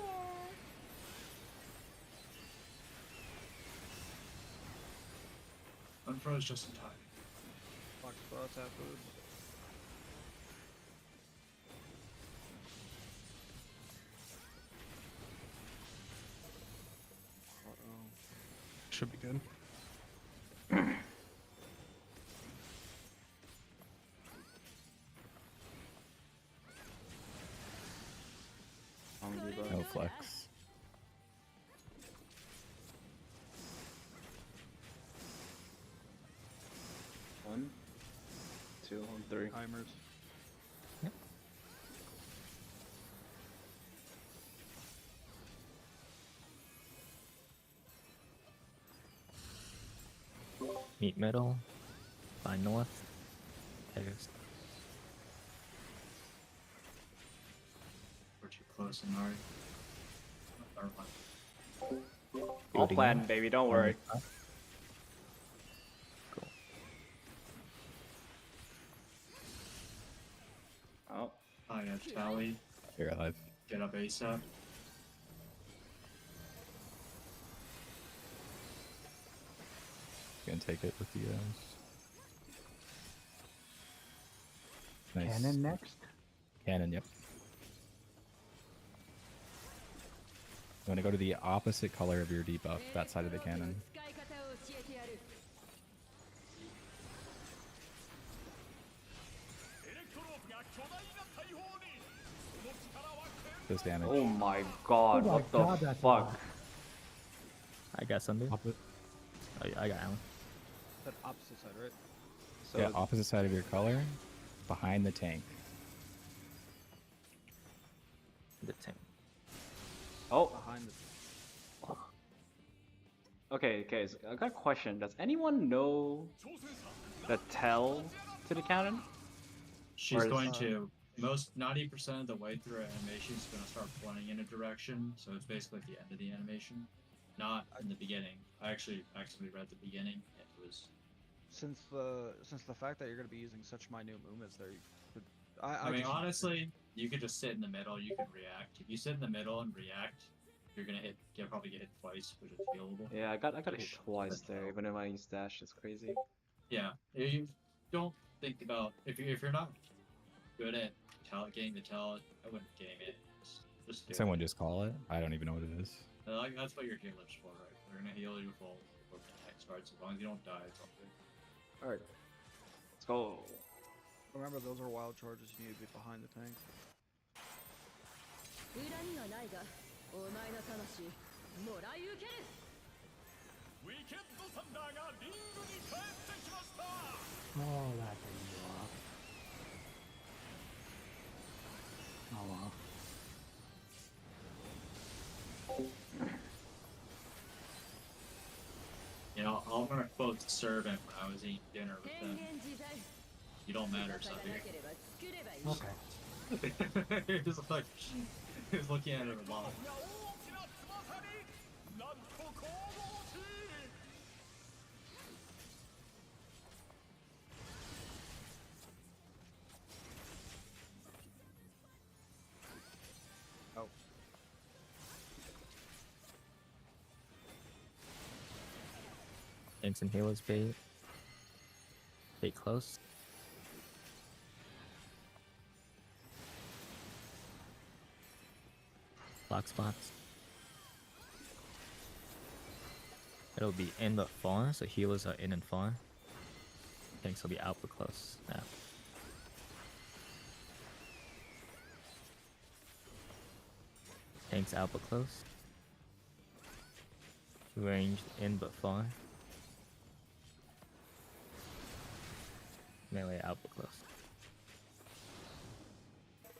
Unfroze just in time. Fox spots have food. Should be good. No flex. One, two, three. Timers. Meet middle. Find north. There's We're too close, Inari. Never mind. All Building planned, up. baby. Don't worry. Cool. Oh, I have Tally. You're alive. Get up ASAP. gonna take it with you guys. Nice. Cannon next. Cannon, yep. You want to go to the opposite color of your debuff, that side of the cannon. 使い方を教えてやる。 エレクトロープが巨大な大砲にその力は This damage. Oh my god, Oh my what the God, that's a fuck? lot. I got Sunbeam. I got Alan. That opposite side, right? So Yeah, opposite side of your color, behind the tank. The tank. oh, Behind the. okay. So I got a question. Does anyone know the tell to the cannon? She's Or is- going to most 90% of the way through her animation is going to start pointing in a direction, so it's basically at the end of the animation, not in the beginning. I actually read the beginning. It was. Since the fact that you're gonna be using such minute movements there, you could, I mean, just- honestly, you could just sit in the middle. You can react. If you sit in the middle and react, you're gonna hit. You'll probably get hit twice, which is feelable. Yeah, I got hit twice there, even if I use dash. It's crazy. Yeah. You don't think about if you're not good at getting the talent. I wouldn't game it. Just do Can it. someone just call it? I don't even know what it is. Like, that's what your healer's for, right? They're gonna heal you full for the next cards. As long as you don't die, it's all good. All right, let's go. remember those are wild charges. You need to be behind the tank. 裏にはないが、お前の魂もらい受ける。ウィケッドサンダーがリングに帰ってきました。 Oh, that didn't go off. Oh well. You know, I'm gonna quote the servant when I was eating dinner with 変 them. 幻自在。 You don't matter, 仕方 son. がなければ作ればいい。 Okay. He was like, he was looking at it a lot. 大きな翼になんと神々しい。 Oh. Instant healers bait. Bait close. Block spots. It'll be in but far, so healers are in and far. Tanks will be out but close. Yeah. Tanks out but close. Ranged in but far. Melee out but close. This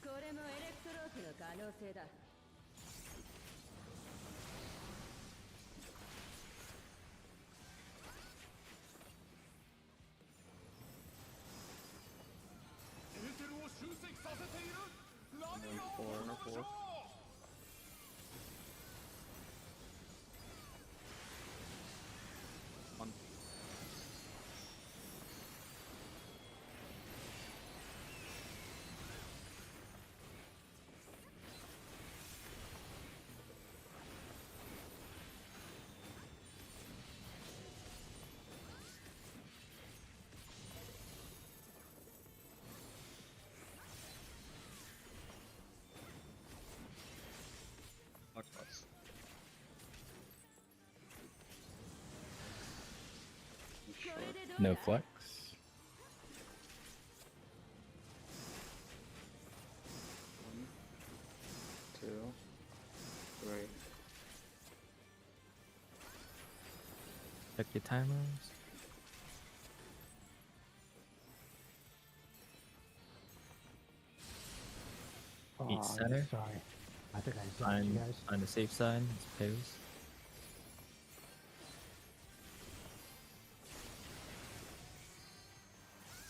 これもエレクトロープの可能性だ。 エーテルを集積させている。何が起こるのでしょう。 One. Block spots. No flex. One, two, three. Check your timers. Each Oh, center. sorry. I think I zapped you guys. On the safe side, it's pairs.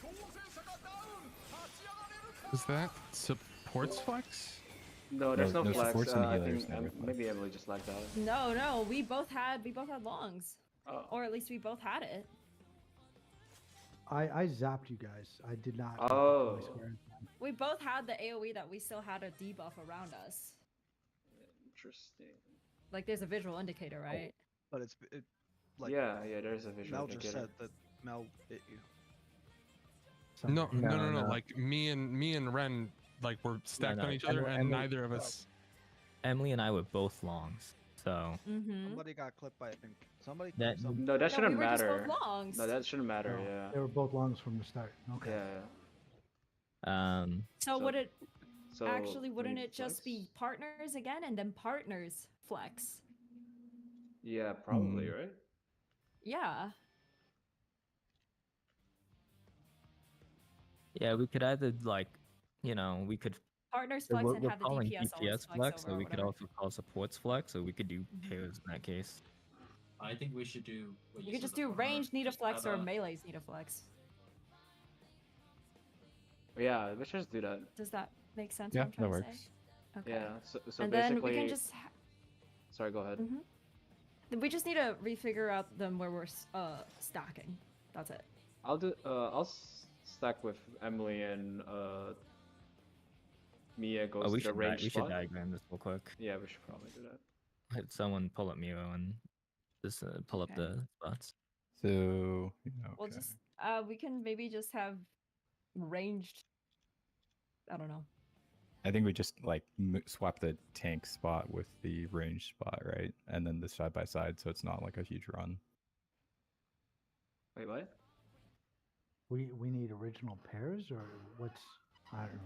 挑戦者がダウン。立ち上がれるか。 Is that supports flex? No, there's no no flex. supports and I healers, think never flex. maybe Emily just lagged out. No, we both had longs, Oh. or at least we both had it. I zapped you guys. I did not. make it to my Oh. square in time. We both had the AOE that we still had a debuff around us. Interesting. Like there's a visual indicator, right? But like Yeah, there's a visual Mel just indicator. said that Mel hit you. No, Something. no. No. Like me and Ren, like we're stacked no, on each other, and Emily- neither of us. Emily and I were both longs, so Mm-hmm. Somebody got clipped by, I think. Somebody That- clipped something. No, that shouldn't we were just matter. both longs. No, that shouldn't matter. No, Yeah. They were both longs from the start. Okay. Yeah. So So- would it So actually we wouldn't it just flex? be partners again and then partners flex? Yeah, probably, right? Yeah. yeah, we could either like, we could. Partners flex We're, and we're have the calling DPS DPS always flex, over so or we could whatever. also call supports flex, or we could do pairs in that case. I think we should do. What You you could said just do before, range need a just flex have or a- melees need a flex. Yeah, let's just do that. Does that make sense? Yeah, what I'm that trying to works. say? Okay. Yeah. So and basically. then we can just. Sorry, go ahead. We just need to refigure out them where we're stacking. That's it. I'll do. Stack with Emily and Mia goes Oh, we to the should range we should spot. diagram this real quick. Yeah, we should probably do that. Had someone pull up Miro and just pull up Okay. the spots. So okay. We'll just we can maybe just have ranged. I don't know. I think we just like swap the tank spot with the range spot, right? And then the side by side, so it's not like a huge run. Wait, what? We need original pairs or what's I don't know.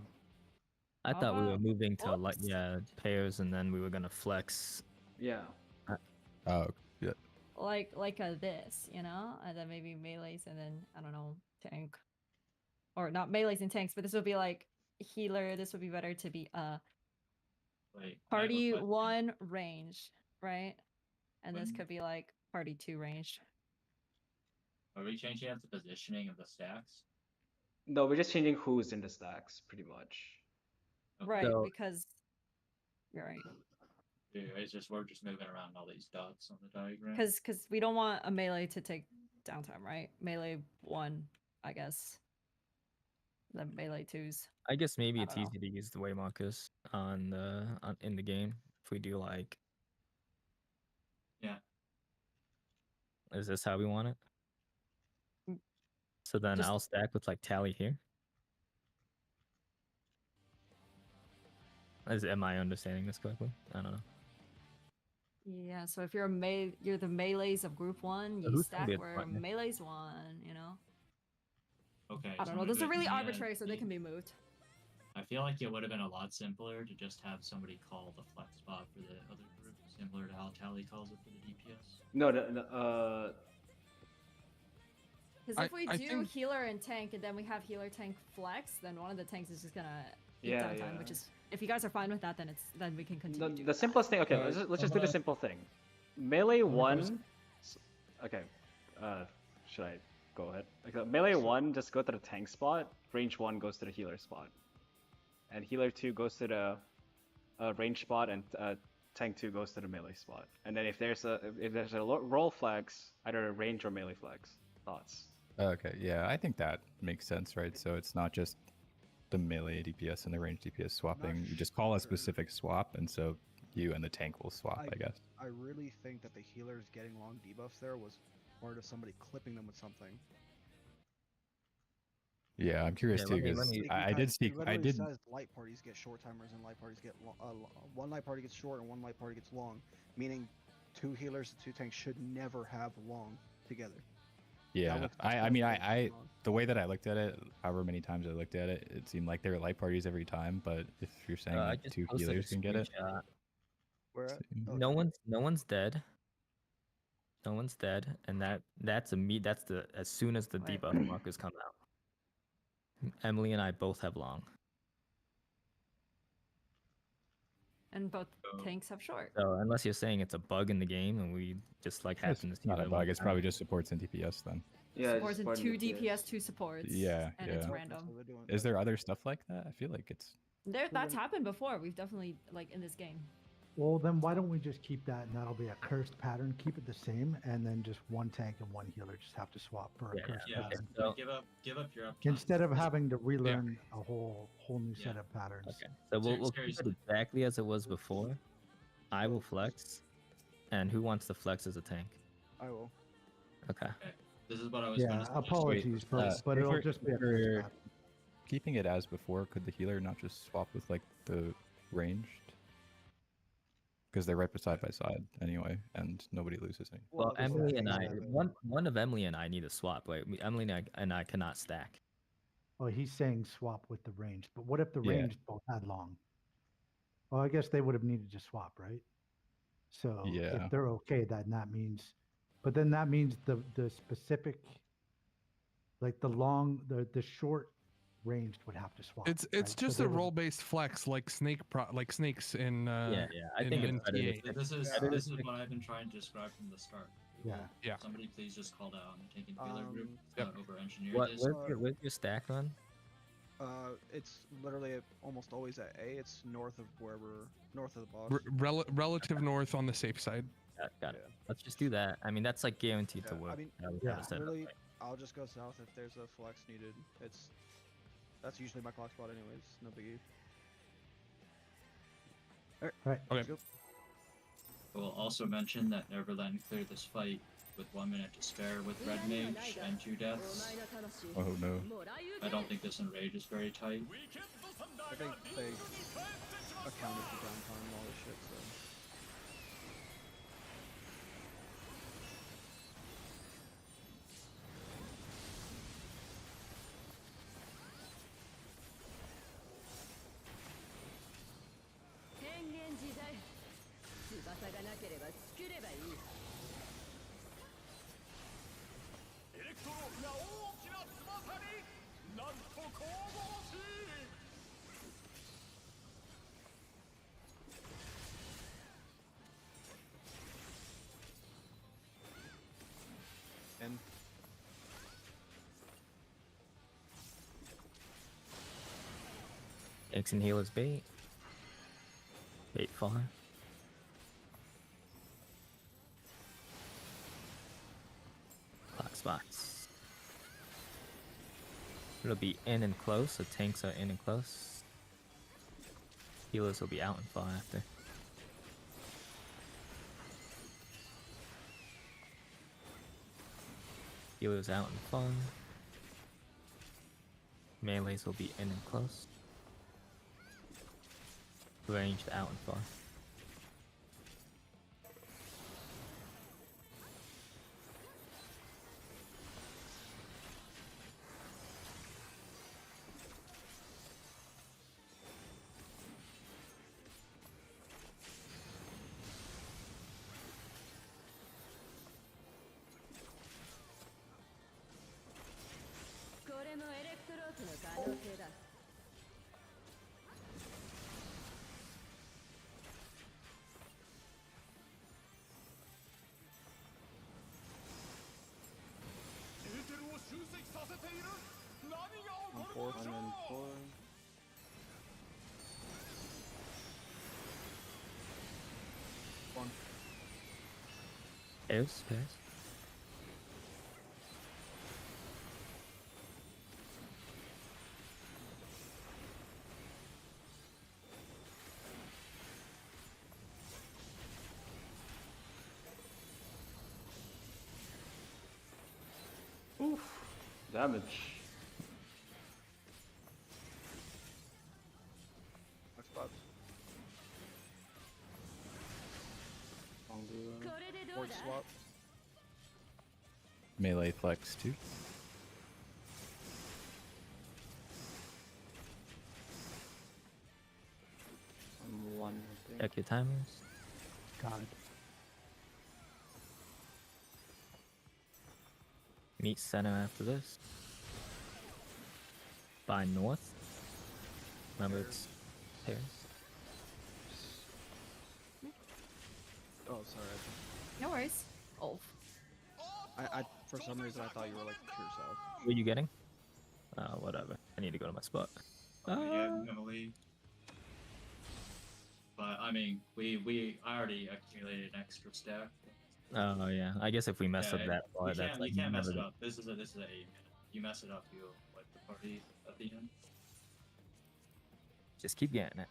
I How thought we were about moving to like whoops? pairs, and then we were gonna flex. Yeah. Oh, yeah. Like this, and then maybe melees and then I don't know tank, or not melees and tanks, but this would be like healer. This would be better to be Wait, I have a party question. 1 range, right? And this When- could be like party 2 ranged. Are we changing up the positioning of the stacks? No, we're just changing who's in the stacks, pretty much. Okay. Right, So- because you're right. Yeah, it's just we're just moving around all these dots on the diagram. Because we don't want a melee to take downtime, right? Melee 1, I guess. The melee 2s. I guess maybe I it's don't know. easy to use the way markers in the game if we do like. Yeah. Is this how we want it? Mm. So then Just- I'll stack with like tally here. Am I understanding this correctly? I don't know. Yeah, so if you're you're the melees of group 1, So you who's gonna stack be a where partner? melees 1, Okay. I so don't know. I'm Those are gonna really do Mia arbitrary, so they and can be moved. I feel like it would have been a lot simpler to just have somebody call the flex spot for the other group, similar to how Tally calls it for the DPS. No, Because if we I do think- healer and tank, and then we have healer tank flex, then one of the tanks is just gonna eat Yeah, downtime. yeah. Which is, if you guys are fine with that, then we can continue. doing the that. simplest thing. Okay, let's just do the simple thing. Melee one. Okay. Should I go ahead? Okay, melee one just go to the tank spot. Range 1 goes to the healer spot, and healer 2 goes to the range spot, and tank 2 goes to the melee spot. And then if there's a roll flex, either a range or melee flex. Thoughts? Okay, yeah, I think that makes sense, right? So it's not just the melee DPS and the range DPS swapping. You just call a sure. specific swap, and so you and the tank will swap, I guess. I really think that the healers getting long debuffs there was part of somebody clipping them with something. Yeah, I'm curious Yeah, too, let me- because let me- I did see, It I literally did, says light parties get short timers and light parties get one light party gets short and one light party gets long, meaning 2 healers and 2 tanks should never have long together. yeah. looks I mean, disgusting. I the way that I looked at it, however many times I looked at it, it seemed like they were light parties every time. But if you're saying I like just 2 posted a healers can get it, screenshot. Where at? so- No one's dead. No one's dead, and that's the as soon as the Wait. debuff markers come out. Emily and I both have long. And both Oh. tanks have short. So unless you're saying it's a bug in the game and we just like it's happen to see not that a one bug. It's time. probably just supports and DPS then. Yeah, Supports in just 2 part of the DPS, 2 supports. Yeah, and yeah. it's Okay, random. So they're doing Is that. there other stuff like that? I feel like it's That's happened before. We've definitely like in this game. Well, then why don't we just keep that, and that'll be a cursed pattern. Keep it the same, and then just one tank and one healer just have to swap for a Yeah, cursed Yeah, pattern. so- give up your uptime. Instead of having to relearn a whole new Yeah. set of patterns. Okay, so we'll keep it Seriously. exactly as it was before. I will flex, and who wants to flex as a tank? I will. Okay. This is what I was going Yeah, to suggest. apologies, uh, but if it'll we're- just be a if cursed we're- pattern. Keeping it as before, could the healer not just swap with like the ranged? Because they're right beside by side anyway, and nobody loses any. Well, this is Emily and I, actually- one of Emily and I need to swap. Like Emily and I cannot stack. Oh, he's saying swap with the ranged, but what if the Yeah. ranged both had long? Well, I guess they would have needed to swap, right? So Yeah. if they're okay, then that means, but then that means the specific, like the short ranged would have to swap. It's right? So just they a would- role based flex like like snakes in Yeah, I in- think in it's better. T8. to- This is better this to is stick- what I've been trying to describe from the start. Yeah. Yeah. Somebody please just call out on taking the healer group. Yep. Over engineer What? this. Where's your stack run? It's literally almost always at A. It's north of north of the boss. Relative north on the safe side. Got it. Yeah. Let's just do that. I mean, that's like guaranteed to Yeah, work. I mean, would yeah, have said that, Literally, right? I'll just go south if there's a flex needed. That's usually my clock spot anyways. No biggie. Right. Let's go. I will also mention that Neverland cleared this fight with 1 minute to spare with Red Mage and 2 deaths. Oh no. I don't think this enrage is very tight. I think they accounted for downtime and all this shit. So. And X and healers bait. Bait far. Clock spots. It'll be in and close, so tanks are in and close. Healers will be out and far after. Healers out and far. Melees will be in and close. Ranged out and far. on fourth and then four. One. Pairs. Damage. Next spots. Forward swap. Melee flex too. One, I think. Check your timers. Got it. Meet center after this. By north. Remember it's pairs. Oh, sorry. No worries. Oh, I for some reason I thought you were like pure south. What are you getting? Whatever. I need to go to my spot. Yeah, Emily. But I mean, I already accumulated an extra stack. Oh yeah, I guess if we mess up Yeah, that you far, can't that's like you can't mess never it gonna- up. This is a 8 minute. You mess it up, you'll wipe the party at the end. Just keep getting it.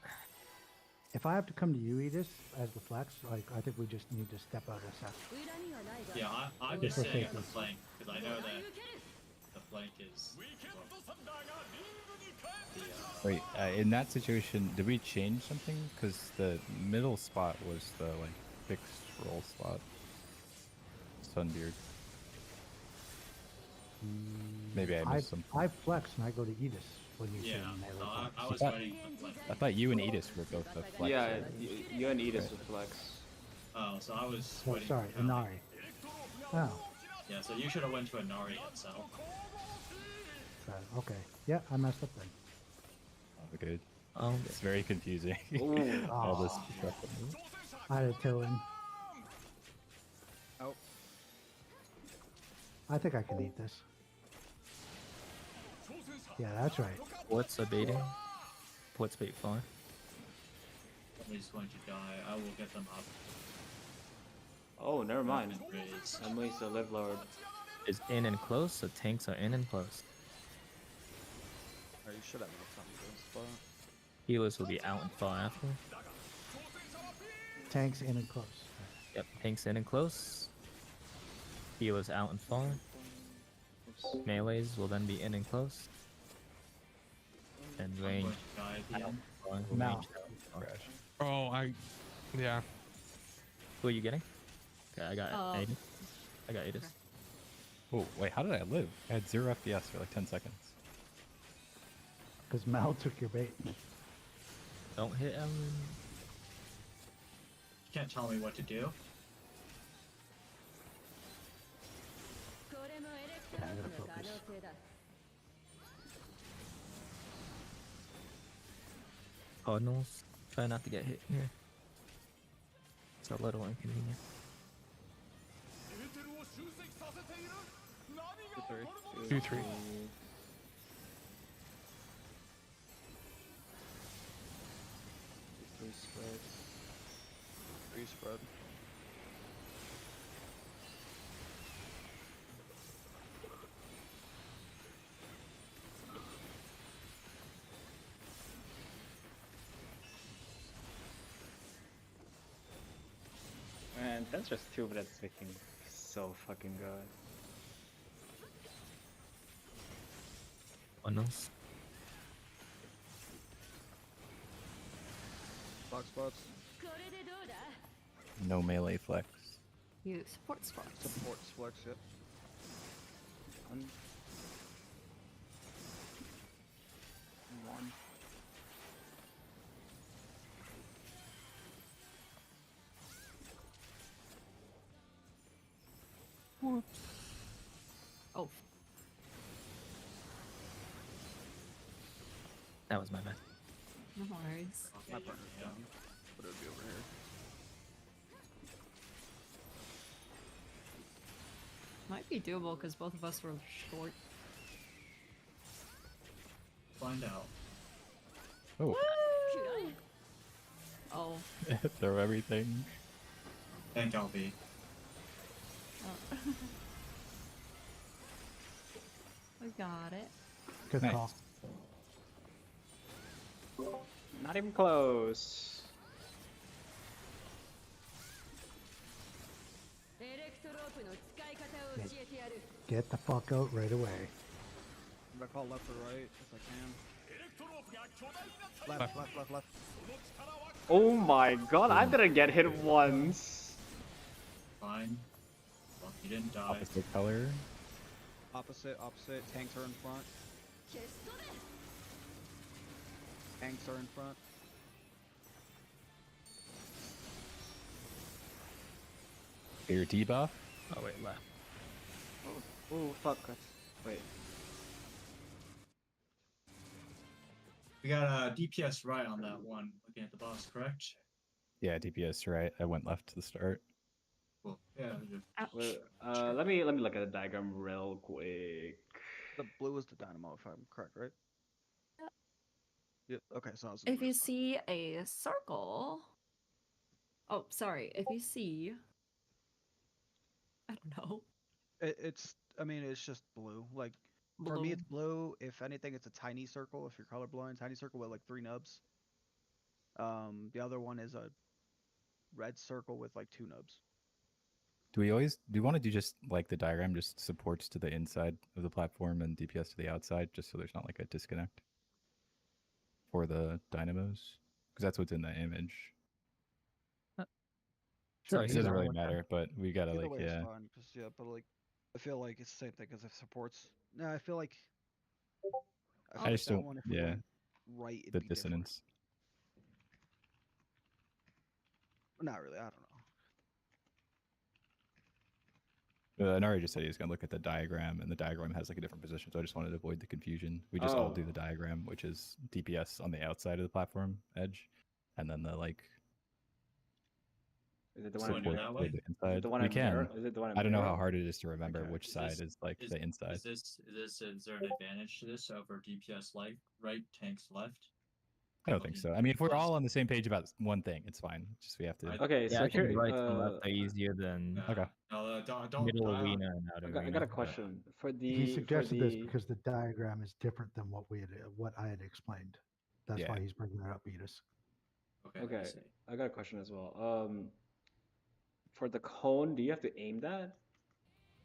If I have to come to you, Edis, as the flex, like I think we just need to step out a sec. 裏にはないが Yeah, I'm じ just ゃあ sitting at the そう flank because I know もらい that 受ける the flank is ウィケッ well, トサンダーがリングに帰って the きた Wait, in that situation, did we change something? Because the middle spot was the like fixed roll spot. Sunbeard. Maybe I missed something. I flex and I go to Edis when you say yeah. melee So I flex. was thought- waiting for the flank. I thought you and Edis were both the flex. Yeah, right? you and Edis would flex. Oh, so I was Oh, waiting. sorry, for Kali. Inari. エレクトロープが Oh, Yeah, so you should have went to Inari itself. 神々しい so- okay. Yeah, I messed up then. Oh, good. Oh, It's very confusing. Ooh. All this Aw. stuff. 挑戦者 I had a toe in. Oh, I think I can eat this. 挑戦者 Yeah, that's right. what's a baiting? What's bait for? Somebody's going to die. I will get them up. Oh, never mind. And raise. Emily's the live lord. Is in and close, so tanks are in and close. oh, you should have enough time to go in spot. Healers will be out and far after. Tanks in and close. Yep, tanks in and close. Healers out and far. Melees will then be in and close. And I'm range going to die at the end. far, Now. range out and far. Oh, yeah. Who are you getting? Okay, I got Aiden. I got Aidis. Oh, wait, how did I live? I had 0 FPS for like 10 seconds. Because Mal took your bait. Don't hit Ellen. You can't tell me what to do. これもエレクトロープの可能性だ Cardinals. Try not to get hit here. It's a little inconvenient. エーテルを集積させている何が起こるの 2, 3. Free spread. Man, that's just 2 minutes taking so fucking good. Cardinals. Box spots. これでどうだ No melee flex. You support spots. Support flex, yep. One. Oh, That was my bad. no worries. Okay, My you- partner's yeah. down, but it would be over here. Might be doable because both of us were short. Find out. Oh, Oh. throw everything. Thank LB. Oh. We got it. Good Nice. call. Not even close. エレクトロープの使い方を教えてやる Get the fuck out right away. I'm gonna call left or right if I can. エレクトロープが巨大な体 Left, left, left, left. その力は Oh my god, I didn't get hit once. Fine. Well, you didn't die. Opposite color. Opposite, opposite. Tanks are in front. 消し飛べ Tanks are in front. Your debuff. Oh wait, left. Oh fuck. Wait. We got a DPS right on that one. Looking at the boss, correct? Yeah, DPS right. I went left to the start. Cool. Yeah. you- Ouch. Wait, let me look at the diagram real quick. The blue is the dynamo, if I'm correct, right? Yep. Yep. Okay, so I was If you see a circle Oh, sorry. If you see, I don't know, I mean, it's just blue. Like for me, it's blue. If anything, it's a tiny circle. If you're colorblind, tiny circle with like 3 nubs. The other one is a red circle with like 2 nubs. Do we want to do just like the diagram, just supports to the inside of the platform and DPS to the outside, just so there's not like a disconnect for the dynamos? Because that's what's in the image. Sorry, It say doesn't that one really more time. matter, but we gotta Either like, way, yeah. it's fine. Cause yeah, but like, I feel like it's the same thing as if supports. No, I feel like. I feel I like just that don't, one, if we yeah, went right, it'd the be different. dissonance. Not really. I don't know. Nari just said he was gonna look at the diagram, and the diagram has like a different position, so I just wanted to avoid the confusion. We just all do the diagram, which is DPS on the outside of the platform edge, and then the like Is it the one So on do it support that for way? the Is it inside. the one We on mirror? can. Is it the one on I don't know how mirror? hard it is to remember Okay. which Is side this- is like the inside. Is there an advantage to this over DPS right, tanks left? I don't think so. I mean, if we're all on the same page about one thing, it's fine. Just we have to. Okay, Yeah, so I think here, right and left are easier than Okay. No, don't. middle arena and outer I arena. got a but- question for He the suggested this because the diagram is different than what I had explained. That's Yeah. why he's bringing it up, Beatus. Okay. let me Okay, see. I got a question as well. For the cone, do you have to aim that?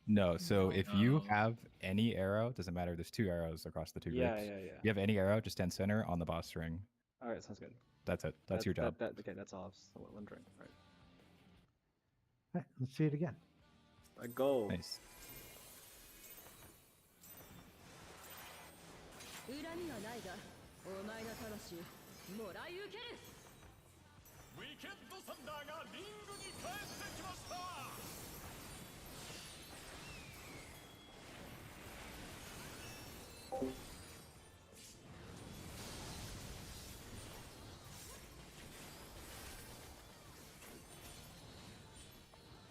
No, so if you No. have any arrow, doesn't matter. There's 2 arrows across the 2 Yeah, groups. yeah. If you have any arrow, just stand center on the boss ring. All right, sounds good. That's it. That's your job. Okay, that's all I was wondering. All right, All right, let's see it again. I go. Nice. 恨みはないがお前の魂もらい受ける。ウィケッドサンダーがリングに帰ってきました。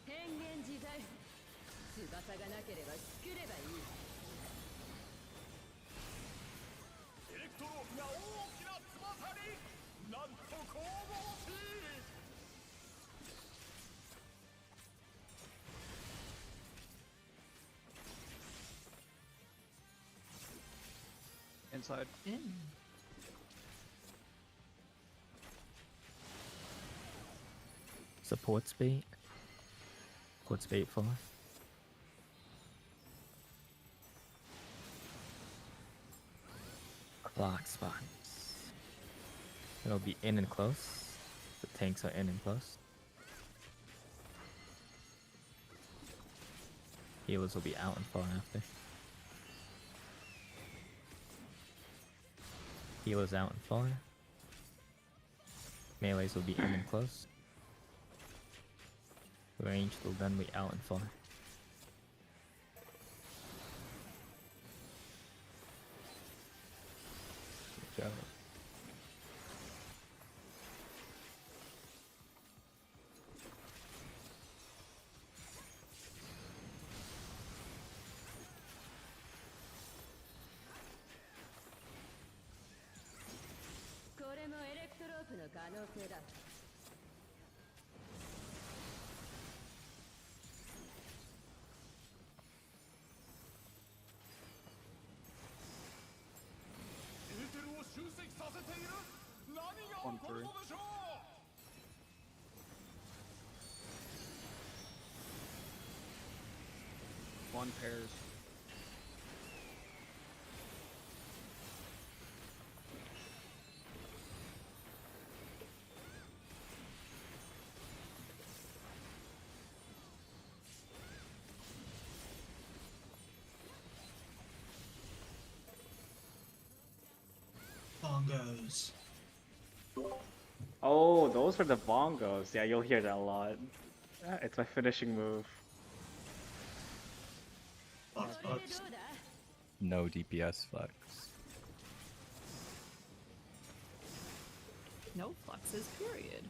変幻自在。翼がなければ作ればいい。エレクトロープが大きな翼になんと神々しい。 Inside. in. Support speed. Support speed for. Clock spots. It'll be in and close. The tanks are in and close. Healers will be out and far after. Healers out and far. Melees will be in and close. Ranged will then be out and far. Good job. On three. One pairs. Bongos. Oh, those are the bongos. Yeah, you'll hear that a lot. It's my finishing move. Box, box. No DPS flex. No fluxes, period.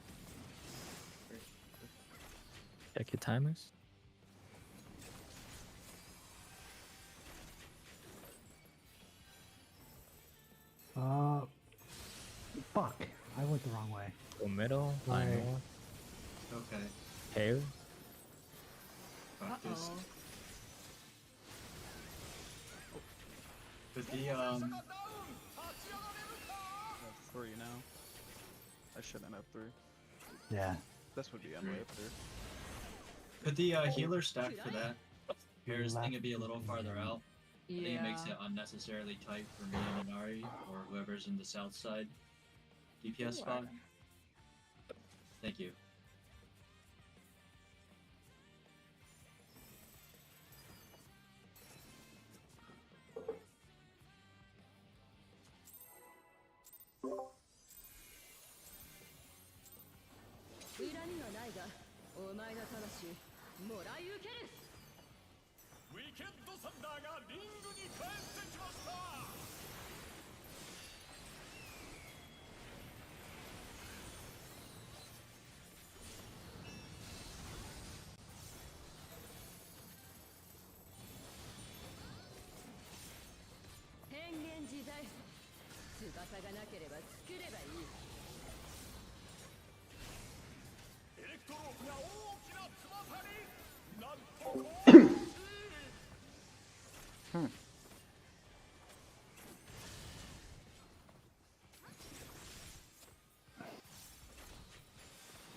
Check your timers. Fuck. I went the wrong way. Go middle, line Right. north. Okay. Hair? Fuck this. Uh-oh. But the I have 3 now. I shouldn't have 3. Yeah. This would be on way up there. could the healer stack for that Pierce thing to be a little farther out? I think it makes it unnecessarily tight for me and Inari or whoever's in the south side DPS spot. Thank you.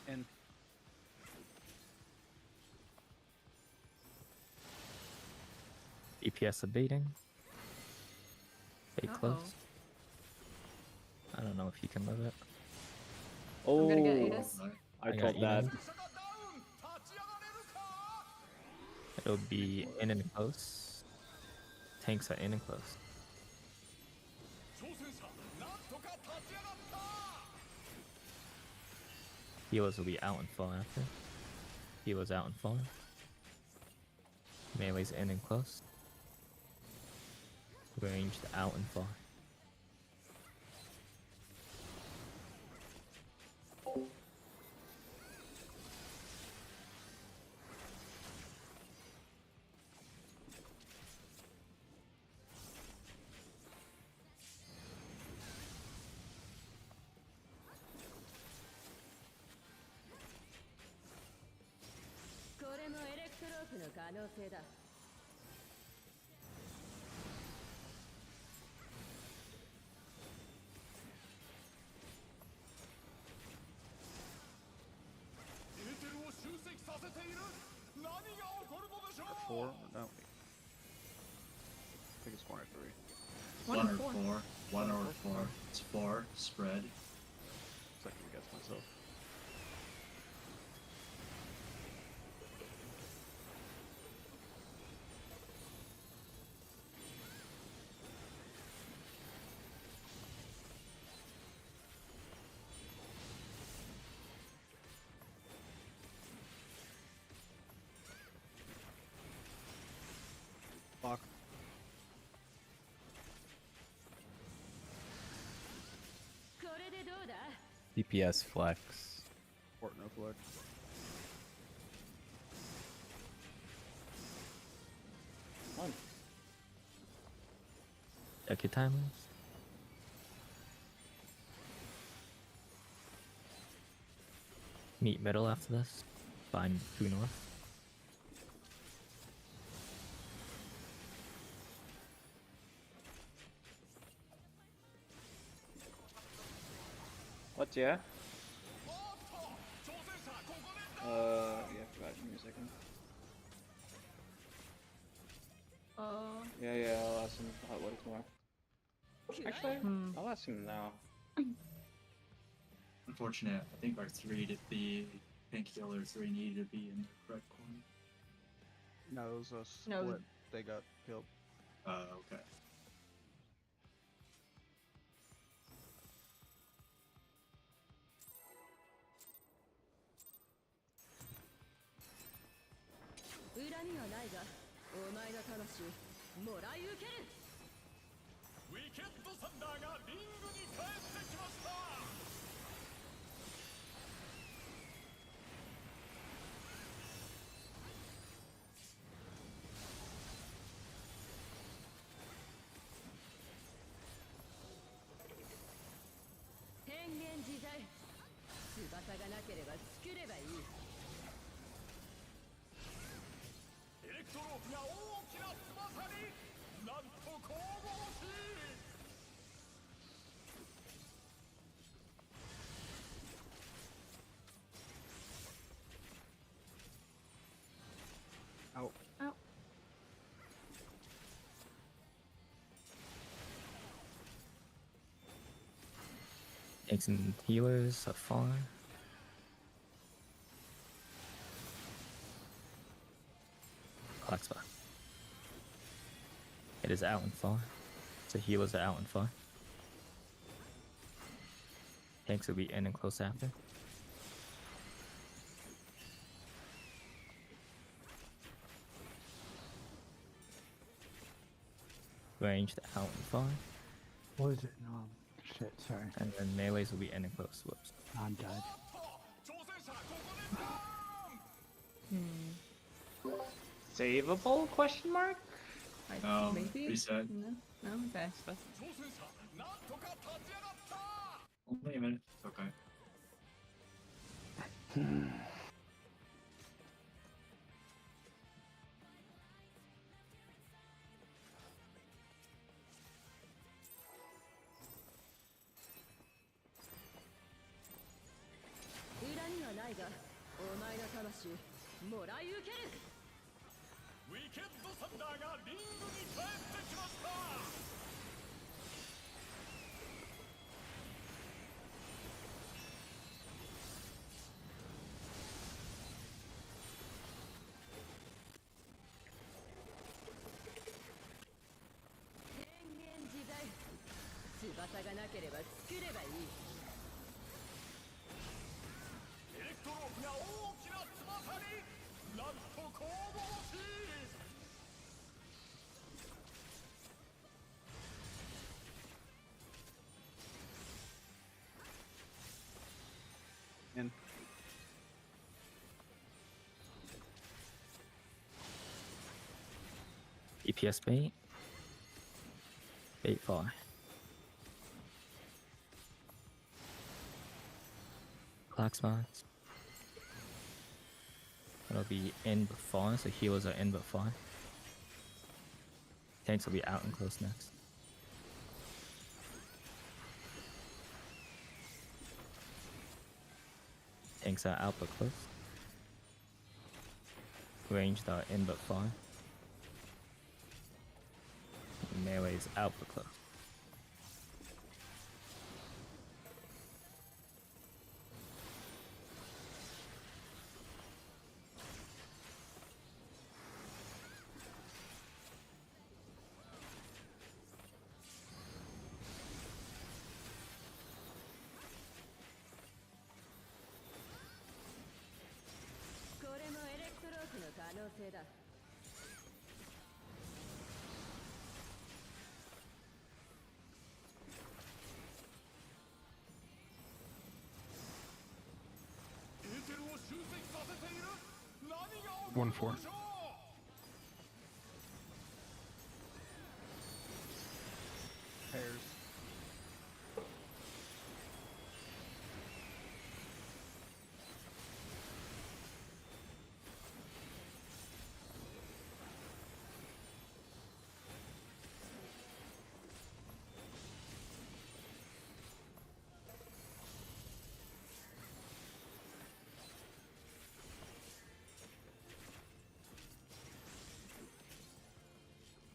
And DPS abating. Stay close. Uh-oh. I don't know if you can live it. Oh, I'm gonna get Aegis. I got told that. Eden. It'll be in and close. Tanks are in and close. Healers will be out and far after. Healers out and far. Melee's in and close. Ranged out and far. or 4? Or no. I think it's 1 or 3. 1 or 4. 1 or 4. It's 4. Spread. Second guess myself. Fuck. DPS flex. Port no flex. One. Check your timers. Meet middle after this. Find 2 north. What, yeah? Yeah, forgot. Give me a second. Yeah, I'll ask him what it's more. Actually, I'll ask him now. Unfortunate. I think our 3 to the painkiller 3 needed to be in the correct corner. No, it was a No. split. They got killed. Okay. なんと神々しい Out. Oh. Tanks and healers are far. Clock spot. It is out and far. So healers are out and far. Tanks will be in and close after. Ranged out and far. What is it? No, shit, sorry. And then melees will be in and close. Whoops. I'm dead. 挑戦者ここでダウン Saveable? Question mark? Maybe? reset. No? No? Okay. 挑戦者なんとか立ち上がった Only a minute. Okay. 恨みはないがお前の魂もらい受けるウィケッドサンダーがリングに帰ってきました 変幻自在翼がなければ作ればいいエレクトロープが大きな翼になんと神々しい In. EPS bait. Bait far. Clock spots. It'll be in but far, so healers are in but far. Tanks will be out and close next. Tanks are out but close. Ranged are in but far. Melee's out but close. One four. Pairs.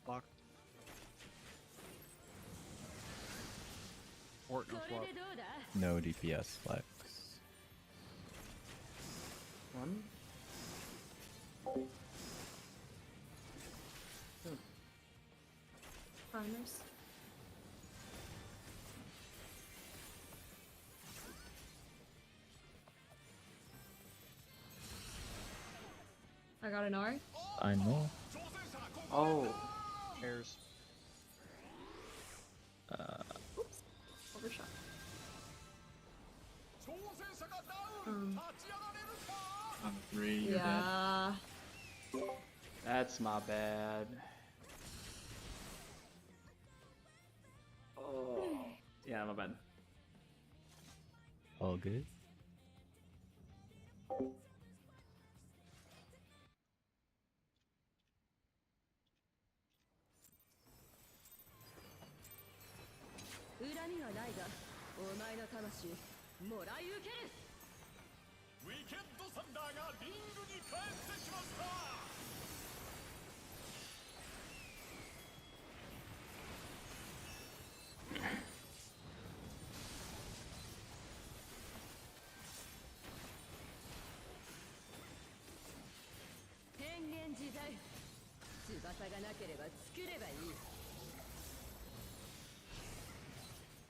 Block. Fort no これ swap. でどうだ No DPS flex. One? Primers. I got an R. I know. Oh, Pairs. Oops. Overshot. 挑戦者がダウン立ち上がれるか On 3, you're dead. Yeah. that's my bad. Oh, yeah, my bad. All good. 魂もらい受ける。ウィケッドサンダーがリングに帰ってきました。変幻自在。翼がなければ作ればいい。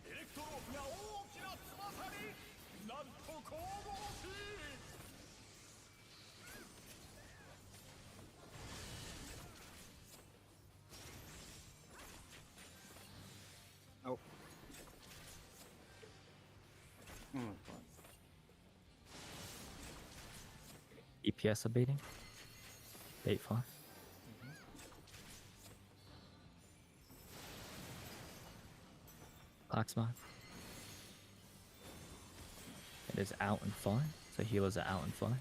エレクトロープが大きな翼になんと神々しい。Oh. EPS abating. Bait 5. Clocksmith. It is out and fly, so healers are out and fly.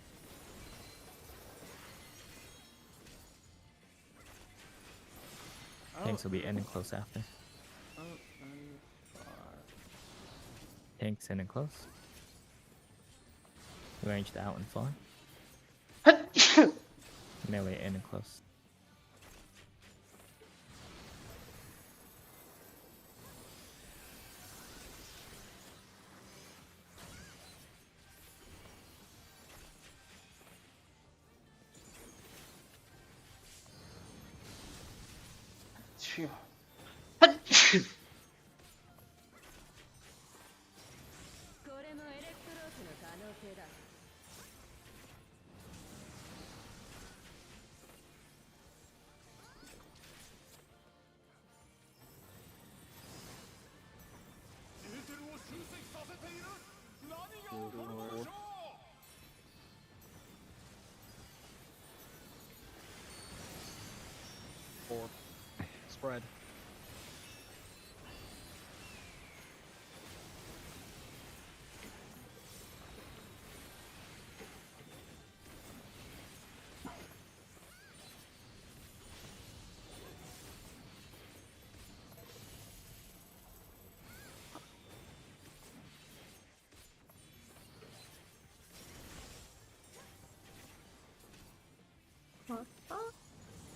Tanks will be in and close after. Tanks in and close. Ranged out and fly. Melee in and close. Phew. これもエレクトロープの可能性だ。エーテルを集積させている。何が起こるのでしょう。 4. Spread.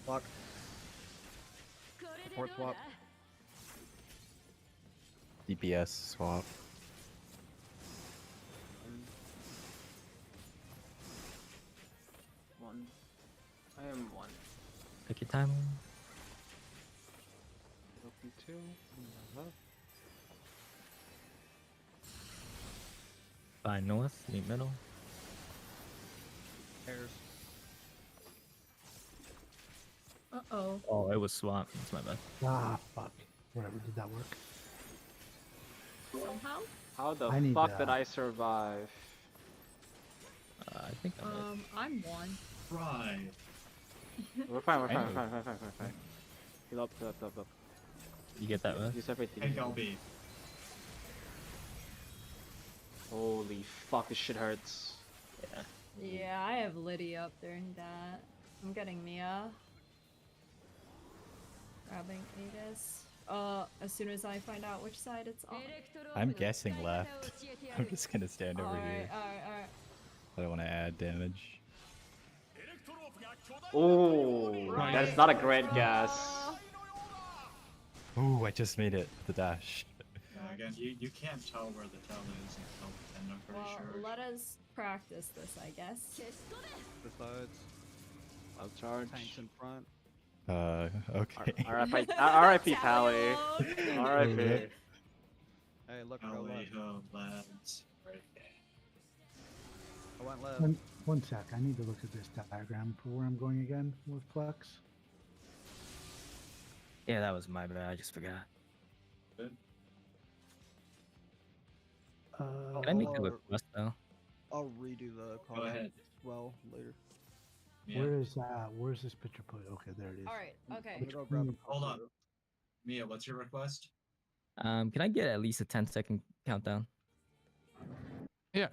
Block. これで Support どうだ swap. DPS swap. One. I am one. Take your time. Open two. By north, meet middle. Pairs. Uh-oh. Oh, it was swap. That's my bad. Ah, fuck. Whatever, did that work? Somehow? How the I need fuck did that. I survive? I think I'm dead. I'm one. Right. We're fine, we're I fine, know. we're fine, we're fine, we're fine. Heal up, heal up, heal up. You get that, right? Use everything. Take LB. Holy fuck, this shit hurts. Yeah. Yeah, I have Lydia up during that. I'm getting Mia. Grabbing Aegis. As soon as I find out which side it's on. エレクトロープ I'm の使い guessing 方を left. 教えてや I'm る just gonna stand over Alright, here. alright. I don't want to add damage. エレクトロープが巨大 Oh, Right. that's not a great guess. Ooh, I just made it. The dash. Again, you can't tell where the tail is until the end, I'm pretty Well, sure. let us practice this, I guess. 消し飛べ The sides. I'll charge. Tanks in front. Okay. RIP Pally. Tally-o. RIP. Hey, look, go Alley left. ho, lads. Right. I went left. One sec, I need to look at this diagram for where I'm going again with Flex. Yeah, that was my bad. I just forgot. Uh, Can I make a Or- request though? I'll redo the Go comment ahead. as well later. Mia, where's this picture put? Okay, there it is. Alright, okay. I'm gonna go grab a Hold on. photo. Mia, what's your request? Can I get at least a 10-second countdown? Yeah.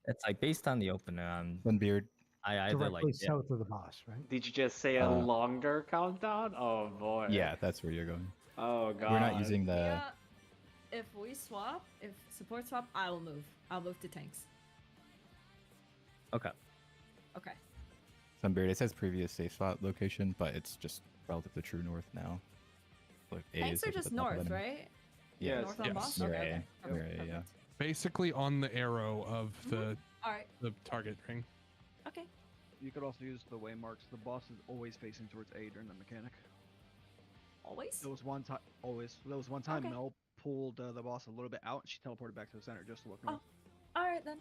It's like based on the opener. Sunbeard. I either Directly like south of the boss, right? Did you just say a longer countdown? Oh boy. Yeah, that's where you're going. Oh god. We're not using the. Mia, if we swap, if support swap, I will move. I'll move to tanks. Okay. Okay. Sunbeard, it says previous safe spot location, but it's just relative to true north now. Look, A Tanks is are like at just the top of north, enemy. right? Yeah, North on yes. boss? Near Okay, A. okay. Near Perfect, A, yeah. perfect. Basically on the arrow of Alright, the target ring. okay. You could also use the waymarks. The boss is always facing towards A during the mechanic. Always? There was one time, always. There was one time Okay. Mel pulled the boss a little bit out, and she teleported back to the center just to look Oh. north. Alright then.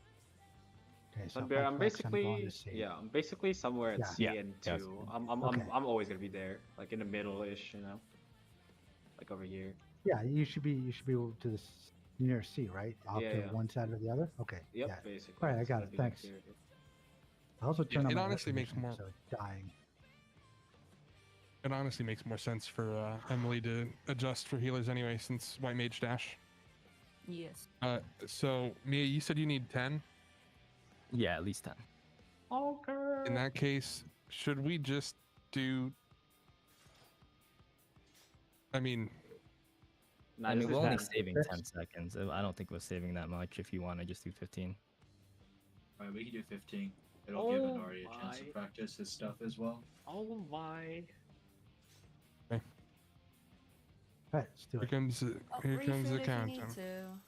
Okay, so if Sunbear, I I'm flex, I'm going basically to C. I'm basically somewhere at Yeah. C Yeah. and Yeah, 2. C. Okay. I'm always gonna be there, like in the middle-ish, like over here. Yeah, you should be to the near C, right? Off Yeah, to yeah. one side or the other. Okay. Yep, Yeah. basically. Alright, I it's got gonna it. be like Thanks. here. I also Yeah, turn on it my air honestly makes conditioning, more- so it's dying. It honestly makes more sense for Emily to adjust for healers anyway, since White Mage Dash. Yes. So Mia, you said you need 10. Yeah, at least 10. Okay. In that case, should we just do? I mean, Nah, I this mean, is we're only 10. saving Yes. 10 seconds. I don't think we're saving that much if you want to just do 15. Alright, we can do 15. It'll give Oh Inari a chance to my. practice his stuff as well. Oh my. Alright, let's do here it. comes Oh, here comes the refood if you need countdown. to.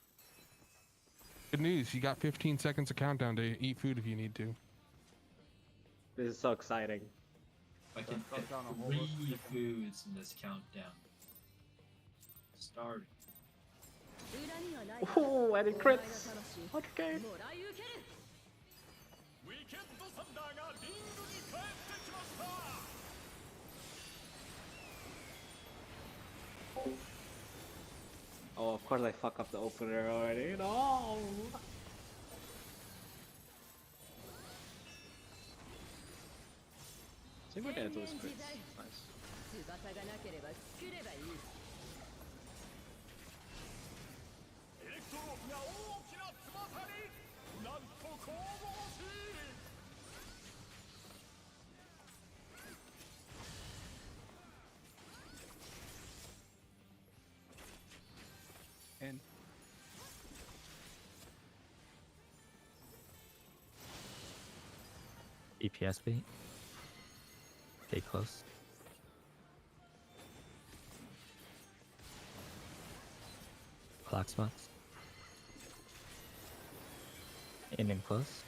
Good news, you got 15 seconds of countdown to eat food if you need to. This is so exciting. I can cut fit down a whole 3 list of chicken. foods in this countdown. Starting. 裏にはないか Oh, and it お前の crits. 魂 Okay. もらい受けるウィケッドサンダーがリングに帰ってきました Oh, of course I fuck up the opener already. No. See what that was crits. Nice. 翼がなければ作ればいいエレクトロープが大きな翼になんと神々しい And EPS beat. Stay close. Clock spots. In and close.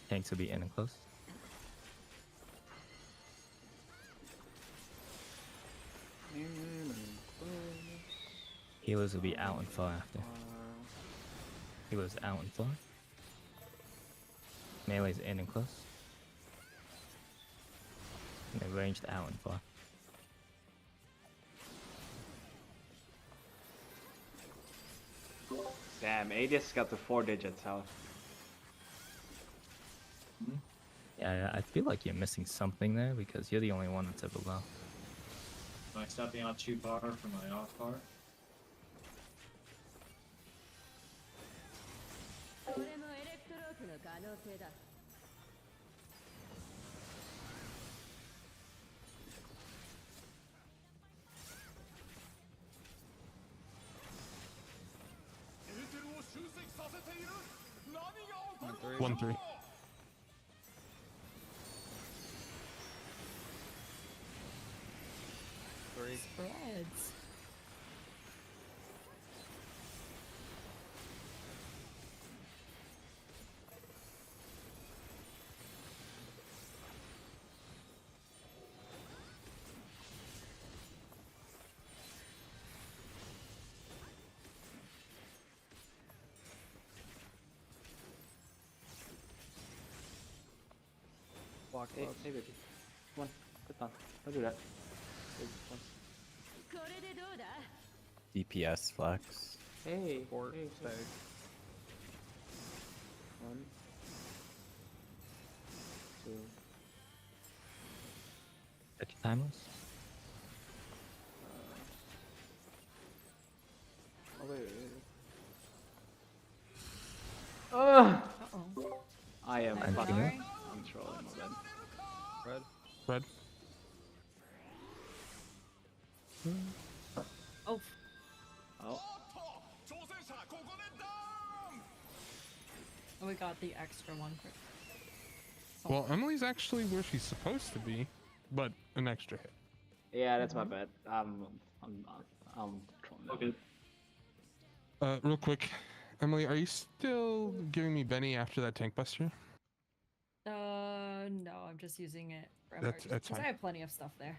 Tanks will be in and close. Healers will be out and far after. Healers out and far. Melee's in and close. And then ranged out and far. Damn, Adius got the 4 digits health. Yeah, I feel like you're missing something there because you're the only one that's ever low. Am I stepping out too far for my off part? これもエレクトロープの可能性だ エーテルを集積させている何が起こる 1-3. 3. Spreads. Block Hey, gloves. hey baby. Come on, put down. Don't do that. Hey, これでどうだ DPS flex. Hey, Fort, hey, stag. 1, 2. Set your timers. Oh wait, wait. Ugh! Uh-oh. I am I'm fucking. sorry. I'm trolling my bad. Red. Red. Oh, Oh. おっと We got the extra one for. Well, Emily's actually where she's supposed to be, but an extra hit. Yeah, that's my bad. I'm trolling that Okay. one. Real quick, Emily, are you still giving me Benny after that tank buster? No, I'm just using it for That's because fine. I have plenty of stuff there.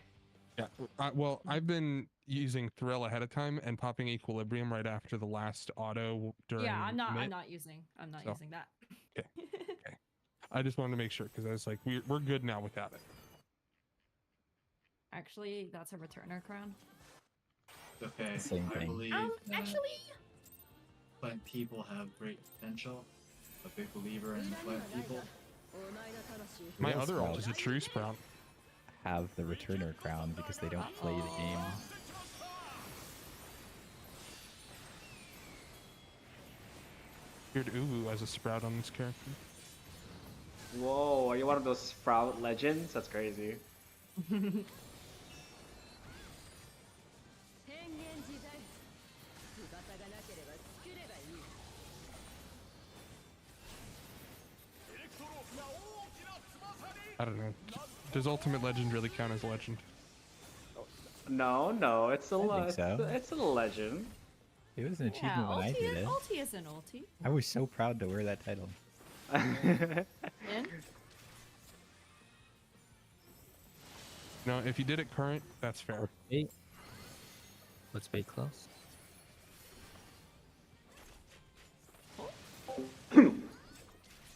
Yeah. Well, I've been using Thrill ahead of time and popping Equilibrium right after the last auto during. Yeah, I'm not mid. using So, using that. Okay. Okay. I just wanted to make sure because I was like, we're good now without it. Actually, that's a returner crown. Okay, Same I thing. believe that Actually, plant people have great potential. A big believer in the plant people. お前の魂 My Real other ult Sprouts is a true sprout. have the returner crown because they don't play the game. Weird Uwu as a sprout on this character. Whoa, are you one of those Sprout legends? That's crazy. 変幻自在翼がなければ作ればいい I don't know. Does Ultimate Legend really count as a legend? No, no, it's a think so. it's a legend. It was an yeah, achievement when I did it. ulti is an ulti. I was so proud to wear that title. In? No, if you did it current, that's fair. Bait. Let's bait close.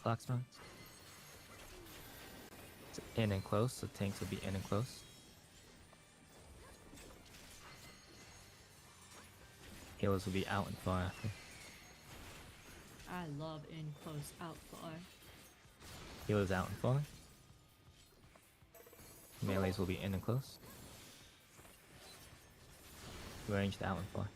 Clock spots. It's in and close, so tanks will be in and close. Healers will be out and far after. I love in close out far. Healers out and far. Melees will be in and close. Ranged out and far.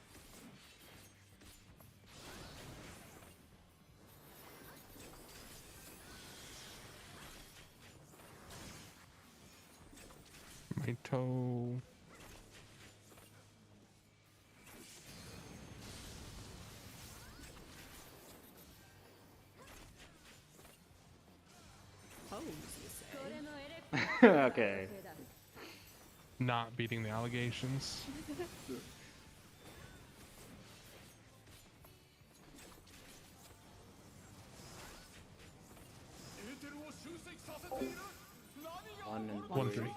My toe. Pose, you say? これもエレクトロ Okay. だ Not beating the allegations. One and One three. three.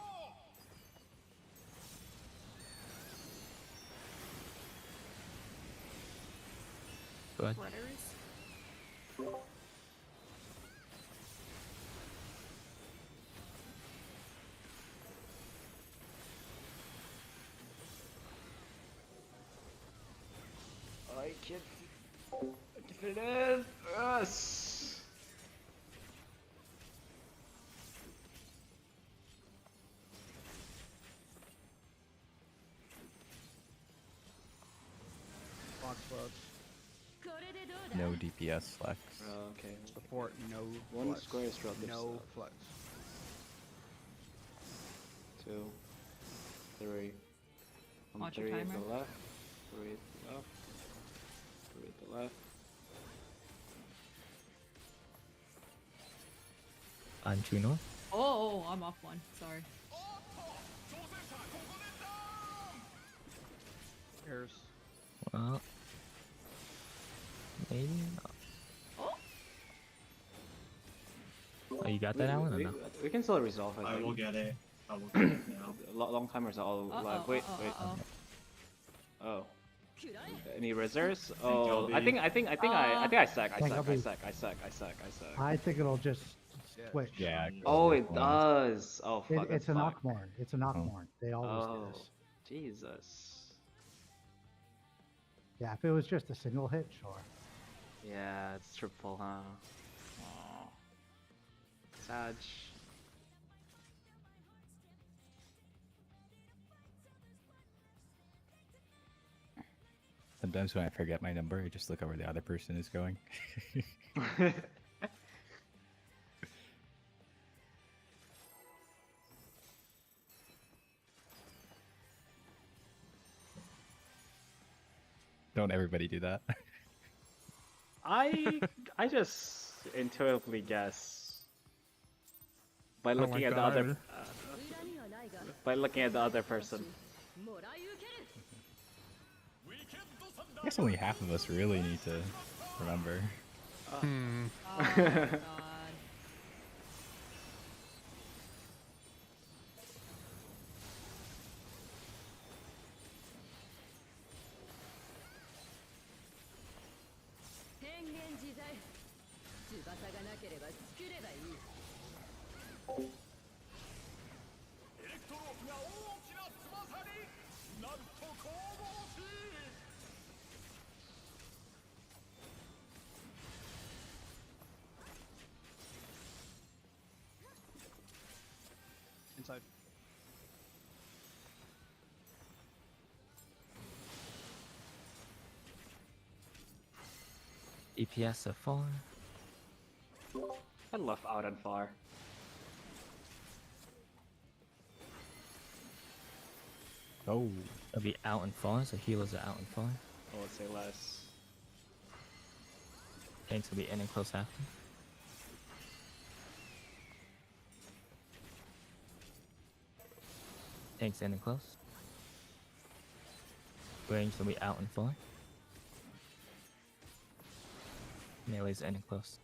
Go ahead. Sweaters? I can fit it in. Yes. Box bugs. これでどうだ No DPS flex. Okay. Support no One flex. square is relative No stuff. flex. 2, 3. Watch your 3 at timer. the left. 3 at the left. 3 at the left. On true north. Oh, I'm off one. Sorry. Airs. Well, maybe not. Oh, you got that, Alan, or We, no? we can still resolve it. I like, will get it. I will get it now. Long timers are all alive. Wait, wait. Oh. くらえ Any reserves? I'll Oh, be- I think I suck. I Think I'll suck. I be- suck. I suck. I suck. I suck. I think it'll just Yeah. switch. Yeah. Oh, those it ones. does. Oh, fuck. It's that's a fucked. knockmorn. It's a knockmorn. They always do Oh, this. Jesus. Yeah, if it was just a single hit, sure. Yeah, it's triple, huh? Oh. Sag. Sometimes when I forget my number, I just look over the other person is going. Don't everybody do that? I just intuitively guess by I don't looking like at the that other either. 裏にはないが by looking at the other person. もらい受ける I guess only half of us really need to remember. Hmm. Oh my god. 変幻自在翼がなければ作ればいいエレクトロープが大きな翼になんと神々しい Inside. EPS so far. I love out and far. Oh, It'll be out and far, so healers are out and far. I would say less. Tanks will be in and close after. Tanks in and close. Range will be out and far. Melee's in and close.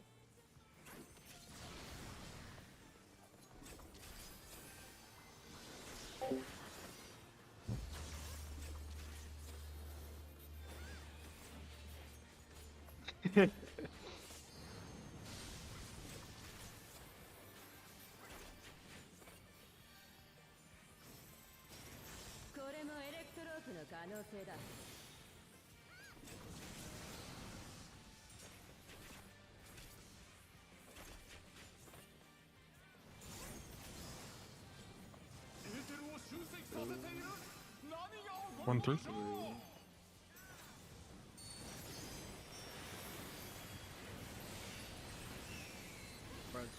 Kore もエレクトロープの可能性だ エーテルを集積させている何が起こ 1 る through.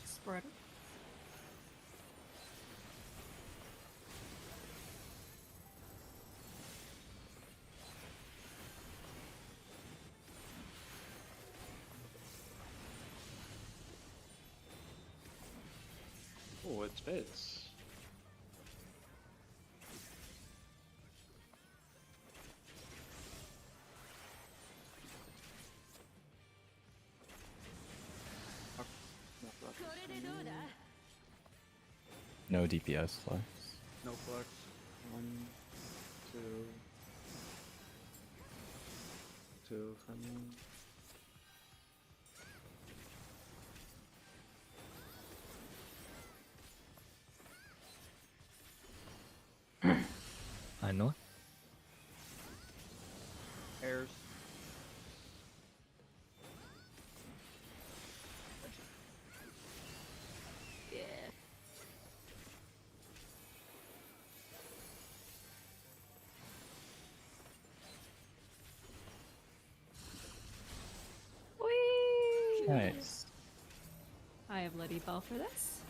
Spread. Oh, it fits. Not これでどうだ no DPS flex. No flex. 1, 2, 2 for me. I know. Airs. Yeah. Whee! Nice. I have Liddy Bell for this.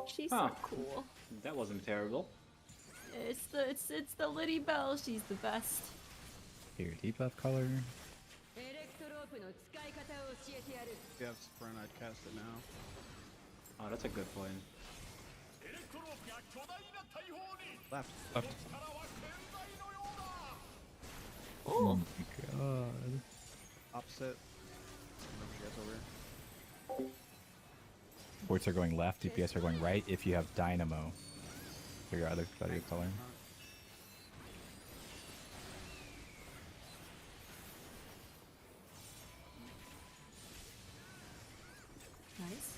She's Huh. so cool. That wasn't terrible. It's the Liddy Bell. She's the best. Here, debuff color. エレクトロープの使い方を教えてやる If you have sprint, I'd cast it now. Oh, that's a good point. エレクトロープが巨大な大砲に Left. 力は健在のようだ Oh my god. Opposite. Whenever she gets over here. Forts are going left, DPS are going right if you have Dynamo for your other color. Nice.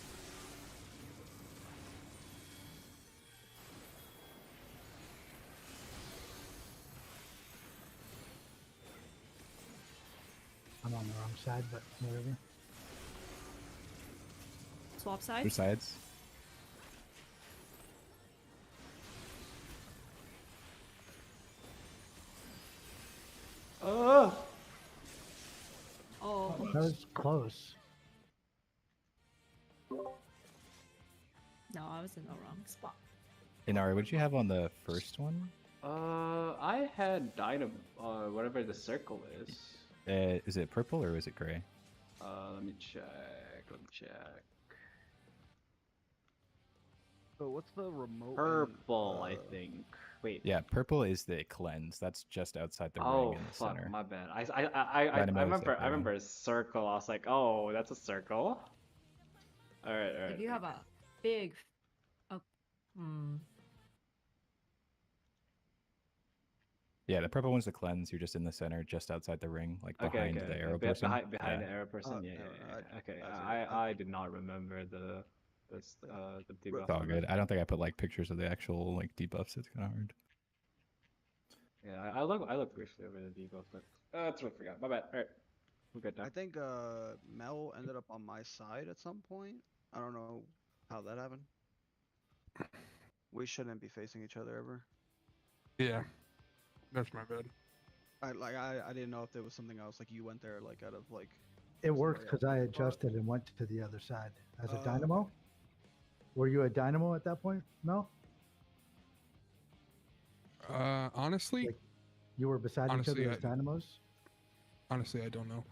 I'm on the wrong side, but whatever. Swap Two sides. sides. Oh! Oh. That was close. No, I was in the wrong spot. Inari, what did you have on the first one? I had Dynamo, whatever the circle is. Is it purple or is it gray? Let me check. Let me check. So what's the remote? and, Purple, I think. Wait. Yeah, purple is the cleanse. That's just outside the Oh ring in the fuck, center. my bad. I Dynamo is remember like the ring. a circle. I was like, oh, that's a circle. All right, all right. If you have a big, Yeah, the purple one's the cleanse. You're just in the center, just outside the ring, like Okay, behind okay. the arrow Be- person. behind Yeah. the arrow person. Yeah, no, yeah, yeah. Okay, I see. I did not remember the debuff It's all on good. it. I don't think I put like pictures of the actual like debuffs. It's kind of hard. Yeah, I looked briefly over the debuff, but that's what I forgot. My bad. All right, we're good now. I think Mel ended up on my side at some point. I don't know how that happened. We shouldn't be facing each other ever. Yeah, that's my bad. I didn't know if there was something else like you went there like out of like. It works somebody because I else's spot. adjusted and went to the other side as a Oh, dynamo. Were you a dynamo at that point? No, Honestly, Like, you were beside each Honestly, other as dynamos. honestly, I don't know.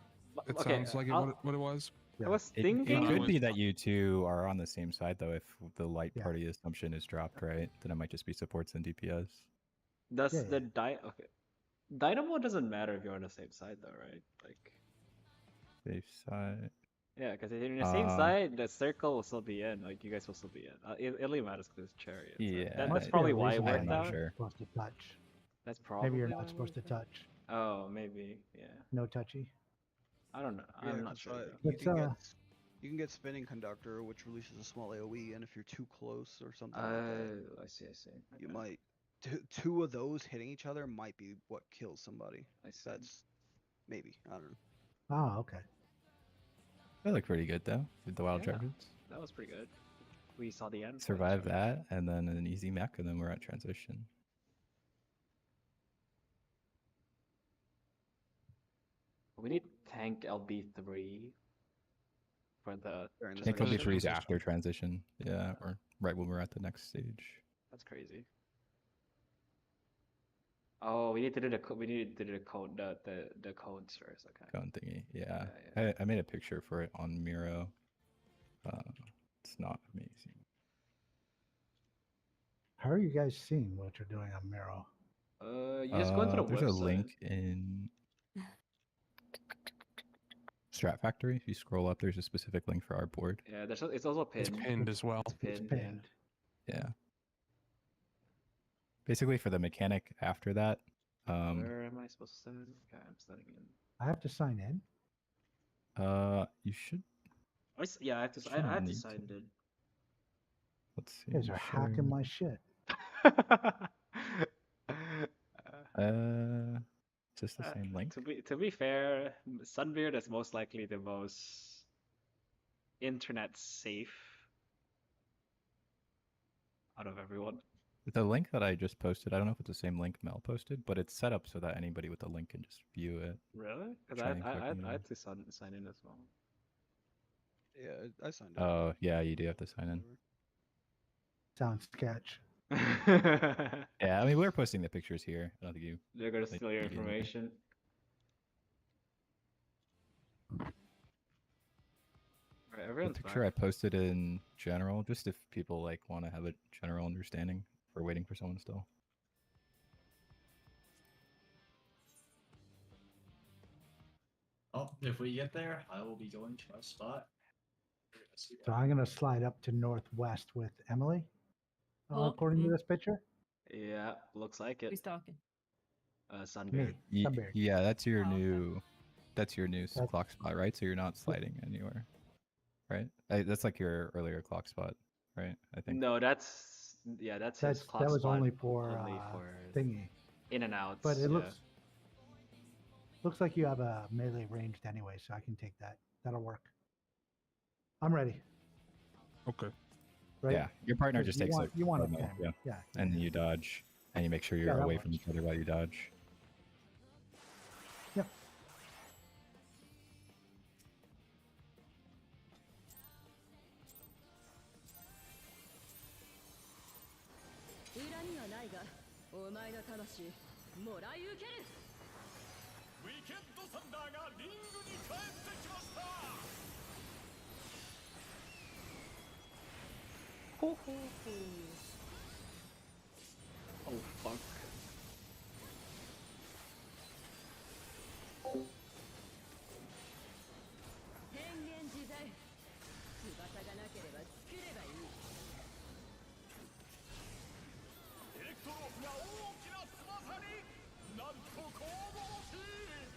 It Okay, sounds like I'll- what it was. I was It thinking. could be that you two are on the same side though. If the light Yeah. party assumption is dropped, right? Then it might just be supports and DPS. Does Yeah, the okay? Dynamo doesn't matter if you're on the same side though, right? Like, Safe side. yeah, because if you're on the same side, the circle will still be in. Like, you guys will still be in. It only matters because it's chariot. so Yeah, that's Must be a probably why it reason why worked you're not out. sure. Supposed to touch. That's probably Maybe you're why not it supposed to worked out. touch. Oh, maybe. Yeah. No touchy. I don't know. Yeah, I'm not 'cause, sure. though. you Let's, can get you can get spinning conductor, which releases a small AOE, and if you're too close or something like that, I see. I see. you Okay. might two of those hitting each other might be what kills somebody. I see. That's maybe I don't know. Oh, okay. They look pretty good though. With the wild Yeah. charges. That was pretty good. We saw the end. Survive that, and then an easy mech, and then we're at transition. We need tank LB3 for the During the Tank second LB3 is transition. after transition. Yeah, or right when we're at the next stage. That's crazy. Oh, we need to do the code the codes first. Okay. Gun thingy. Yeah. Yeah, I made a picture for it on Miro. It's not amazing. How are you guys seeing what you're doing on Miro? You just go into the There's website. a link in Strat Factory. If you scroll up, there's a specific link for our board. Yeah, it's also It's pinned. pinned as well. It's It's pinned. pinned. Yeah. Basically, for the mechanic after that, Where am I supposed to set it? Okay, I'm setting in. I have to sign in. you should. Yeah, I have to. I Shouldn't have to need sign to. in. Let's see. You guys are hacking my shit. Is this the same link? To be fair, Sunbeard is most likely the most internet safe out of everyone. The link that I just posted, I don't know if it's the same link Mel posted, but it's set up so that anybody with the link can just view it. Really? Because Try and click I on had it. to sign in as well. Yeah, I signed in. Oh, yeah, you do have to sign in. Sounds sketch. Yeah, I mean, we're posting the pictures here. I don't think you. They're gonna Like, steal your you didn't- information. Alright, The everyone's picture back. I posted in general, just if people like want to have a general understanding. We're waiting for someone still. Oh, if we get there, I will be going to my spot. So I'm gonna slide up to northwest with Emily. Oh, According to this picture, Yeah, looks like it. who's talking? Sunbeard. me, Sunbeard. Yeah, that's your Oh, okay. new. That's your new That's- clock spot, right? So you're not sliding anywhere, right? That's like your earlier clock spot, right? I think. No, that's his That's clock that was spot only for for thingy. in and outs. But it yeah. looks like you have a melee ranged anyway, so I can take that. That'll work. I'm ready. Okay. Right? Yeah, your partner 'Cause just you takes want, like you want a one move, 10. yeah, Yeah. and then you dodge, and you make sure you're Yeah, that away from works. each other while you dodge. Yep. 前の魂もらい受ける。ウィケッドサンダーがリングに帰ってきました。ほほほ。Oh fuck. 変幻自在。翼がなければ作ればいい。エレクトロープが大きな翼になんと神々しい。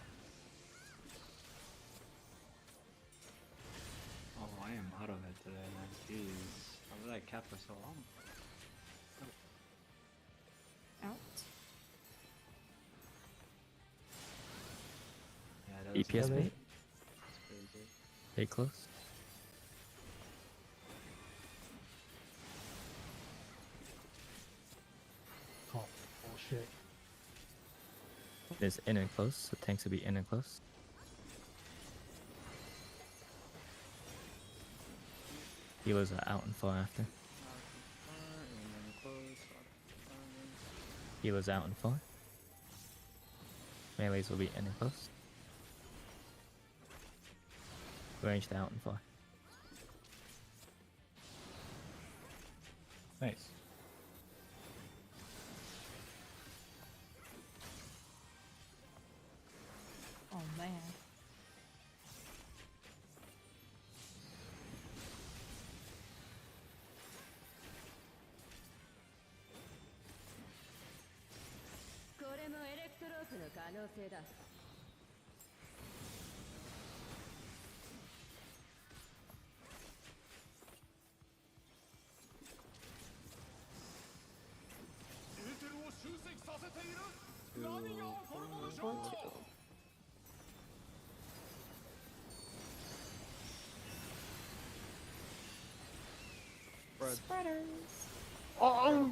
Oh, I am out of it today, man. Jeez. How did I cap for so long? Out. Yeah, that was EPS Are they- bait. that's crazy. Stay close. Oh, bullshit. It is in and close, so tanks will be in and close. Healers are out and far after. Healers out and far. Melees will be in and close. Ranged out and far. Nice. Oh man. This エーテルを集積させている。何が起こるのでしょう。 Spreaders. Oh!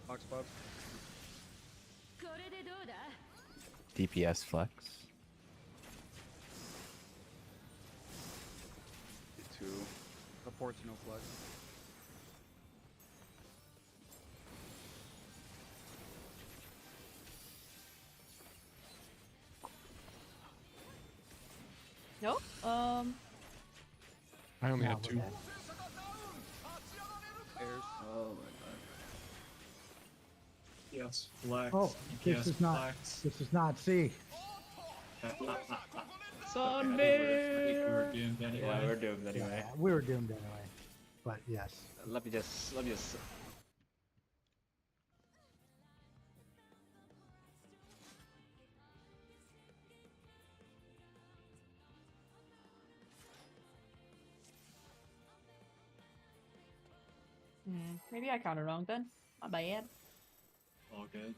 Box spots. これでどうだ DPS flex. 2. Supports no flex. Nope. I only Now had we're 2. dead. Airs. Oh my god. Yes, flex. Oh, EPS this is not. flex. This is not C. I think Sunday! we're doomed anyway. Yeah, we're doomed anyway. Yeah, we were doomed anyway. But yes. Let me just. Maybe I counted wrong then. My bad. All good.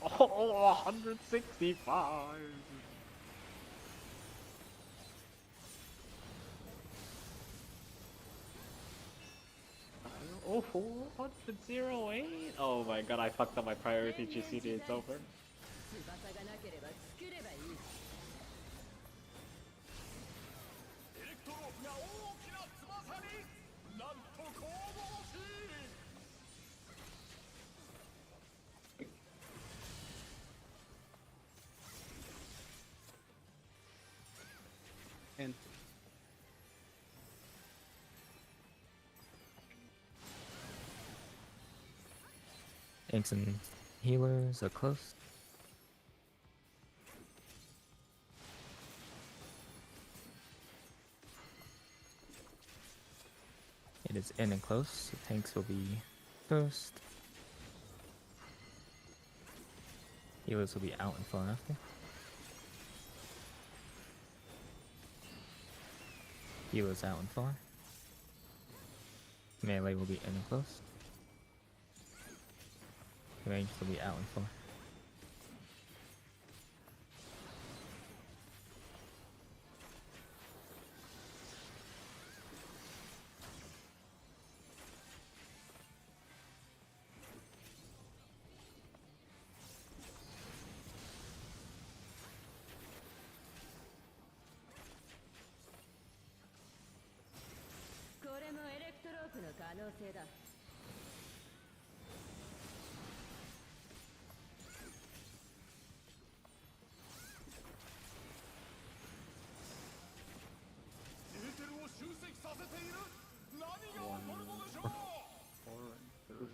Oh, 165! Oh, 408! Oh my god, I fucked up my priority GCD, it's over. 翼がなければ作ればいい。エレクトロープが大きな翼になんと神々しい。 In. Tanks and healers are close. It is in and close, so tanks will be first. Healers will be out and far after. Healers out and far. Melee will be in and close. Range will be out and far.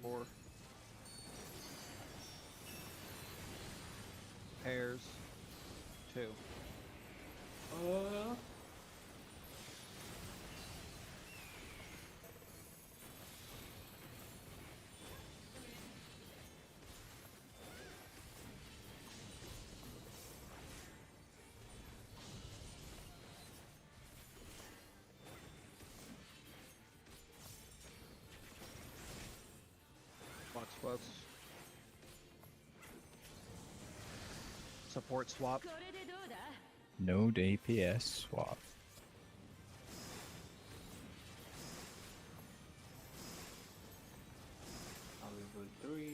Four. Pairs. 2. Box plus. Support swap. Node APS swap. Hollywood 3.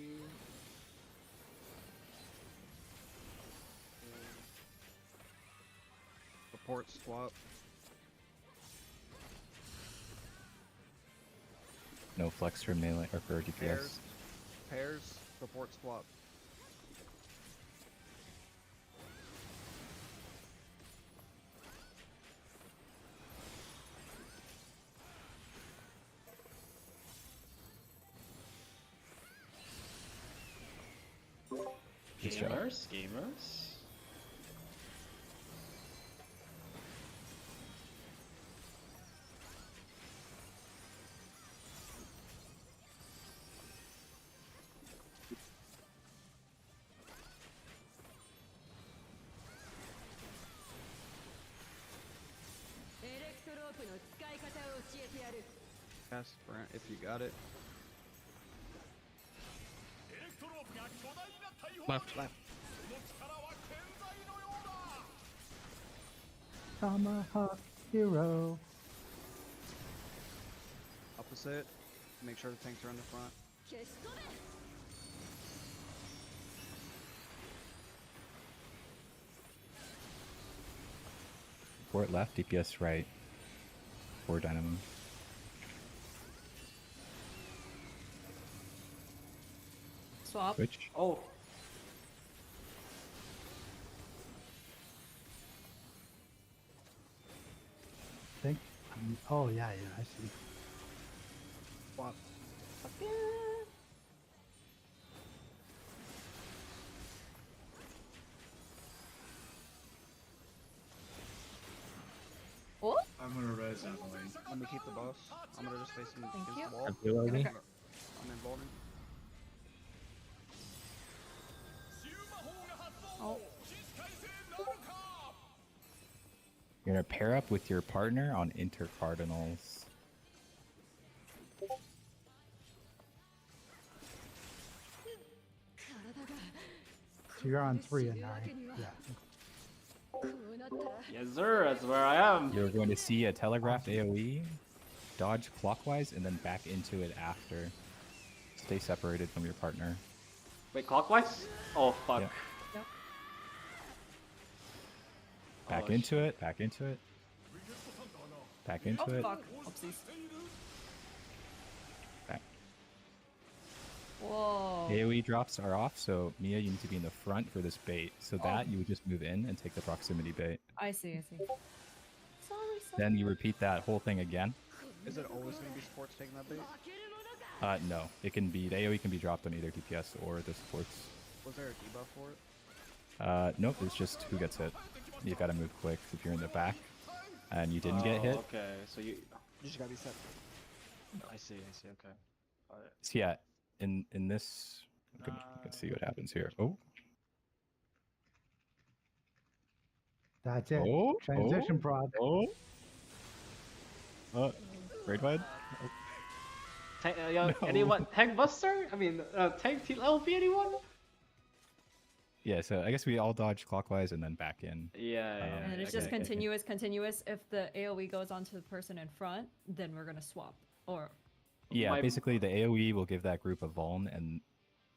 Support swap. No flex for melee or for DPS. Pairs. Support swap. Good job. Gamers. Yes, Brent, if you got it. エレクトロープが巨大な大砲 Left. その力は健在のようだ Tomahawk hero. Opposite. Make sure the tanks are in the front. Support left, DPS right. 4 Dynamo. Swap. Switch. Oh, Think. Oh yeah, I see. Swap. Oh, I'm gonna res Emily. Let me keep the boss. I'm gonna just face him Thank against you. the wall. Ability. I'm involving. シュー魔法が発動 oh. 起死回生なるか You're gonna pair up with your partner on intercardinals. So you're on 3 and 9. Yeah. yes sir, that's where I am. You're going to see a telegraphed AoE, dodge clockwise, and then back into it after. Stay separated from your partner. Wait, clockwise? Oh fuck. Yeah. Yep. Back Oh, into it, back into it. Back into Oh, it. fuck. Oopsies. Back. Whoa. AoE drops are off, so Mia, you need to be in the front for this bait. So that you would just move in and take the proximity bait. I see. Sorry. Then you repeat that whole thing again. Is it always gonna be supports taking that bait? No, it can be the AoE can be dropped on either DPS or the supports. Was there a debuff for it? Nope, it's just who gets hit. You gotta move quick if you're in the back and you didn't get hit. Okay, so you. You just gotta be set. I see, okay. Alright. So yeah, in this, you can see what happens here. Oh, That's it. Oh, Transition prog. Oh. Raid wide. Yo, No. anyone? Tank Buster? I mean, Tank LP, anyone? Yeah, so I guess we all dodge clockwise and then back in. Yeah, yeah. And then it's okay. just continuous. If the AoE goes onto the person in front, then we're gonna swap. Or Yeah, My- basically the AoE will give that group a vuln, and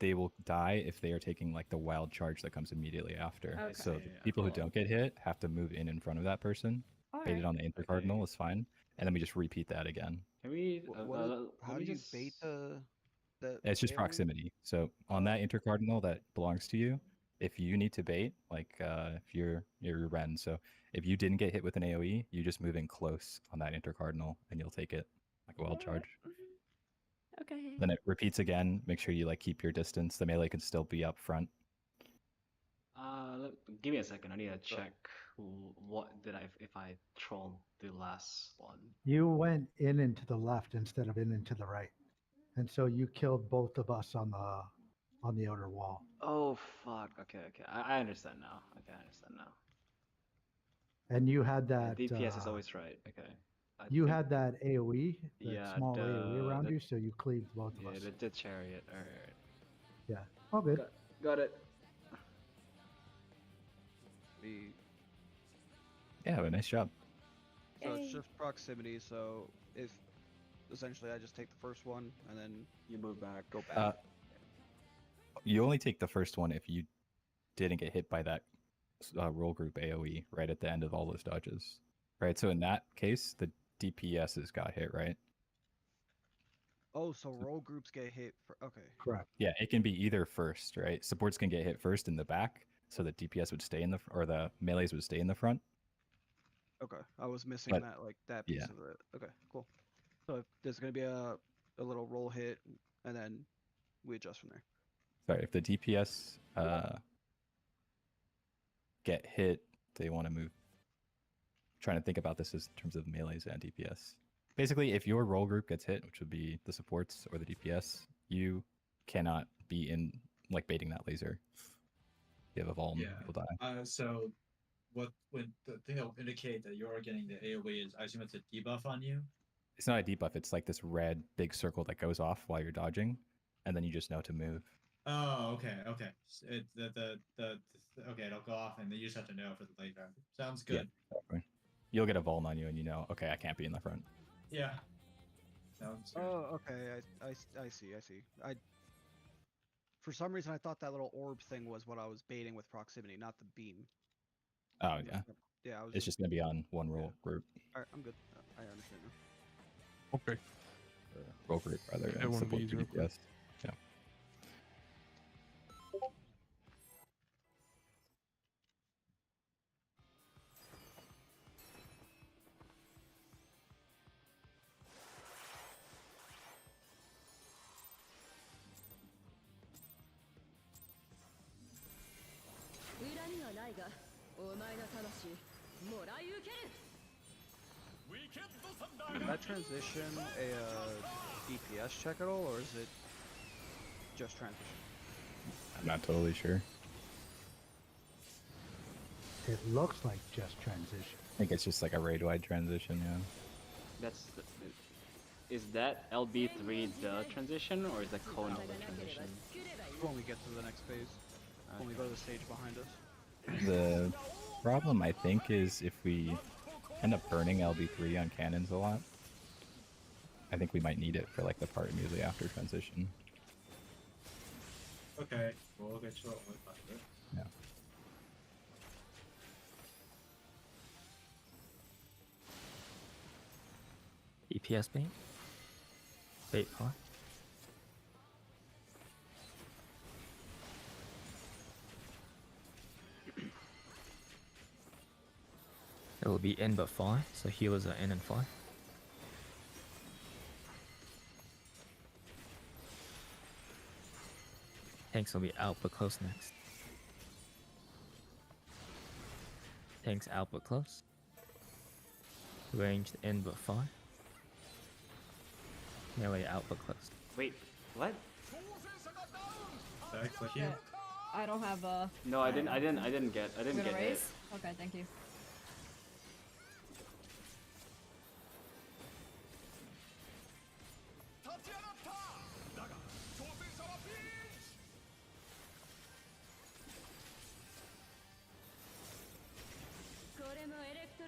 they will die if they are taking like the wild charge that comes immediately after. Okay. So the Yeah, people who cool. don't get hit have to move in front of that person. Bait alright. it on the intercardinal is fine, and then we just repeat that again. Can we? How let do me you bait the? It's just AoE? proximity. So on that intercardinal that belongs to you, if you need to bait, like if you're Ren, so if you didn't get hit with an AoE, you just move in close on that intercardinal and you'll take it like a wild charge. Okay. Then it repeats again. Make sure you like keep your distance. The melee can still be up front. Give me a second. I need to check what did if I trolled the last one. You went in and to the left instead of in and to the right, and so you killed both of us on the outer wall. Oh fuck. Okay. I understand now. Okay, I understand now. And you had Yeah, that. DPS is always right. Okay. I You think- had that AoE, that Yeah, small AoE around the- you, so you cleaved both of Yeah, us. the chariot. Alright. Yeah, all good. Got it. The Yeah, but nice job. So it's Yay. just proximity. So if essentially I just take the first one and then You move back. go back. You only take the first one if you didn't get hit by that roll group AoE right at the end of all those dodges. Right, so in that case, the DPSs got hit, right? Oh, so roll groups get hit. Okay. Correct. Yeah, it can be either first, right? Supports can get hit first in the back, so the DPS would stay in the or the melees would stay in the front. Okay. I was missing But- that piece yeah. of it. Okay. Cool. So if there's gonna be a little roll hit, and then we adjust from there. Sorry, if the DPS get hit, they want to move. Trying to think about this as in terms of melees and DPS. Basically, if your roll group gets hit, which would be the supports or the DPS, you cannot be in like baiting that laser. You have a vuln, Yeah. you'll die. So when the thing that will indicate that you're getting the AoE is, I assume it's a debuff on you. It's not a debuff, it's like this red big circle that goes off while you're dodging, and then you just know to move. Oh, okay. Okay, it'll go off, and then you just have to know for the later. Sounds Yeah. good. Exactly. You'll get a vuln on you, and you know, okay, I can't be in the front. Yeah. Sounds good. Oh, okay. I see. For some reason, I thought that little orb thing was what I was baiting with proximity, not the beam. Oh yeah, Yeah, I was. it's just gonna be on one roll group, All right, I'm good. I understand now. Okay. or roll group rather. Yeah, and one of support these the real quick. DPS. Yeah. Is that transition a DPS check at all, or is it just transition? I'm not totally sure. It looks like just transition. I think it's just like a raid wide transition. Yeah. Is that LB3 the transition or is that Kono the transition? When we get to the next phase, when we go to the stage behind us. The problem, I think, is if we end up burning LB3 on cannons a lot, I think we might need it for like the part immediately after transition. Okay, we'll get you up with it. Yeah. EPS bait. Bait far. It will be in but far, so healers are in and far. Tanks will be out but close next. Tanks out but close. Ranged in but far. Melee out but close. Wait, what? Did I click you? I don't have a. No, I didn't get You're gonna hit. raise? Okay, thank you.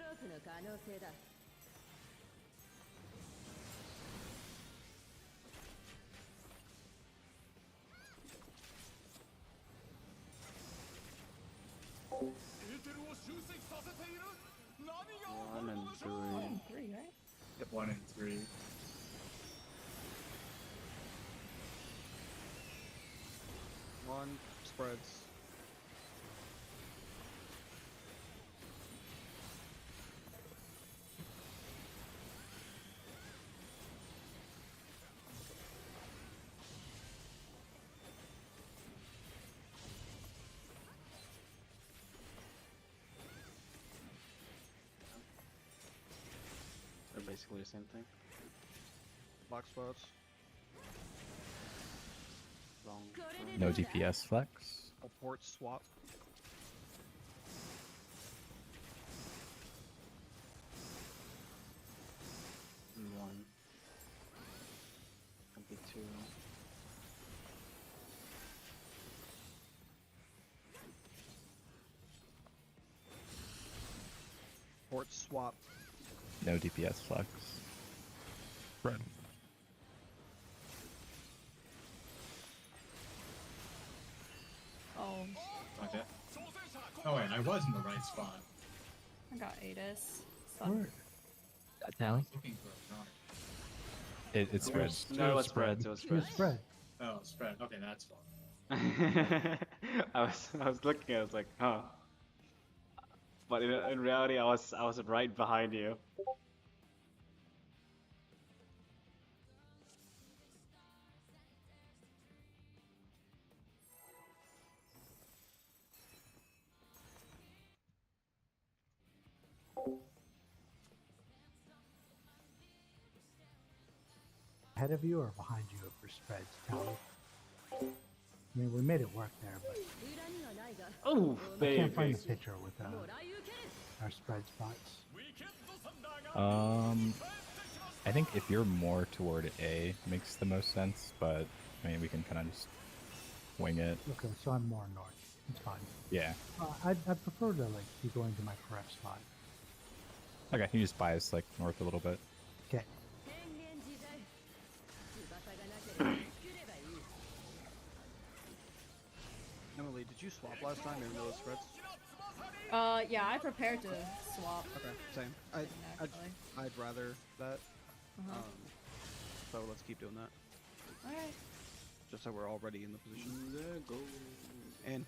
ロープの可能性だ。エーテルを集積させている。何が起こ 1 る and のでしょう。 1 3. and 3, right? 1 and 3. One spreads. They're basically the same thing. Black spots. Long. No DPS flex. A port swap. One. Could be 2. Port swap. No DPS flex. Red. Oh, Okay. Oh wait, I was in the right spot. I got Adis. Where- Tally. Looking for a card. It spreads. No, it was spread. It was Two spread. spread. Oh, spread. Okay, that's fine. I was looking. I was like, huh. But in reality, I was right behind you. Ahead of you or behind you for spreads, Tally? I mean, we made it work there, but 裏にはないが Oh, I can't find baby. a picture with もらい受ける。 our spread spots. ウィケッドサンダーが I think if you're more toward A, makes the most sense. But I mean, we can kind of just wing it. Okay, so I'm more north. It's fine. Yeah. I'd prefer to like be going to my correct spot. Okay, you just bias like north a little bit. Okay. 変幻自在。翼がなければ作ればいい。 Emily, did you swap last time even though it spreads? Yeah, I prepared to swap. Okay, same. Actually. I'd rather that. Uh-huh. So let's keep doing that. Alright. Just so we're already in the position. There go. And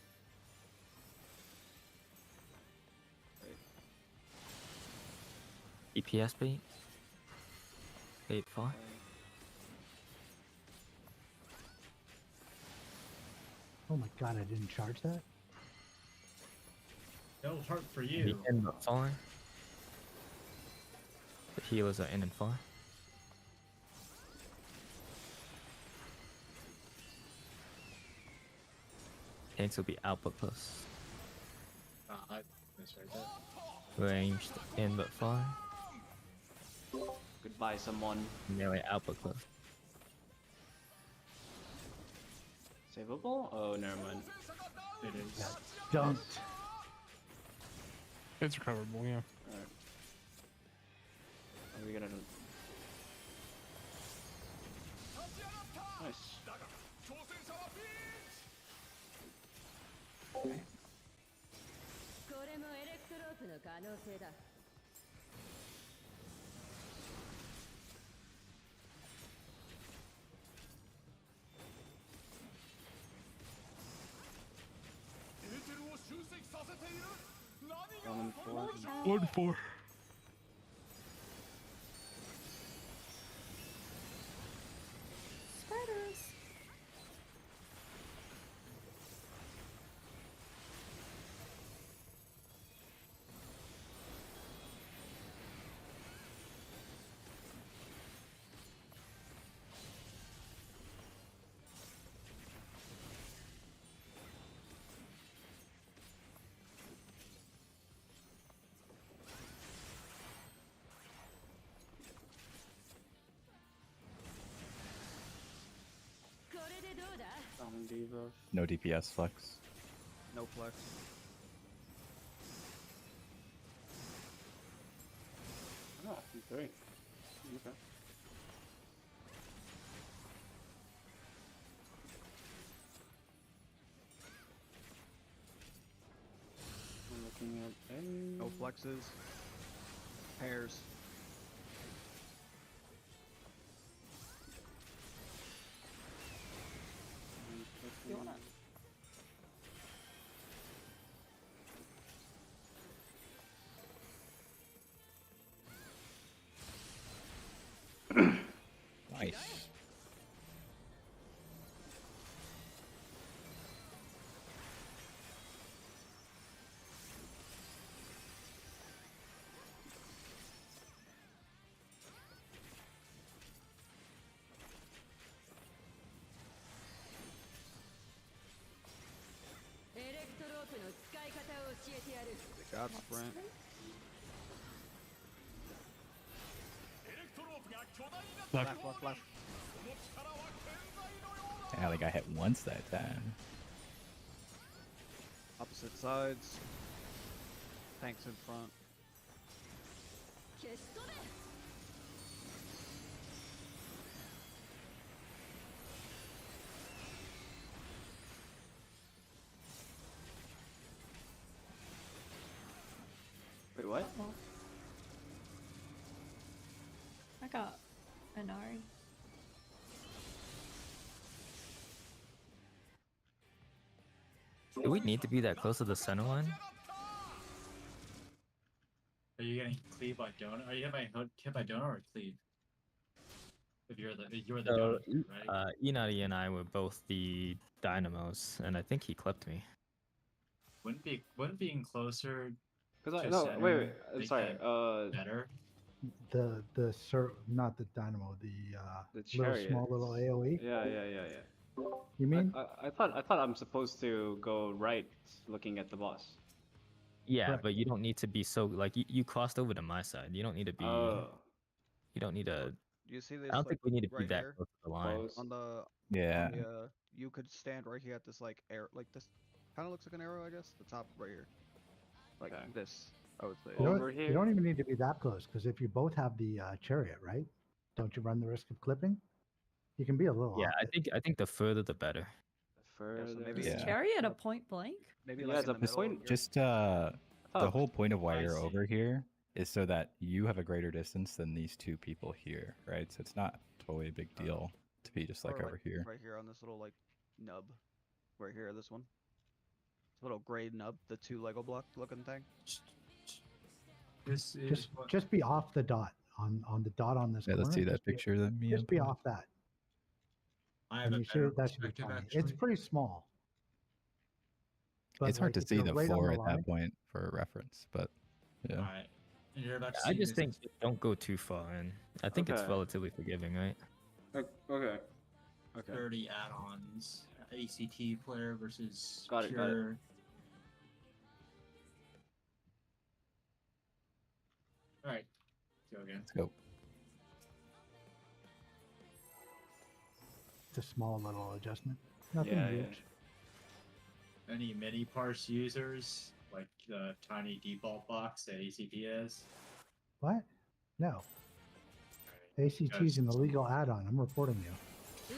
EPS beat. 8-5. Oh my god, I didn't charge that? It'll hurt for The you. in but 5. The healers are in and 5. Tanks will be output plus. I misread that. Ranged in but 5. Goodbye, someone. Melee output plus. Savable? Oh, never mind. It is. Yeah. Don't. It's recoverable, yeah. Alright. Are we gonna... Nice. 挑戦者はピンチ。これもエレクトロープの可能性だ。 エーテルを集積させている。何が 1 and 起こるのでしょう。 1 4. Spiders. Down debuff. No DPS flex. no flex. Ah, 3. Okay. I'm looking at any... No flexes. Pairs. You wanna? Nice. They got sprint. エレクトロープが巨大な Left. Flash, flash, flash. その力は健在のようだ I think I hit once that time. Opposite sides. Tanks in front. Wait, what? Well, I got Inari. Do we need to be that close to the center line? Are you getting cleaved by donut? Are you hit by donut or cleave? If you're the So, donut, dude, right? Inari and I were both the dynamos, and I think he clipped me. Wouldn't being closer Because I to no center wait. I'm make sorry. that better? Not the dynamo, The little chariot. small little AOE. Yeah. You mean? I thought I'm supposed to go right, looking at the boss. Yeah, Correct. but you don't need to be so like you crossed over to my side. You don't need to be. Oh, You don't need to. Do you see this? I don't like, think we need to be right that here? close to the line. close. On the Yeah. on the, you could stand right here at this like arrow, like this kind of looks like an arrow, I guess. The top right here, like Okay. this, I would say. You don't, Over you here? don't even need to be that close, because if you both have the chariot, right? Don't you run the risk of clipping? You can be a little Yeah, off it. I think the further the better. Further. maybe- Is Yeah. Chariot a point blank? Maybe Yeah, like in the the middle. point- here. Just Oh, the whole point of why I you're see. over here is so that you have a greater distance than these two people here, right? So it's not totally a big deal to be just Or, like over here. Right here on this little like nub, right here, this one. This little gray nub, the 2 Lego block looking thing. This is what- Just be off the dot on the dot on this Yeah, corner. let's see that just be- picture that me Just be off that, I have and a you see better that should be perspective fine. actually. It's pretty small. But, It's hard like, to if see you're the right on floor the at that line- point for a reference, but yeah. Alright. And you're about to I see just this think don't go too far in. I think it's Okay. relatively forgiving, right? Okay. Okay. 30 add-ons. ACT player versus Got it, got it. pure. Alright. Go again. Let's go. It's a small little adjustment. Nothing Yeah, huge. Any mini parse users like the tiny default box that ACT has? What? No. ACT's an illegal add-on. I'm reporting you.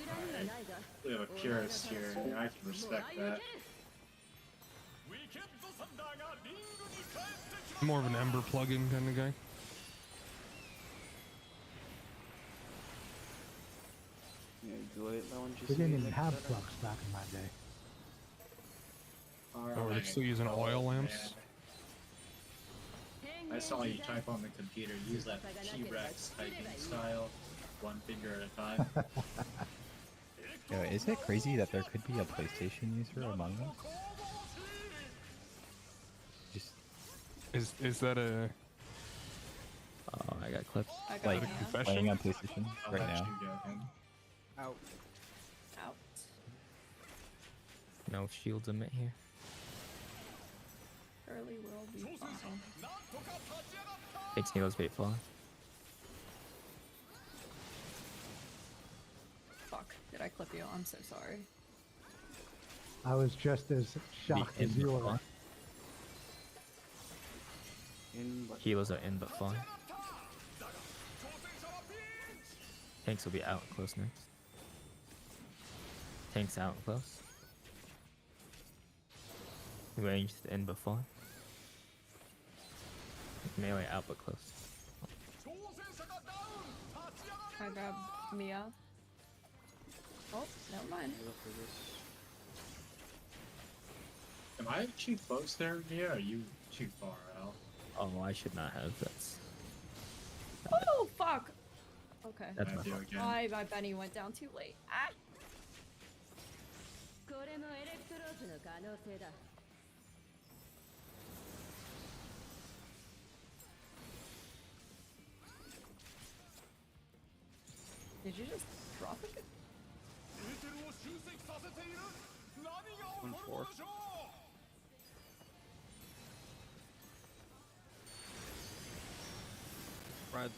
We have a purist here, and I can respect that. ウィケッドサンダーがリングに帰ってき I'm more of an Ember plugin kind of guy. Yeah, delete that one. We didn't even have plugs back in my day. Oh, we're still using oil lamps. I saw you type on the computer, use that T-Rex typing style, one finger at a time. Yo, is it crazy that there could be a PlayStation user among us? Just Is that a Oh, I got clipped. I got like Mia. confession? playing on PlayStation I'm right now. actually joking. Out. Out. No shields emit here. Early will be fine. なんとか立ち上がった Takes Neil's bait fly. Fuck. Did I clip you? I'm so sorry. I was just as shocked as you were. In but Healers are in but fine. だが Tanks will be out close next. Tanks out close. Ranged in before. Melee out but close. 挑戦者がダウン立ち上が I れる grab Mia. Oh, never mind. Am I too close there, Mia? Or are you too far out? Oh, I should not have. That's Oh, fuck! Okay. That's I my do fault. again. My Benny went down too late. Ah! これもエレクトロープの可能性だ Did you just drop it? エーテルを集積させている何が起こるのでしょう Red.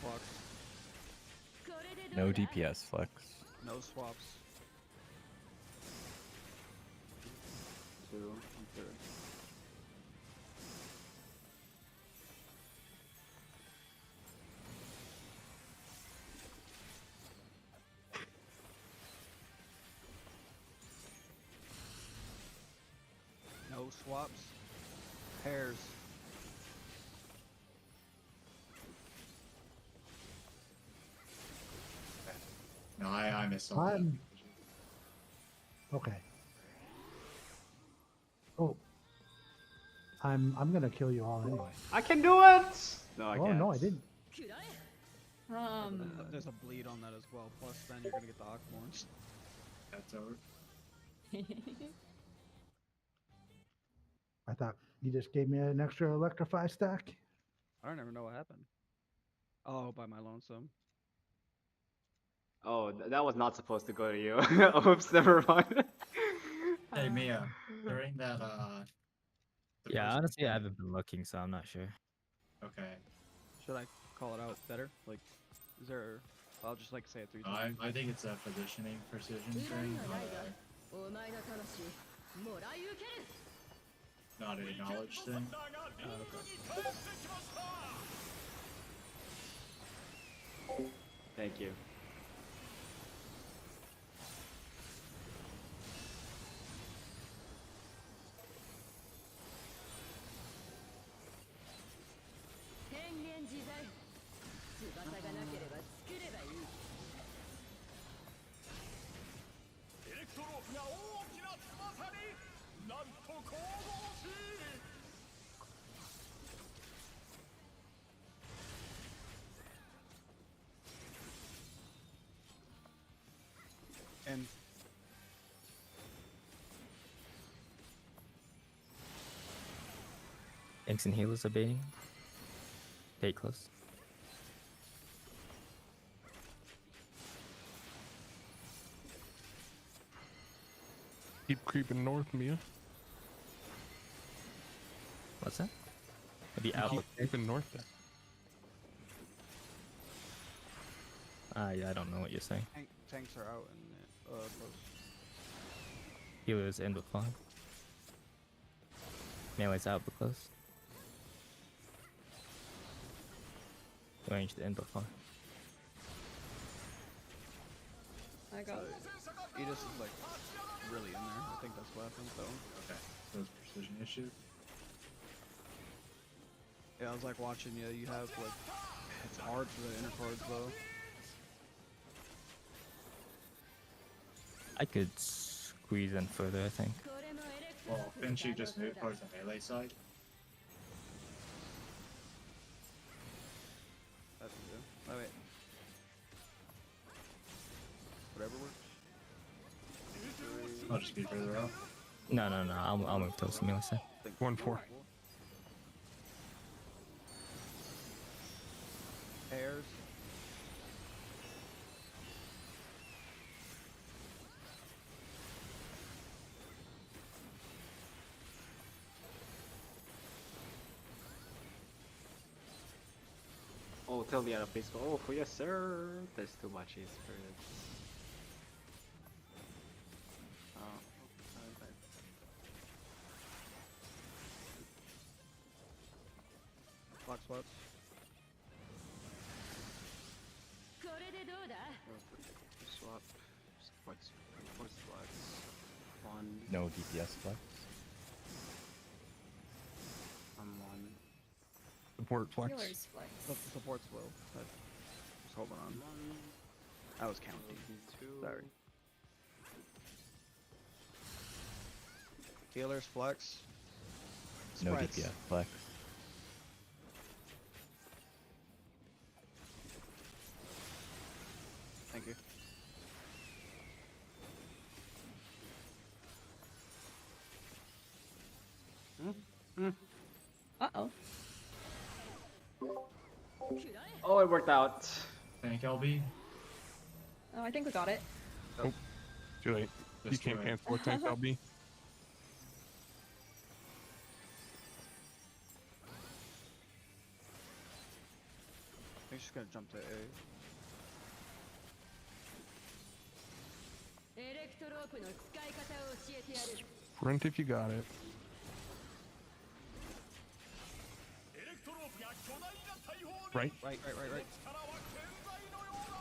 Flux. これで No どうだ DPS flex. No swaps. 2 and 3. No swaps. Pairs. No, I missed something. I'm- Okay. Oh. I'm gonna kill you all anyway. I can do it! No, I Oh can't. no, I didn't. くらえ There's a bleed on that as well. Plus, then you're gonna get the Aquaborns. That's over. I thought you just gave me an extra electrify stack. I don't ever know what happened. Oh, by my lonesome. Oh, that was not supposed to go to you. Oops, never mind. Hey, Mia, during that, the Yeah, first honestly, I complaint- haven't been looking, so I'm not sure. Okay. Should I call it out better? Like, is there? I'll just like say it 3 times. I think it's a positioning precision 裏 thing, にはないが not お前の魂もらい受ける not a knowledge thing. サンダーがリングに帰ってきました Thank you. 変幻自在翼がなければ作ればいいエレクトロープが大きな翼になんと神々しい And Tanks and healers are baiting. Stay close. Keep creeping north, Mia. What's that? Maybe You out. keep creeping north there. Yeah, I don't know what you're saying. tanks are out and close. Healers in before. Melee's out but close. Ranged in before. I got Aegis is like really in there. I think that's what happened though. Okay. So it's precision issue. Yeah, I was like watching you. You have like it's hard for the inner cards though. I could squeeze in further, I think. これもエレクトロ Well, ープの couldn't 可 you 能 just 性 move だ towards the melee side? That's good. Oh wait. Whatever works. I'll just be further out. No, I'll move towards the melee side. 1-4. Pairs. till the end of phase 4. Oh, for yes, sir. There's too much Ace Spirits. Oh, okay. Clock spots. これでどうだ Swap. Sports slots. One. No DPS flex. I'm one. Support flex. Healer's flex. The supports will. But just holding on. One. I was counting. Two. Sorry. Healer's flex. No Sprites. DPS flex. Thank you. Uh-oh. Oh, it worked out. Thank LB. Oh, I think we got it. Too late. You Just can't do it. cancel a tank LB. I think she's gonna jump to A. エレクトロープの使い方を教えてやる Sprint if you got it. エレクトロープが巨大な大砲に Right? Right. 力は健在のよう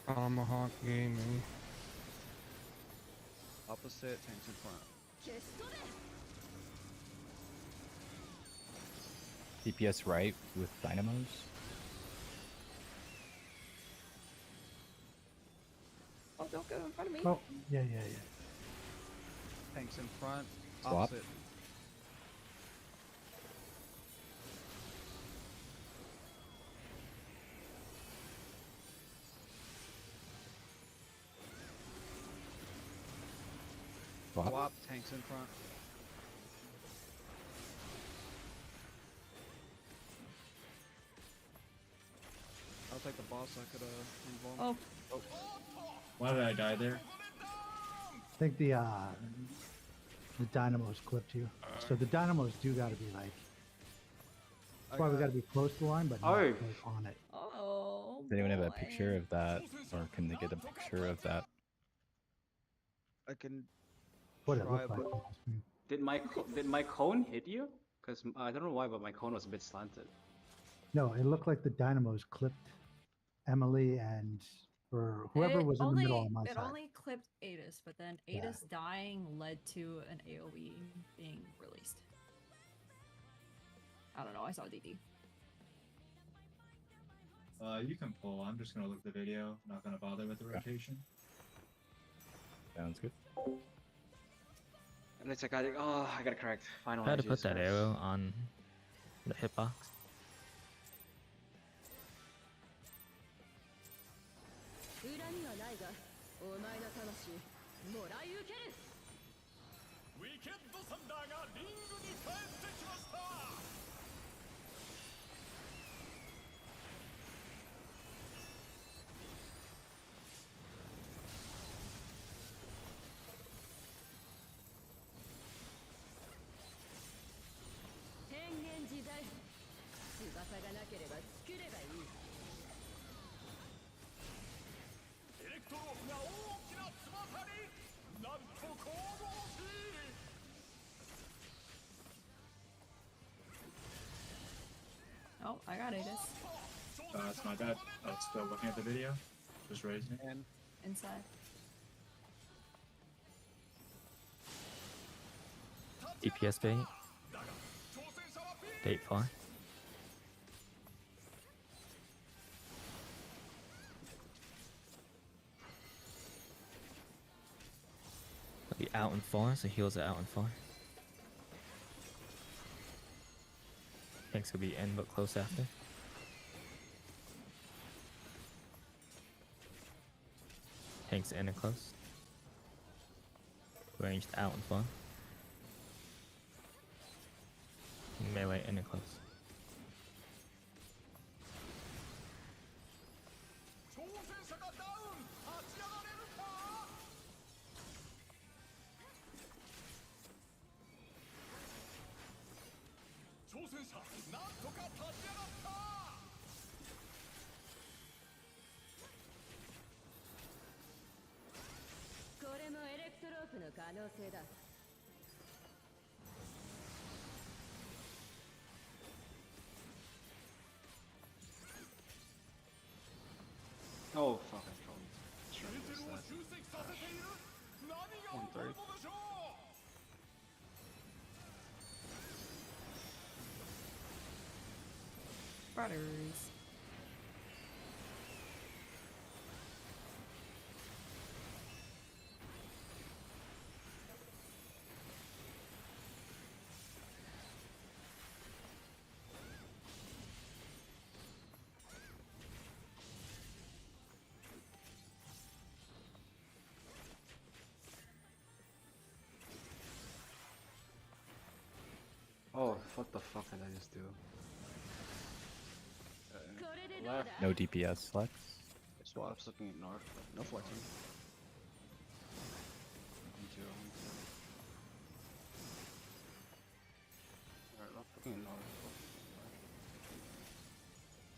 だ Tomahawk gaming. Opposite, tanks in front. 消し飛べ DPS right with dynamos. Oh, don't go in front of me. Oh, yeah. Tanks in front. Swap. Opposite. Swap. Swap. Tanks in front. I'll take the boss. I could involve. Oh, Why did I die there? I think the dynamos clipped you. So the dynamos do got to be like. I Probably got- got to be close to the line, but not Oh. close on it. oh. Does anyone have a boy. picture of that, or can they get a picture of that? I can. What it try, looked like. but- on the screen. Did my cone hit you? Because I don't know why, but my cone was a bit slanted. No, it looked like the dynamos clipped Emily and or whoever It was in the middle on my It side. only clipped Adis, but then Yeah. Adis dying led to an AoE being released. I don't know. I saw DD. You can pull. I'm just gonna look at the video. Not gonna bother with the rotation. Sounds good. And it's like, I gotta correct. Final I had to put edges, that yes. arrow on the hitbox. 恨みはないがお前の魂もらい受けるウィケッドサンダーがリングに帰ってきました変幻自在翼がなければ作ればいいエレクトロープが大きな翼になんと神々しい Oh, I got Adis It's my bad. I was still looking at the video. Just raising it. And inside. DPS bait. だが挑戦者は Bait far. I'll be out and far, so heals are out and far. Tanks could be in but close after. Tanks in and close. Ranged out and far. Melee in and close. 挑戦者がダウン立ち上がれるか挑戦者可能性だ Oh fuck! I probably エ should ー have テル missed を that. 集積させている何が起こるのでしょう Brothers. Oh, what the fuck did I just do? これでどうだ Left. No DPS flex. Swaps. Swaps looking at north. No flexing. Me too. Me too. Alright, left looking at north.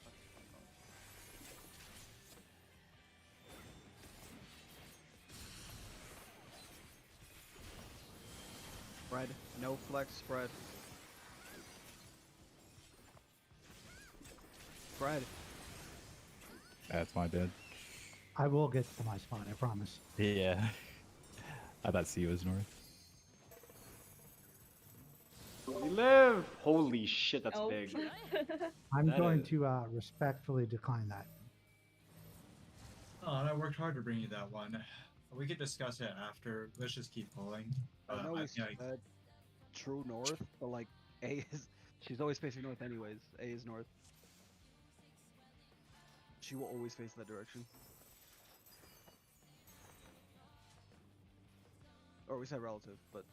Left looking at north. Left looking at north. Spread. No flex spread. Spread. That's my bad. I will get to my spot, I promise. Yeah. I thought C was north. We live! Holy shit, that's Oh. big. I'm That going is- to respectfully decline that. Oh, and I worked hard to bring you that one. We could discuss it after. Let's just keep pulling. I know I we think said true north, but like A is she's always facing north anyways. A is north. She will always face that direction. Or we said relative, but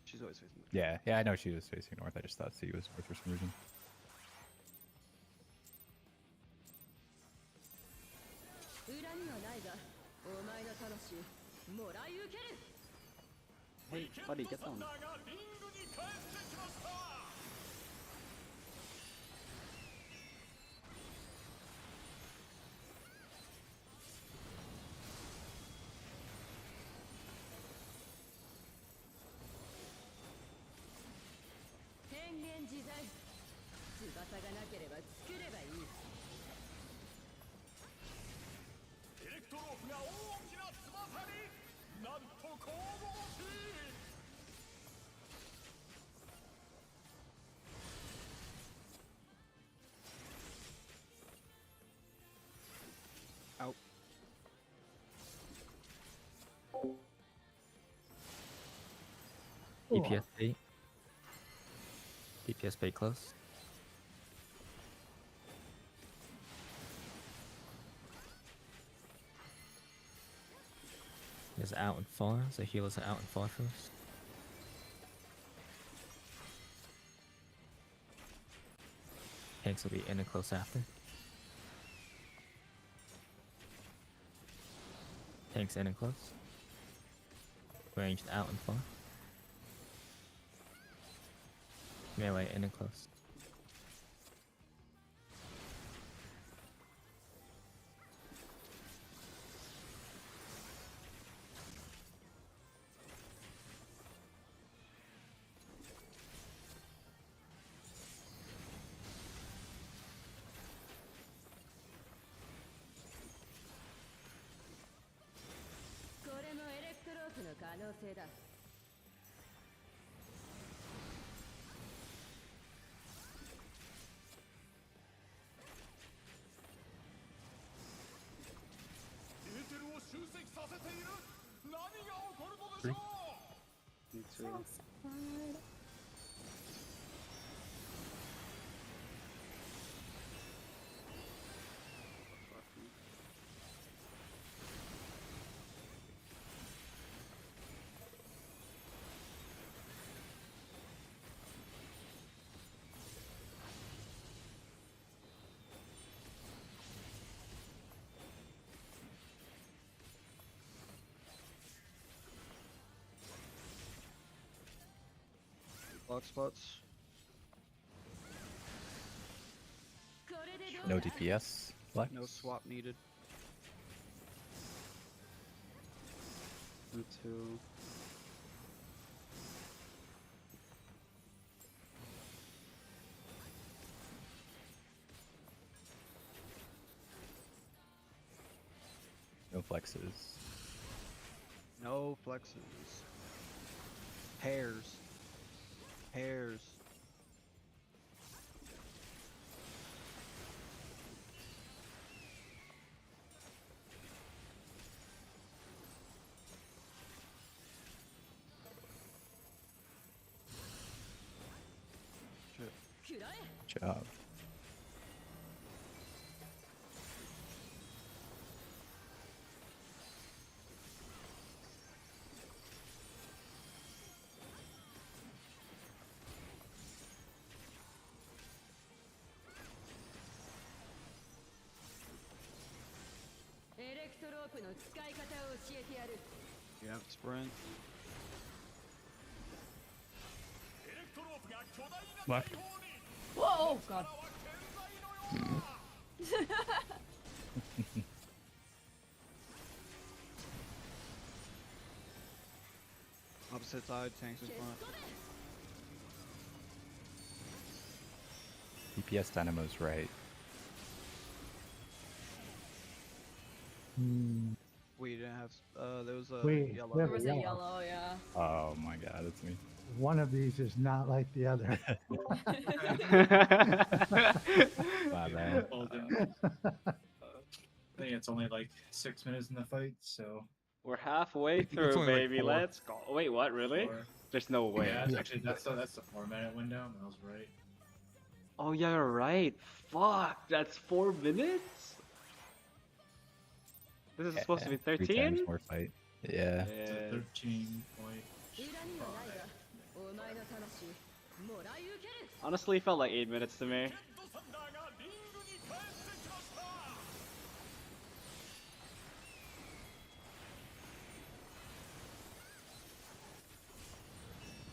she's always facing that. Yeah, yeah, I know she was facing north. I just thought C was north for some reason. 恨みはないがお前の魂もらい受ける Hey, buddy, get down. サンダーがリングに帰ってきました 変幻自在翼がなければ作ればいいエレクトロープが大きな翼になんと神々しい Out. DPS bait. DPS bait close. Is out and far, so healers are out and far first. Tanks will be in and close after. Tanks in and close. Ranged out and far. Melee in and close. Me too. Block spots. No DPS flex. No swap needed. Me too. flexes. No flexes. Hairs. Hairs. Shit. 食らえ Good job. You have sprint. エレクトロープが巨大な Left. 大砲に Whoa! Oh god. は健在のようだ Opposite side, tanks in front. DPS Dynamo's right. We didn't have. There was a yellow. There was a yellow, yeah. Oh my god, it's me. One of these is not like the other. My bad. Holding. I think it's only like 6 minutes in the fight, so. We're halfway It's through, only like baby. 4. Let's go. Wait, what? Really? Or, There's no way. yeah, it's actually that's the 4-minute window. I was right. Oh, yeah, you're right. Fuck, that's 4 minutes? This is supposed to be 3 times 13? more fight. Yeah. It's a 13 point. 裏にはないがお前の魂もらい受ける Honestly, it felt like 8 minutes to me. ケッドサンダーがリングに帰ってきました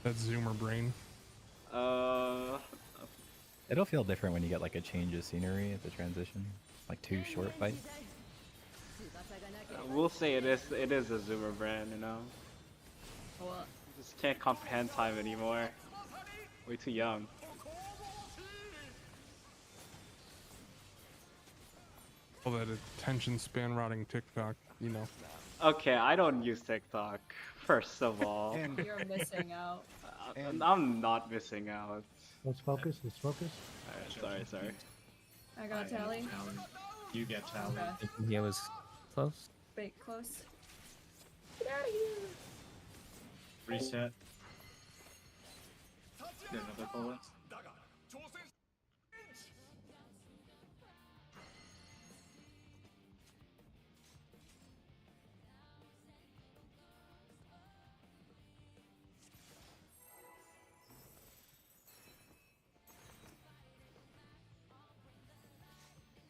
That zoomer brain. It'll feel different when you get like a change of scenery at the transition. Like 2 short fights. 翼がなければ We'll say it is a zoomer brand, you know? What? Just can't comprehend time anymore. Way too young. All that attention span rotting TikTok, you know. Okay, I don't use TikTok, first of all. And You're missing out. I'm not missing out. Let's focus. Let's focus. Alright, sorry. I got tally. You get tally. Okay. He was close. Wait, close. Reset. Get another bullet. だが挑戦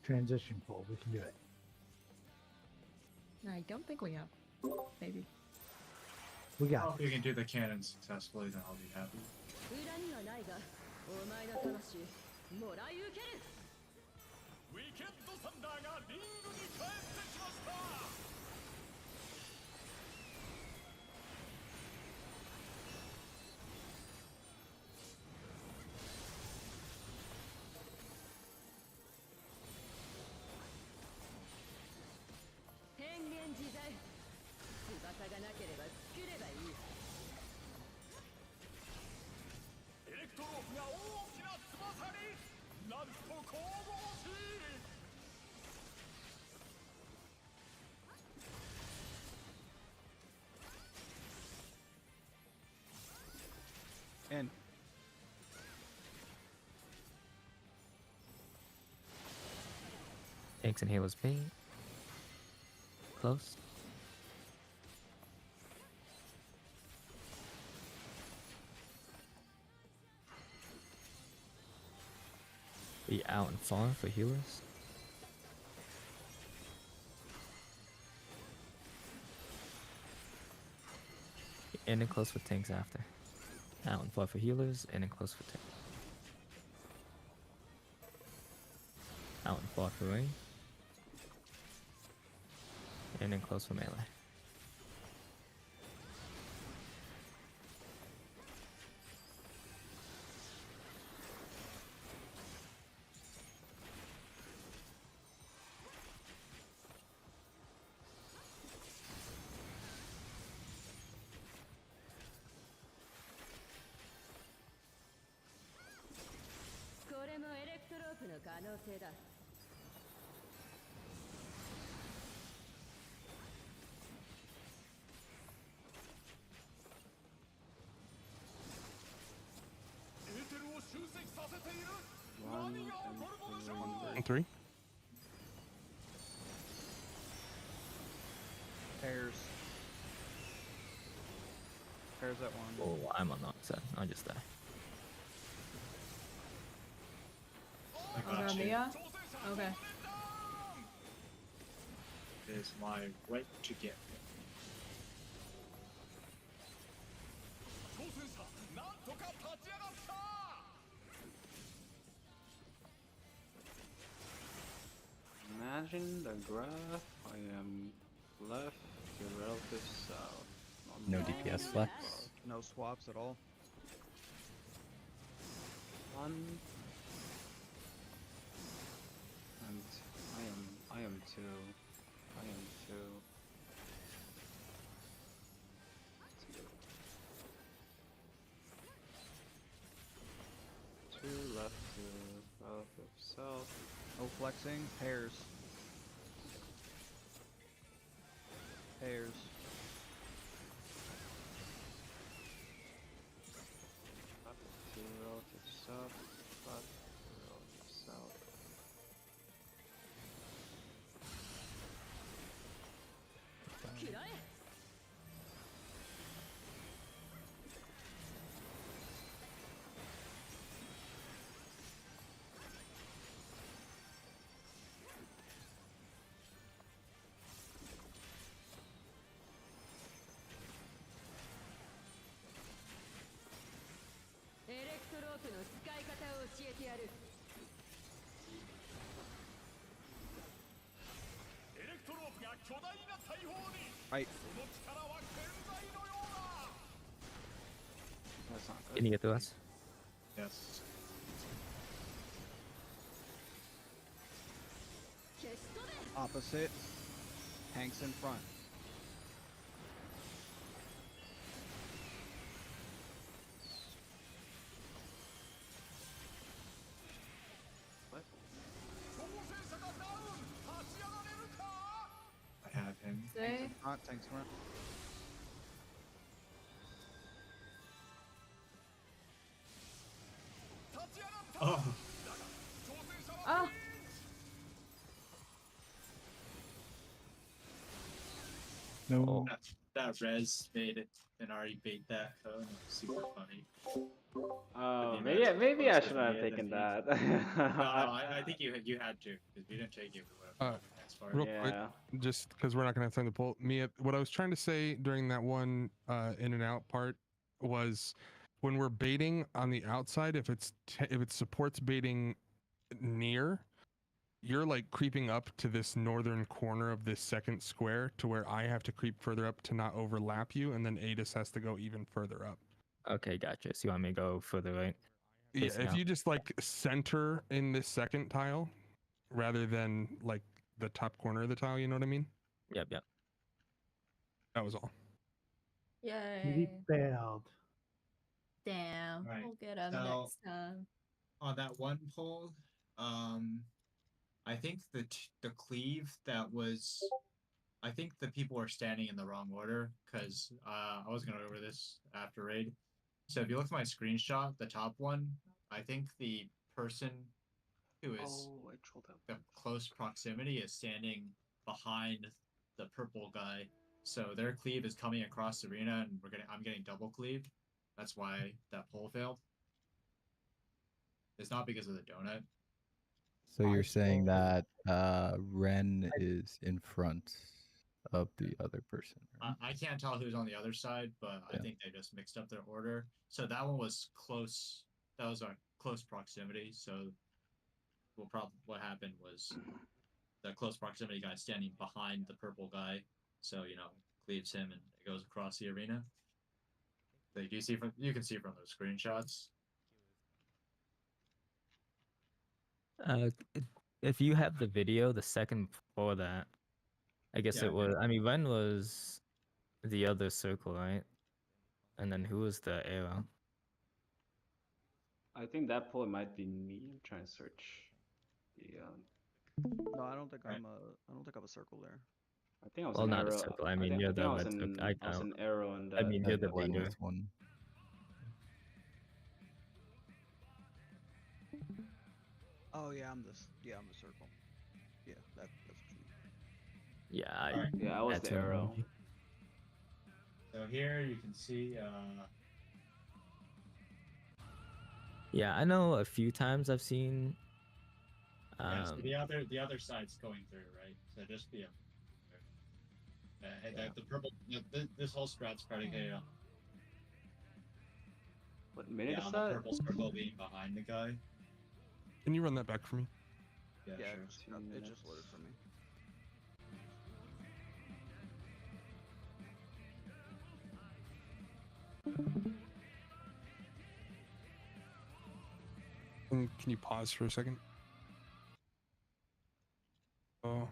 Transition pull. We can do it. I don't think we have. Maybe. We Well, got if you can do the cannon successfully, then I'll be happy. 裏にはないがお前の魂もらい受けるウィケッドサンダーがリングに帰ってきました 変幻自在翼がなければ作ればいいエレクトロープが大きな翼になんと神々しい and Tanks and Halos B. Close. Be out and far for healers. In and close for tanks after. Out and far for healers, in and close for tanks. Out and far for range. In and close for melee. プの可能性だ。エーテルを集積させている。 One 何が起こるのでしょう。 And 3. Pairs. Pairs at 1. Oh, I'm on the upset. I'll just die. I got Okay, you. Mia? Okay. It is my right to get. 挑戦者なんとか立ち上がった。 Imagine the graph. I am left to relative south. No DPS flex. No swaps at all. One. And I am two. I am two. Two left to relative south. No flexing. Pairs. Pairs. Left to relative south. Left to relative south. Right. That's not Can good. you get to us? Yes. Opposite. Tanks in front. What? I have him. Say. Tanks in front. Oh, Ah! No. that res made it and already bait that cone. Super funny. Oh, the maybe amount maybe I of shouldn't have data taken that that. No, I think you had to because we didn't take it. We would've as far Real quick, Yeah. just because we're not going to have time to pull me. What I was trying to say during that one in and out part was when we're baiting on the outside, if it supports baiting near, you're like creeping up to this northern corner of this second square to where I have to creep further up to not overlap you, and then Adis has to go even further up. Okay, gotcha. So you want me to go further right? Yeah, Facing if out. you just like center in this second tile rather than like the top corner of the tile, you know what I mean? Yep, yep. That was all. He Yay. failed. Damn. Right. We'll get him So- next time. On that one poll, I think the cleave that was, I think the people were standing in the wrong order because I was gonna go over this after raid. So if you look at my screenshot, the top one, I think the person who is Oh, I trolled out. the close proximity is standing behind the purple guy. So their cleave is coming across the arena, and I'm getting double cleaved. That's why that poll failed. It's not because of the donut. So you're I saying saw- that Ren is in front of the other person. Right? I can't tell who's on the other side, but I Yeah. think they just mixed up their order. So that one was close. That was a close proximity. So what happened was the close proximity guy standing behind the purple guy. So cleaves him and it goes across the arena. Like, you can see from those screenshots. If you have the video, the second before that, I guess Yeah, it was. I mean, Ren was the other circle, right? And then who was the arrow? I think that poll might be me. I'm trying to search. Yeah. No, I don't think Right. I don't think I'm a circle there. I think I was Well, an not a arrow. circle. I I mean, think, you're I think the I was red an circle. I I was count. an arrow and I mean, you're the blameless leader. one. Oh yeah, I'm this. Yeah, I'm the circle. Yeah, that's what you mean. Yeah, I, Alright. Yeah, I was that's the what I arrow. mean. So here you can see. Yeah, I know a few times I've seen. Yeah, so the other side's going through, right? So just be a. The purple. This whole strat's predicated on What minute is on the that? purple circle being behind the guy. Can you run that back for me? Yeah, Yeah, sure. it just loaded for me. Can you pause for a second? Oh.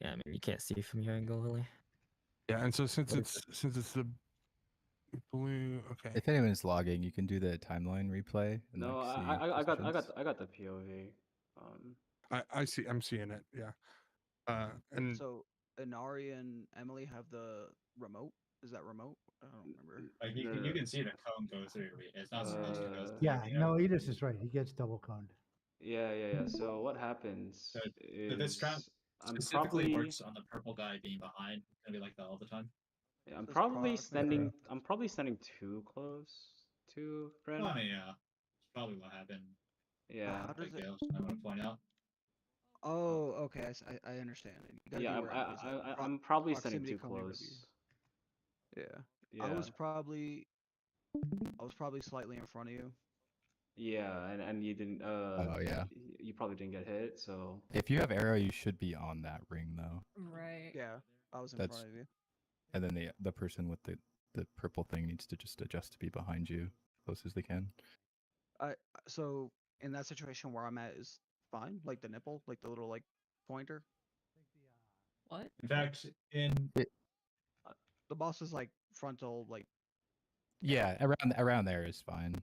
Yeah, I mean, you can't see from your angle really. Yeah, and so since What is it's the blue, okay. If anyone's logging, you can do the timeline replay and No, like see I got positions. I got the POV. I'm seeing it. Yeah. And So Inari and Emily have the remote. Is that remote? I don't remember. Like you can see the cone go through. It's not supposed to go through. Yeah, you no, know? Edis is right. He gets double coned. yeah. So what happens So this is strat I'm specifically probably works on the purple guy being behind. It's gonna be like that all the time. yeah, I'm Says probably prog standing I'm probably standing too close to Ren. Well, I mean, yeah, it's probably what happened. Yeah. How does Big it? deal. I want to point out. Oh, okay. I understand. You gotta Yeah, be where Emily's at. I'm probably standing Proximity too cone, you gotta close. Yeah. Yeah. I was probably slightly in front of you. Yeah, and you didn't Oh yeah. you probably didn't get hit, so If you have arrow, you should be on that ring though. Right. Yeah, I was in That's- front of you. And then the person with the purple thing needs to just adjust to be behind you as close as they can. So in that situation where I'm at is fine, like the nipple, like the little like pointer. What? In fact, in The boss is like frontal, like Yeah, around there is fine.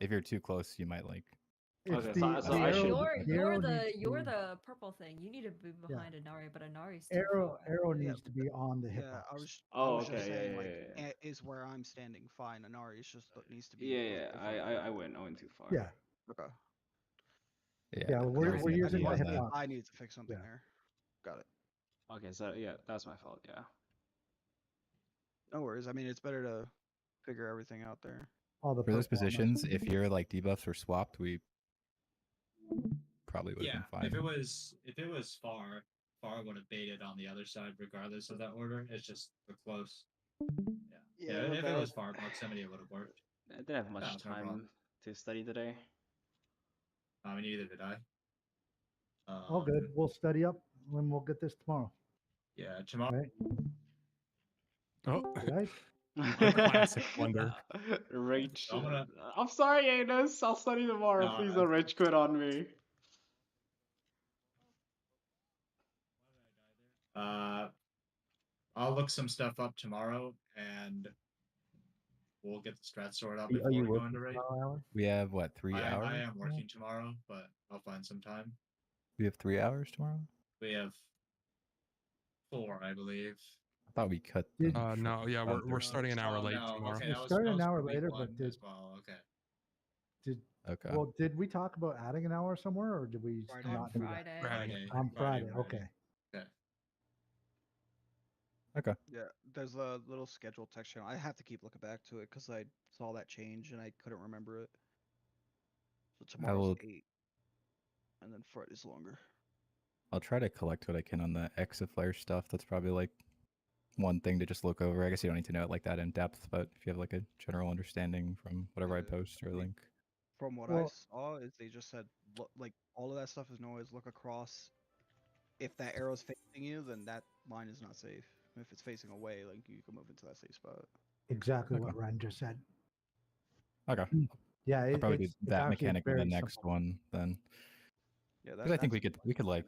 If you're too close, you might like. It's Okay, so the I arrow- should- the You're arrow the needs to you're be- the purple thing. You need to be behind Inari, but Inari's too Arrow far. arrow Yeah, needs to be on the hitbox. Yeah, I was Oh, just okay, yeah, saying yeah, like yeah, yeah. is where I'm standing fine. Inari is just needs to be. Yeah, the I front. went too far. Yeah, Okay. yeah. We're Inari's gonna using be the on that. hitbox. I need to fix something Yeah. there. Got it. Okay, so yeah, that's my fault, yeah. No worries. I mean, it's better to figure everything out there. All the For those purple on us. positions, if your like debuffs were swapped, we probably would have yeah, been fine. if it was far would have baited on the other side regardless of that order. It's just we're close. Yeah. If it was far proximity, it would have worked. I didn't have much That's no problem. time to study today. Neither did I. All good. We'll study up and we'll get this tomorrow. Yeah, tomorrow. Right? Oh, Right? classic wonder. Rage. I'm gonna- I'm sorry, Anus. I'll study tomorrow. No, Please don't rage quit on me. I'll look some stuff up tomorrow and we'll get the strat sorted out Are before you we go working into raid. tomorrow, Alan? We have what, 3 hours? I am working tomorrow, but I'll find some time. We have 3 hours tomorrow. We have 4, I believe. I thought we cut. Did- them No, yeah, short. we're starting an hour Oh, late no, tomorrow. Okay, We that was, started that an was hour for week later, but one did- as well. Okay. Did Okay. well? Did we talk about adding an hour somewhere, or did we Friday. On not do that? Friday. Friday. On Friday. Okay. Okay. Yeah, there's a little schedule text channel. I have to keep looking back to it because I saw that change and I couldn't remember it. So tomorrow's will- 8, and then Friday's longer. I'll try to collect what I can on the Exaflare stuff. That's probably like one thing to just look over. I guess you don't need to know it like that in depth, but if you have like a general understanding from whatever I Yeah, post or link. From what I Well- saw, is they just said like all of that stuff is noise. Look across. If that arrow's facing you, then that line is not safe. If it's facing away, like you can move into that safe spot. Exactly Okay. what Ren just said. Okay. Yeah, I'll probably do it's that actually mechanic in the very next simple. one then. Yeah, Because I think we could like